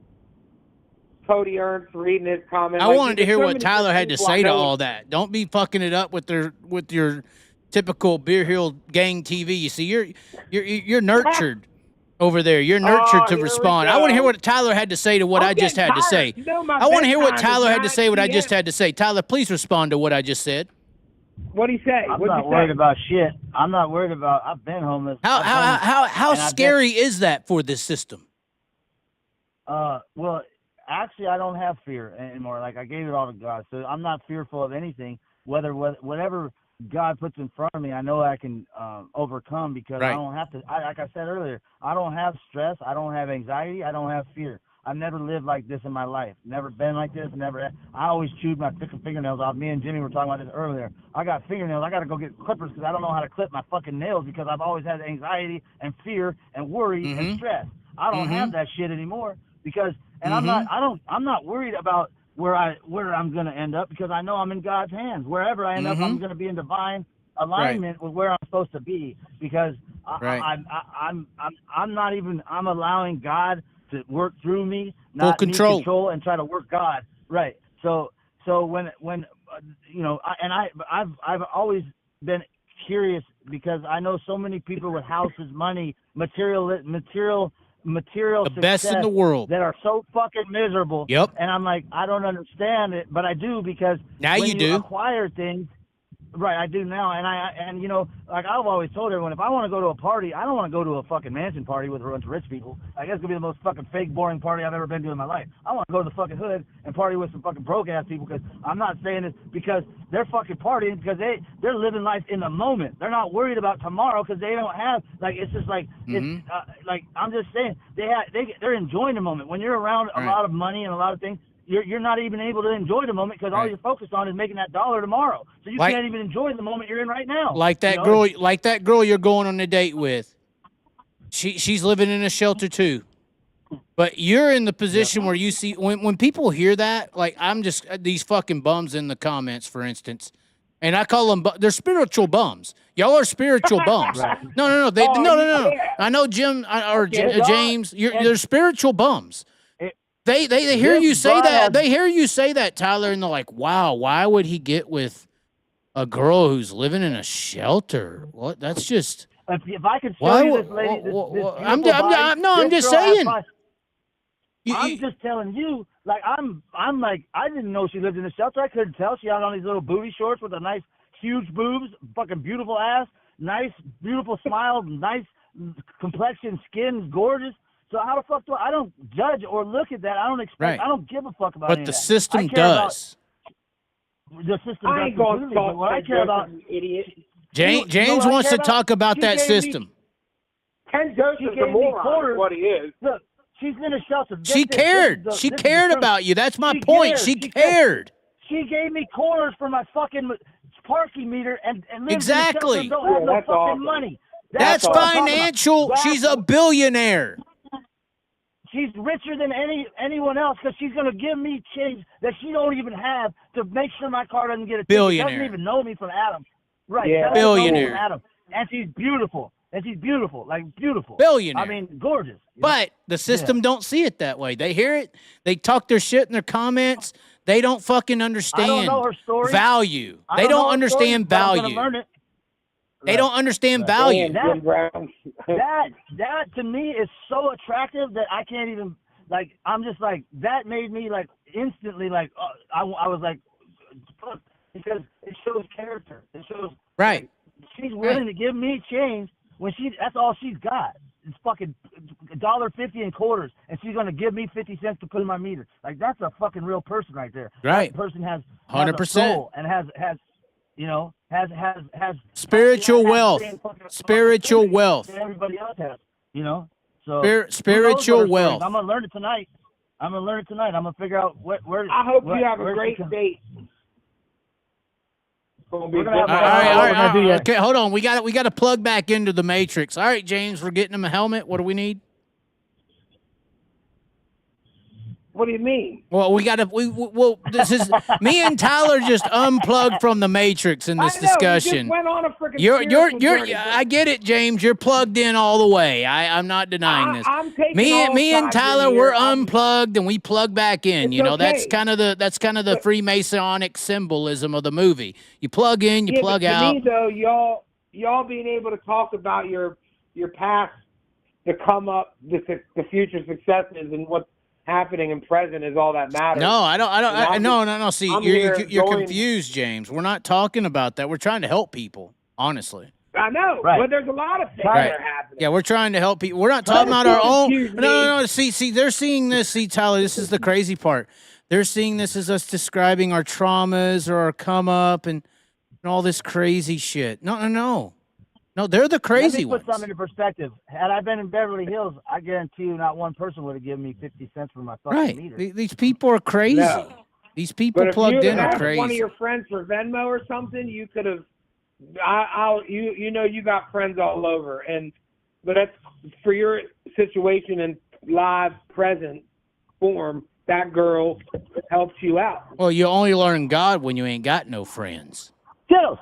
Cody Ernst, reading his comment. I wanted to hear what Tyler had to say to all that. Don't be fucking it up with your typical Beerhill gang TV. You see, you're nurtured over there. You're nurtured to respond. I want to hear what Tyler had to say to what I just had to say. I want to hear what Tyler had to say. What I just had to say. Tyler, please respond to what I just said. What'd he say? I'm not worried about shit. I'm not worried about. I've been homeless. How scary is that for this system? Well, actually, I don't have fear anymore. Like, I gave it all to God, so I'm not fearful of anything. Whatever God puts in front of me, I know I can overcome, because I don't have to. Like I said earlier, I don't have stress. I don't have anxiety. I don't have fear. I've never lived like this in my life. Never been like this. I always chewed my fingernails off. Me and Jimmy were talking about this earlier. I got fingernails. I got to go get clippers because I don't know how to clip my fucking nails, because I've always had anxiety and fear and worry and stress. I don't have that shit anymore, because I'm not worried about where I'm going to end up, because I know I'm in God's hands. Wherever I end up, I'm going to be in divine alignment with where I'm supposed to be, because I'm allowing God to work through me, not control and try to work God. Right. So when you know, I've always been curious, because I know so many people with houses, money, material the success best in the world, that are so fucking miserable. Yep. And I'm like, I don't understand it, but I do, because now when you do acquire things. Right, I do now, and you know, like I've always told everyone, if I want to go to a party, I don't want to go to a fucking mansion party with a bunch of rich people. I guess it's gonna be the most fucking fake, boring party I've ever been to in my life. I want to go to the fucking hood and party with some fucking broke ass people, because I'm not saying this because they're fucking partying, because they're living life in the moment. They're not worried about tomorrow, because they don't have, like, it's just like it's like, I'm just saying they're enjoying the moment. When you're around a lot of money and a lot of things, you're not even able to enjoy the moment, because all you're focused on is making that dollar tomorrow. So you can't even enjoy the moment you're in right now. Like that girl you're going on a date with. She's living in a shelter too. But you're in the position where you see, when people hear that, like, I'm just, these fucking bums in the comments, for instance, and I call them, they're spiritual bums. Y'all are spiritual bums. No. No. I know Jim James, they're spiritual bums. They hear you say that. They hear you say that, Tyler, and they're like, "Wow, why would he get with a girl who's living in a shelter? What? That's just." If I could show you this lady, I'm just saying. I'm just telling you, like, I'm like, I didn't know she lived in a shelter. I couldn't tell. She had on these little booty shorts with a nice, huge boobs, fucking beautiful ass, nice, beautiful smile, nice complexion, skin, gorgeous. So how the fuck do I don't judge or look at that. I don't expect. I don't give a fuck about. But the system does. The system does. Completely. But what I care about, idiot. James wants to talk about that system. Ken Joseph's a moron. What he is. Look, she's in a shelter. She cared. She cared about you. That's my point. She cared. She gave me quarters for my fucking parking meter and lives exactly. in a shelter, don't have no fucking awesome. Money. That's financial. She's a billionaire. She's richer than anyone else, because she's going to give me change that she don't even have to make sure my car doesn't get a ticket. Billionaire. She doesn't even know me from Adam. Right. Yeah. Billionaire. Adam. And she's beautiful. and she's beautiful, like beautiful. Billionaire. I mean, gorgeous. But the system don't see it that way. They hear it. They talk their shit in their comments. They don't fucking understand I don't know her story. value. I They don't know don't her understand story, but I'm value. gonna learn it. They don't understand value. Jim Brown. That to me is so attractive that I can't even, like, I'm just like, that made me like instantly like, I was like, because it shows character. It shows Right. she's willing to give me change when that's all she's got. It's fucking $1.50 in quarters, and she's gonna give me 50 cents to put in my meter. Like, that's a fucking real person right there. Right. That person has 100%. a soul and has you know, has Spiritual has wealth. the same fucking Spiritual opportunity wealth. that everybody else has, you know. So Spiritual wealth. I'm gonna learn it tonight. I'm gonna figure out where. I hope you have a where great she comes- date. We're gonna have All a- right, we're gonna do that. okay, hold on. We got to plug back into the Matrix. All right, James, we're getting him a helmet. What do we need? What do you mean? Well, well, this is me and Tyler just unplugged from the Matrix in this I know, you just discussion. went on a freaking You're spiritual journey. I get it, James. You're plugged in all the way. I'm not denying this. I'm taking Me all and sides Tyler, in we're here. unplugged and we plug back in. It's You know, that's okay. kind of the Freemasonic symbolism of the movie. You plug in, you Yeah, plug but to out. me, though, y'all being able to talk about your past, the come up, the future successes, and what's happening in present is all that matters. No, I don't. No. See, I'm you're here going- confused, James. We're not talking about that. We're trying to help people, honestly. I know, Right. but there's a lot of things Right. that are happening. Yeah, we're trying to help people. We're not talking about our own. Excuse me. No. See, they're seeing this. See, Tyler, this is the crazy part. They're seeing this as us describing our traumas or our come up and all this crazy shit. No. They're the crazy Let me ones. put something into perspective. Had I been in Beverly Hills, I guarantee you, not one person would have given me 50 cents for my fucking Right. meter. These people are crazy. No. These people But if plugged you in are asked crazy. one of your friends for Venmo or something, you could have. You know you got friends all over, but that's for your situation in live present form. That girl helps you out. Well, you only learn God when you ain't got no friends. Skittles!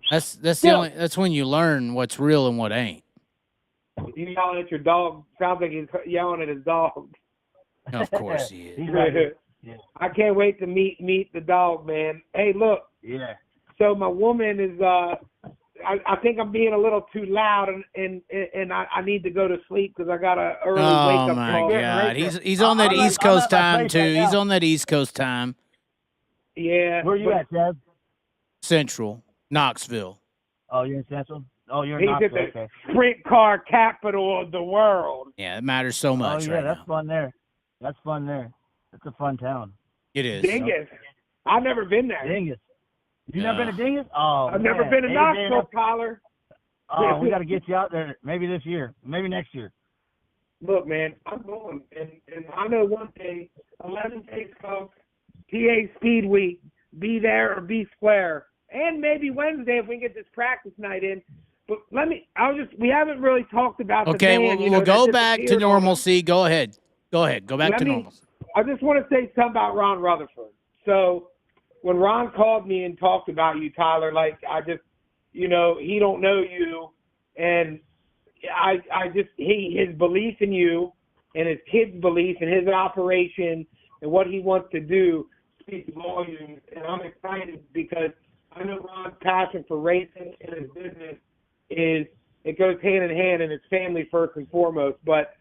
That's when you learn what's real and what ain't. You yelling at your dog sounds like he's yelling at his dog. Of course he is. He's right here. Yeah. I can't wait to meet the dog, man. Hey, look. Yeah. So my woman is. I think I'm being a little too loud, and I need to go to sleep because I got a early wake Oh up my call. God, he's on that I'm East at Coast my time place too. right He's now. on that East Coast time. Yeah. Where you at, Chaz? Central, Knoxville. Oh, you're in Central? Oh, you're in He's Knoxville. at the Okay. sprint car capital of the world. Yeah, it matters so Oh, much yeah, right that's now. fun there. That's fun there. That's a fun town. It is. Dingus. I've never been there. Dingus. You Yeah. never been to Dingus? Oh, I've never man. been to Hey, Knoxville, man, Tyler. oh, we got to get you out there. Maybe this year. Maybe next year. Look, man, I'm going, and I know one thing: 11 days Coke, PA Speedweek, be there or be square, and maybe Wednesday if we can get this practice night in. But we haven't really talked about the Okay, band, we'll go that back to disappeared on us. normalcy. Go ahead. Go back to normalcy. I just want to say something about Ron Rutherford. So when Ron called me and talked about you, Tyler, like I just, he don't know you, and his belief in you and his kid's belief in his operation and what he wants to do speaks volumes. And I'm excited because I know Ron's passion for racing and his business it goes hand in hand, and it's family first and foremost. But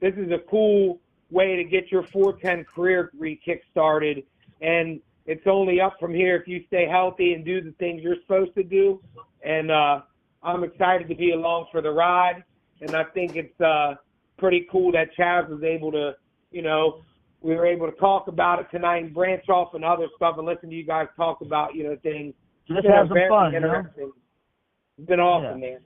this is a cool way to get your 410 career kick-started, and it's only up from here if you stay healthy and do the things you're supposed to do. And I'm excited to be along for the ride, and I think it's pretty cool that Chaz was able to, we were able to talk about it tonight and branch off and other stuff and listen to you guys talk about, things. Just have some Very fun, interesting. It's been awesome, man.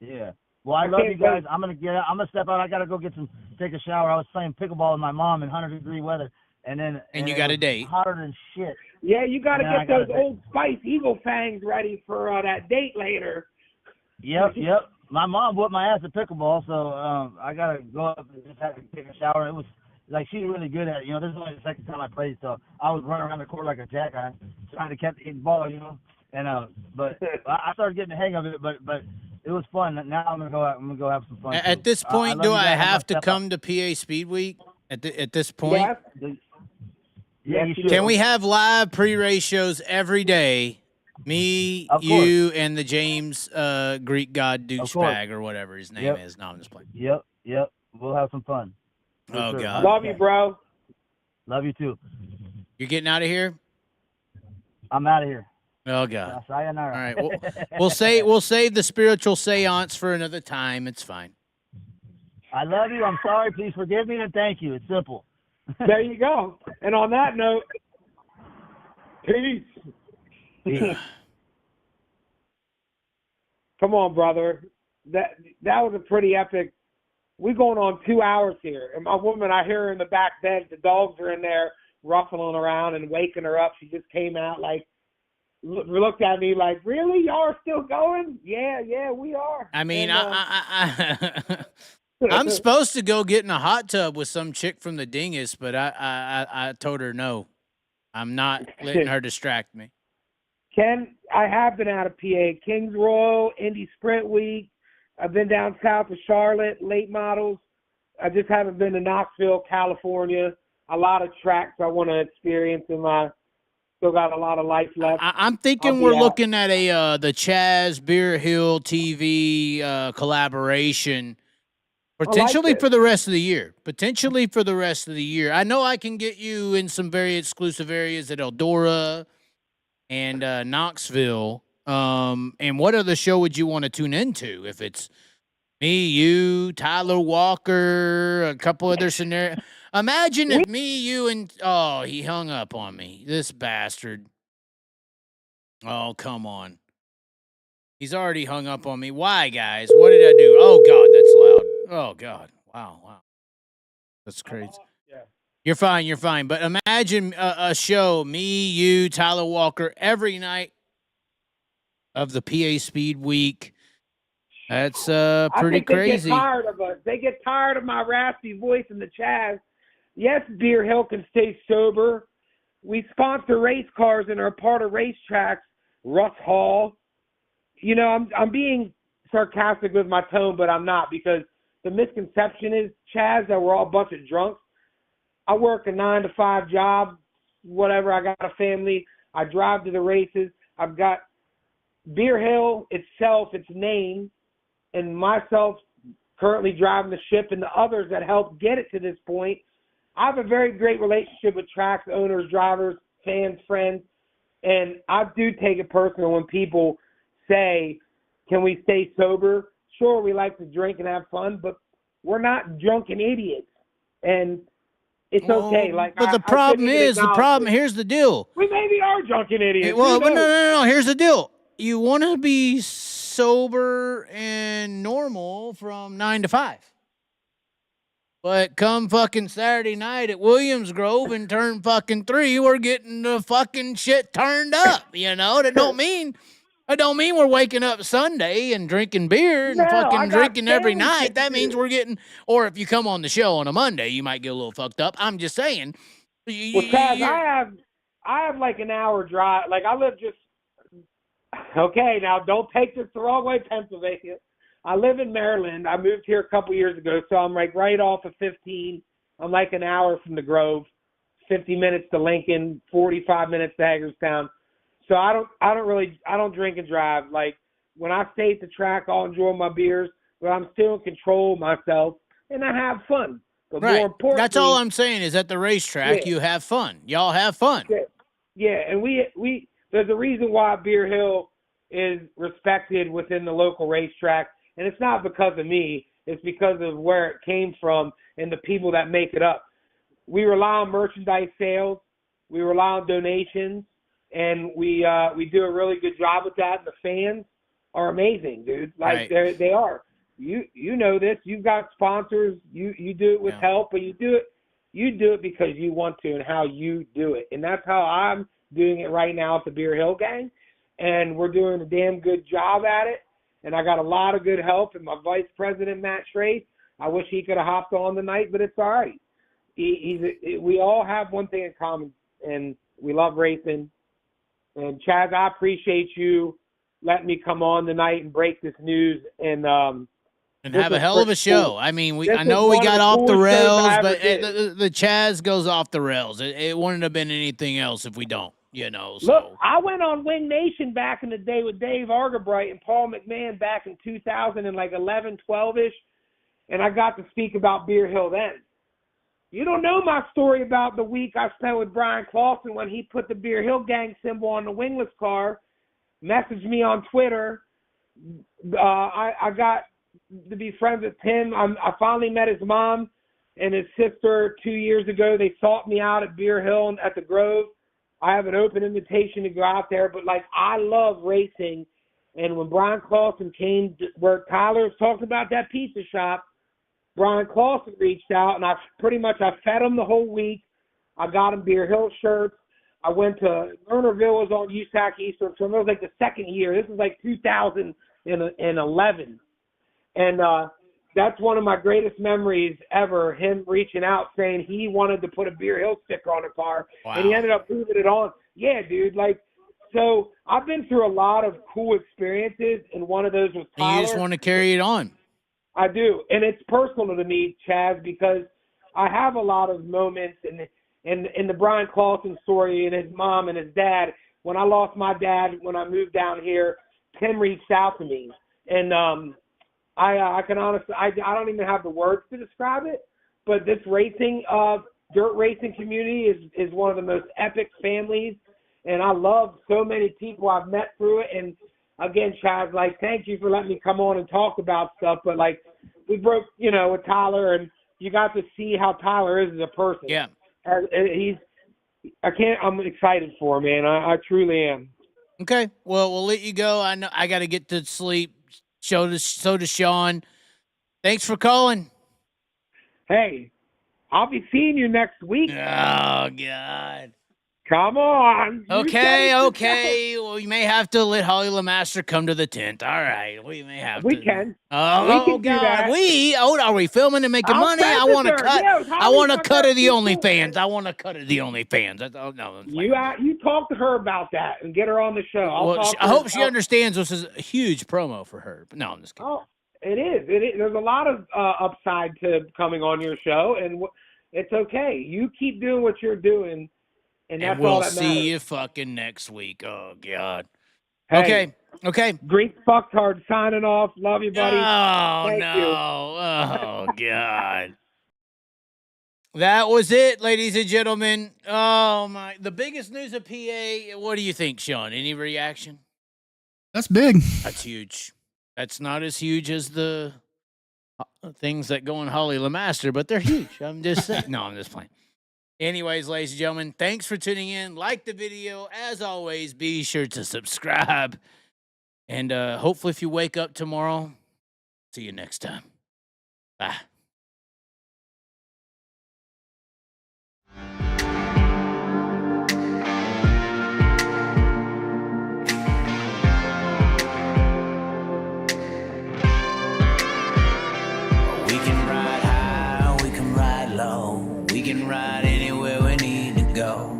Yeah. Well, I love you guys. I'm gonna step out. I gotta go take a shower. I was playing pickleball with my mom in 100-degree weather, and you it got a was date. hotter than shit. Yeah, you got to Yeah, I get got those a date. Old Spice Eagle Fangs ready for that date later. Yep. My mom whooped my ass at pickleball, so I gotta go up and just have to take a shower. It was like she's really good at it. This is only the second time I played, so I was running around the court like a jackass trying to catch the ball. And but I started getting the hang of it, but it was fun. Now I'm gonna go have some fun. At this point, love do you I guys. I'm gonna have to step come to PA Speed Week? At this point, Yes. Yeah, you should. can we have live pre-race shows every day? Me, Of course. you, and the James Greek god Of course. douchebag or whatever his name Yep. is. No, I'm just playing. Yep. We'll have some fun. For Oh, sure. God. Love you, bro. Love you too. You're getting out of here? I'm out of here. Oh, God. Sayonara. All right. We'll save the spiritual seance for another time. It's fine. I love you. I'm sorry. Please forgive me and thank you. It's simple. There you go. And on that note, peace. Come on, brother. That was a pretty epic. We're going on 2 hours here. And my woman, I hear her in the back bed. The dogs are in there ruffling around and waking her up. She just came out like, looked at me like, really? Y'all are still going? Yeah, we are. I mean, And, I'm supposed to go get in a hot tub with some chick from the Dingus, but I told her no. I'm not letting her distract me. Ken, I have been out of PA. Kings Royal, Indy Sprint Week. I've been down south to Charlotte, late models. I just haven't been to Knoxville, California. A lot of tracks I want to experience in my still got a lot of life left. I'm thinking we're looking at the Chaz Beerhill TV collaboration potentially for the rest of the year. Potentially for the rest of the year. I know I can get you in some very exclusive areas at Eldora and Knoxville. And what other show would you want to tune into? If it's me, you, Tyler Walker, a couple other scenarios. Imagine if me, you, and he hung up on me. This bastard. Oh, come on. He's already hung up on me. Why, guys? What did I do? Oh, God, that's loud. Oh, God. Wow. That's crazy. Yeah. You're fine. But imagine a show, me, you, Tyler Walker, every night of the PA Speed Week. That's pretty crazy. They get tired of us. They get tired of my raspy voice in the Chaz. Yes, Beerhill can stay sober. We sponsor race cars and are part of racetracks. Russ Hall. You know, I'm being sarcastic with my tone, but I'm not, because the misconception is, Chaz, that we're all a bunch of drunks. I work a 9-to-5 job, whatever. I got a family. I drive to the races. I've got Beerhill itself, its name, and myself currently driving the ship, and the others that helped get it to this point. I have a very great relationship with tracks, owners, drivers, fans, friends, and I do take it personal when people say, can we stay sober? Sure, we like to drink and have fun, but we're not drunken idiots, and it's okay. But the problem is, here's the deal. We maybe are drunken idiots. But no, here's the deal. You want to be sober and normal from 9 to 5. But come fucking Saturday night at Williams Grove and turn fucking 3, we're getting the fucking shit turned up. You know, that don't mean we're waking up Sunday and drinking beer and fucking drinking every night. That means we're getting, or if you come on the show on a Monday, you might get a little fucked up. I'm just saying. Well, Chaz, I have like an hour drive. Like, I live just, okay, now don't take this the wrong way, Pennsylvania. I live in Maryland. I moved here a couple years ago, so I'm like right off of 15. I'm like an hour from the Grove, 50 minutes to Lincoln, 45 minutes to Hagerstown. So I don't drink and drive. Like, when I stay at the track, I'll enjoy my beers, but I'm still in control of myself and I have fun. But more importantly, that's all I'm saying is at the racetrack, you have fun. Y'all have fun. Yeah, and we there's a reason why Beerhill is respected within the local racetrack. And it's not because of me. It's because of where it came from and the people that make it up. We rely on merchandise sales. We rely on donations. And we do a really good job with that. The fans are amazing, dude. Like, they are. You know this. You've got sponsors. You do it with help, but you do it because you want to and how you do it. And that's how I'm doing it right now at the Beerhill gang. And we're doing a damn good job at it. And I got a lot of good help. And my vice president, Matt Trace, I wish he could have hopped on tonight, but it's all right. We all have one thing in common, and we love racing. And Chaz, I appreciate you letting me come on tonight and break this news. And have a hell of a show. I mean, I this know is we one of got the off the coolest shows rails, I ever but did. the Chaz goes off the rails. It wouldn't have been anything else if we don't, you know. So. Look, I went on Wing Nation back in the day with Dave Argabright and Paul McMahon back in 2011, 12-ish, and I got to speak about Beerhill then. You don't know my story about the week I spent with Brian Clausen when he put the Beerhill gang symbol on the wingless car, messaged me on Twitter. I got to be friends with Tim. I finally met his mom and his sister 2 years ago. They sought me out at Beerhill at the Grove. I have an open invitation to go out there, but like I love racing. And when Brian Clausen came to where Tyler was talking about that pizza shop, Brian Clausen reached out, and I fed him the whole week. I got him Beerhill shirts. I went to Lernerville, was on USAC Eastern, so it was like the second year. This was like 2011. And that's one of my greatest memories ever, him reaching out saying he wanted to put a Beerhill sticker on the car, and he ended up moving it on. Yeah, dude, so I've been through a lot of cool experiences, and one of those was Tyler. You just want to carry it on. I do, and it's personal to me, Chaz, because I have a lot of moments in the Brian Clausen story and his mom and his dad. When I lost my dad when I moved down here, Tim reached out to me, and I can honestly I don't even have the words to describe it, but this dirt racing community is one of the most epic families, and I love so many people I've met through it. And again, Chaz, thank you for letting me come on and talk about stuff. But we broke, with Tyler, and you got to see how Tyler is as a person. Yeah. I'm excited for him, man. I truly am. Okay. Well, we'll let you go. I know I got to get to sleep. So does Sean. Thanks for calling. Hey, I'll be seeing you next week. Oh, God. Come on. Okay. Well, you may have to let Holly LeMaster come to the tent. All right. We may have to. We can. Oh, we can God. do that. Are we filming and making money? I want to cut. I want to cut of the OnlyFans. I want to cut of the OnlyFans. No. You talk to her about that and get her on the show. I hope she understands this is a huge promo for her. But no, I'm just kidding. Oh, it is. There's a lot of upside to coming on your show, and it's okay. You keep doing what you're doing. And that's we'll all that see you fucking next week. Oh, God. Hey, Okay. Greek fucktard signing off. Love you, buddy. Oh, Thank no. you. Oh, God. That was it, ladies and gentlemen. Oh, my. The biggest news of PA. What do you think, Sean? Any reaction? That's big. That's huge. That's not as huge as the things that go in Holly LeMaster, but they're huge. I'm just saying. No, I'm just playing. Anyways, ladies and gentlemen, thanks for tuning in. Like the video. As always, be sure to subscribe. And hopefully if you wake up tomorrow, see you next time. Bye. We can ride high, we can ride low. We can ride anywhere we need to go.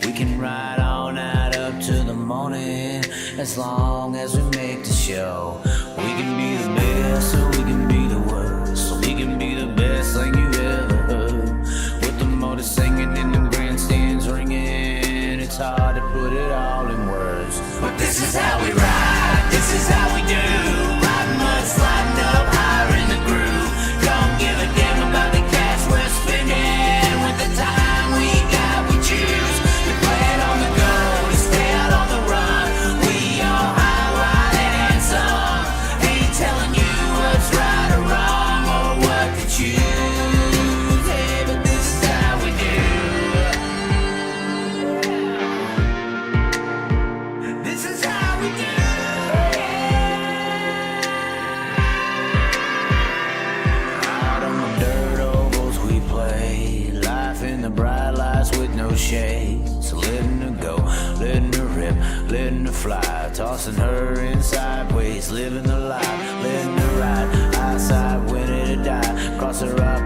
We can ride all night up to the morning, as long as we make the show. We can be the best or we can be the worst. So we can be the best thing you ever heard. With the motor singing and the grandstands ringing, it's hard to put it all in words. But this is how we ride, this is how we do. Riding mud, sliding up higher in the groove. Don't give a damn about the cash we're spending. With the time we got, we choose to play it on the go, to stay out on the run. We all high, riding and some. Ain't telling you what's right or wrong or what to choose. Hey, but this is how we do. This is how we do. Out on the dirt ovals we play, life in the bright lights with no shade. So letting her go, letting her rip, letting her fly, tossing her in sideways, living the life, letting her ride, outside winning to die, cross her up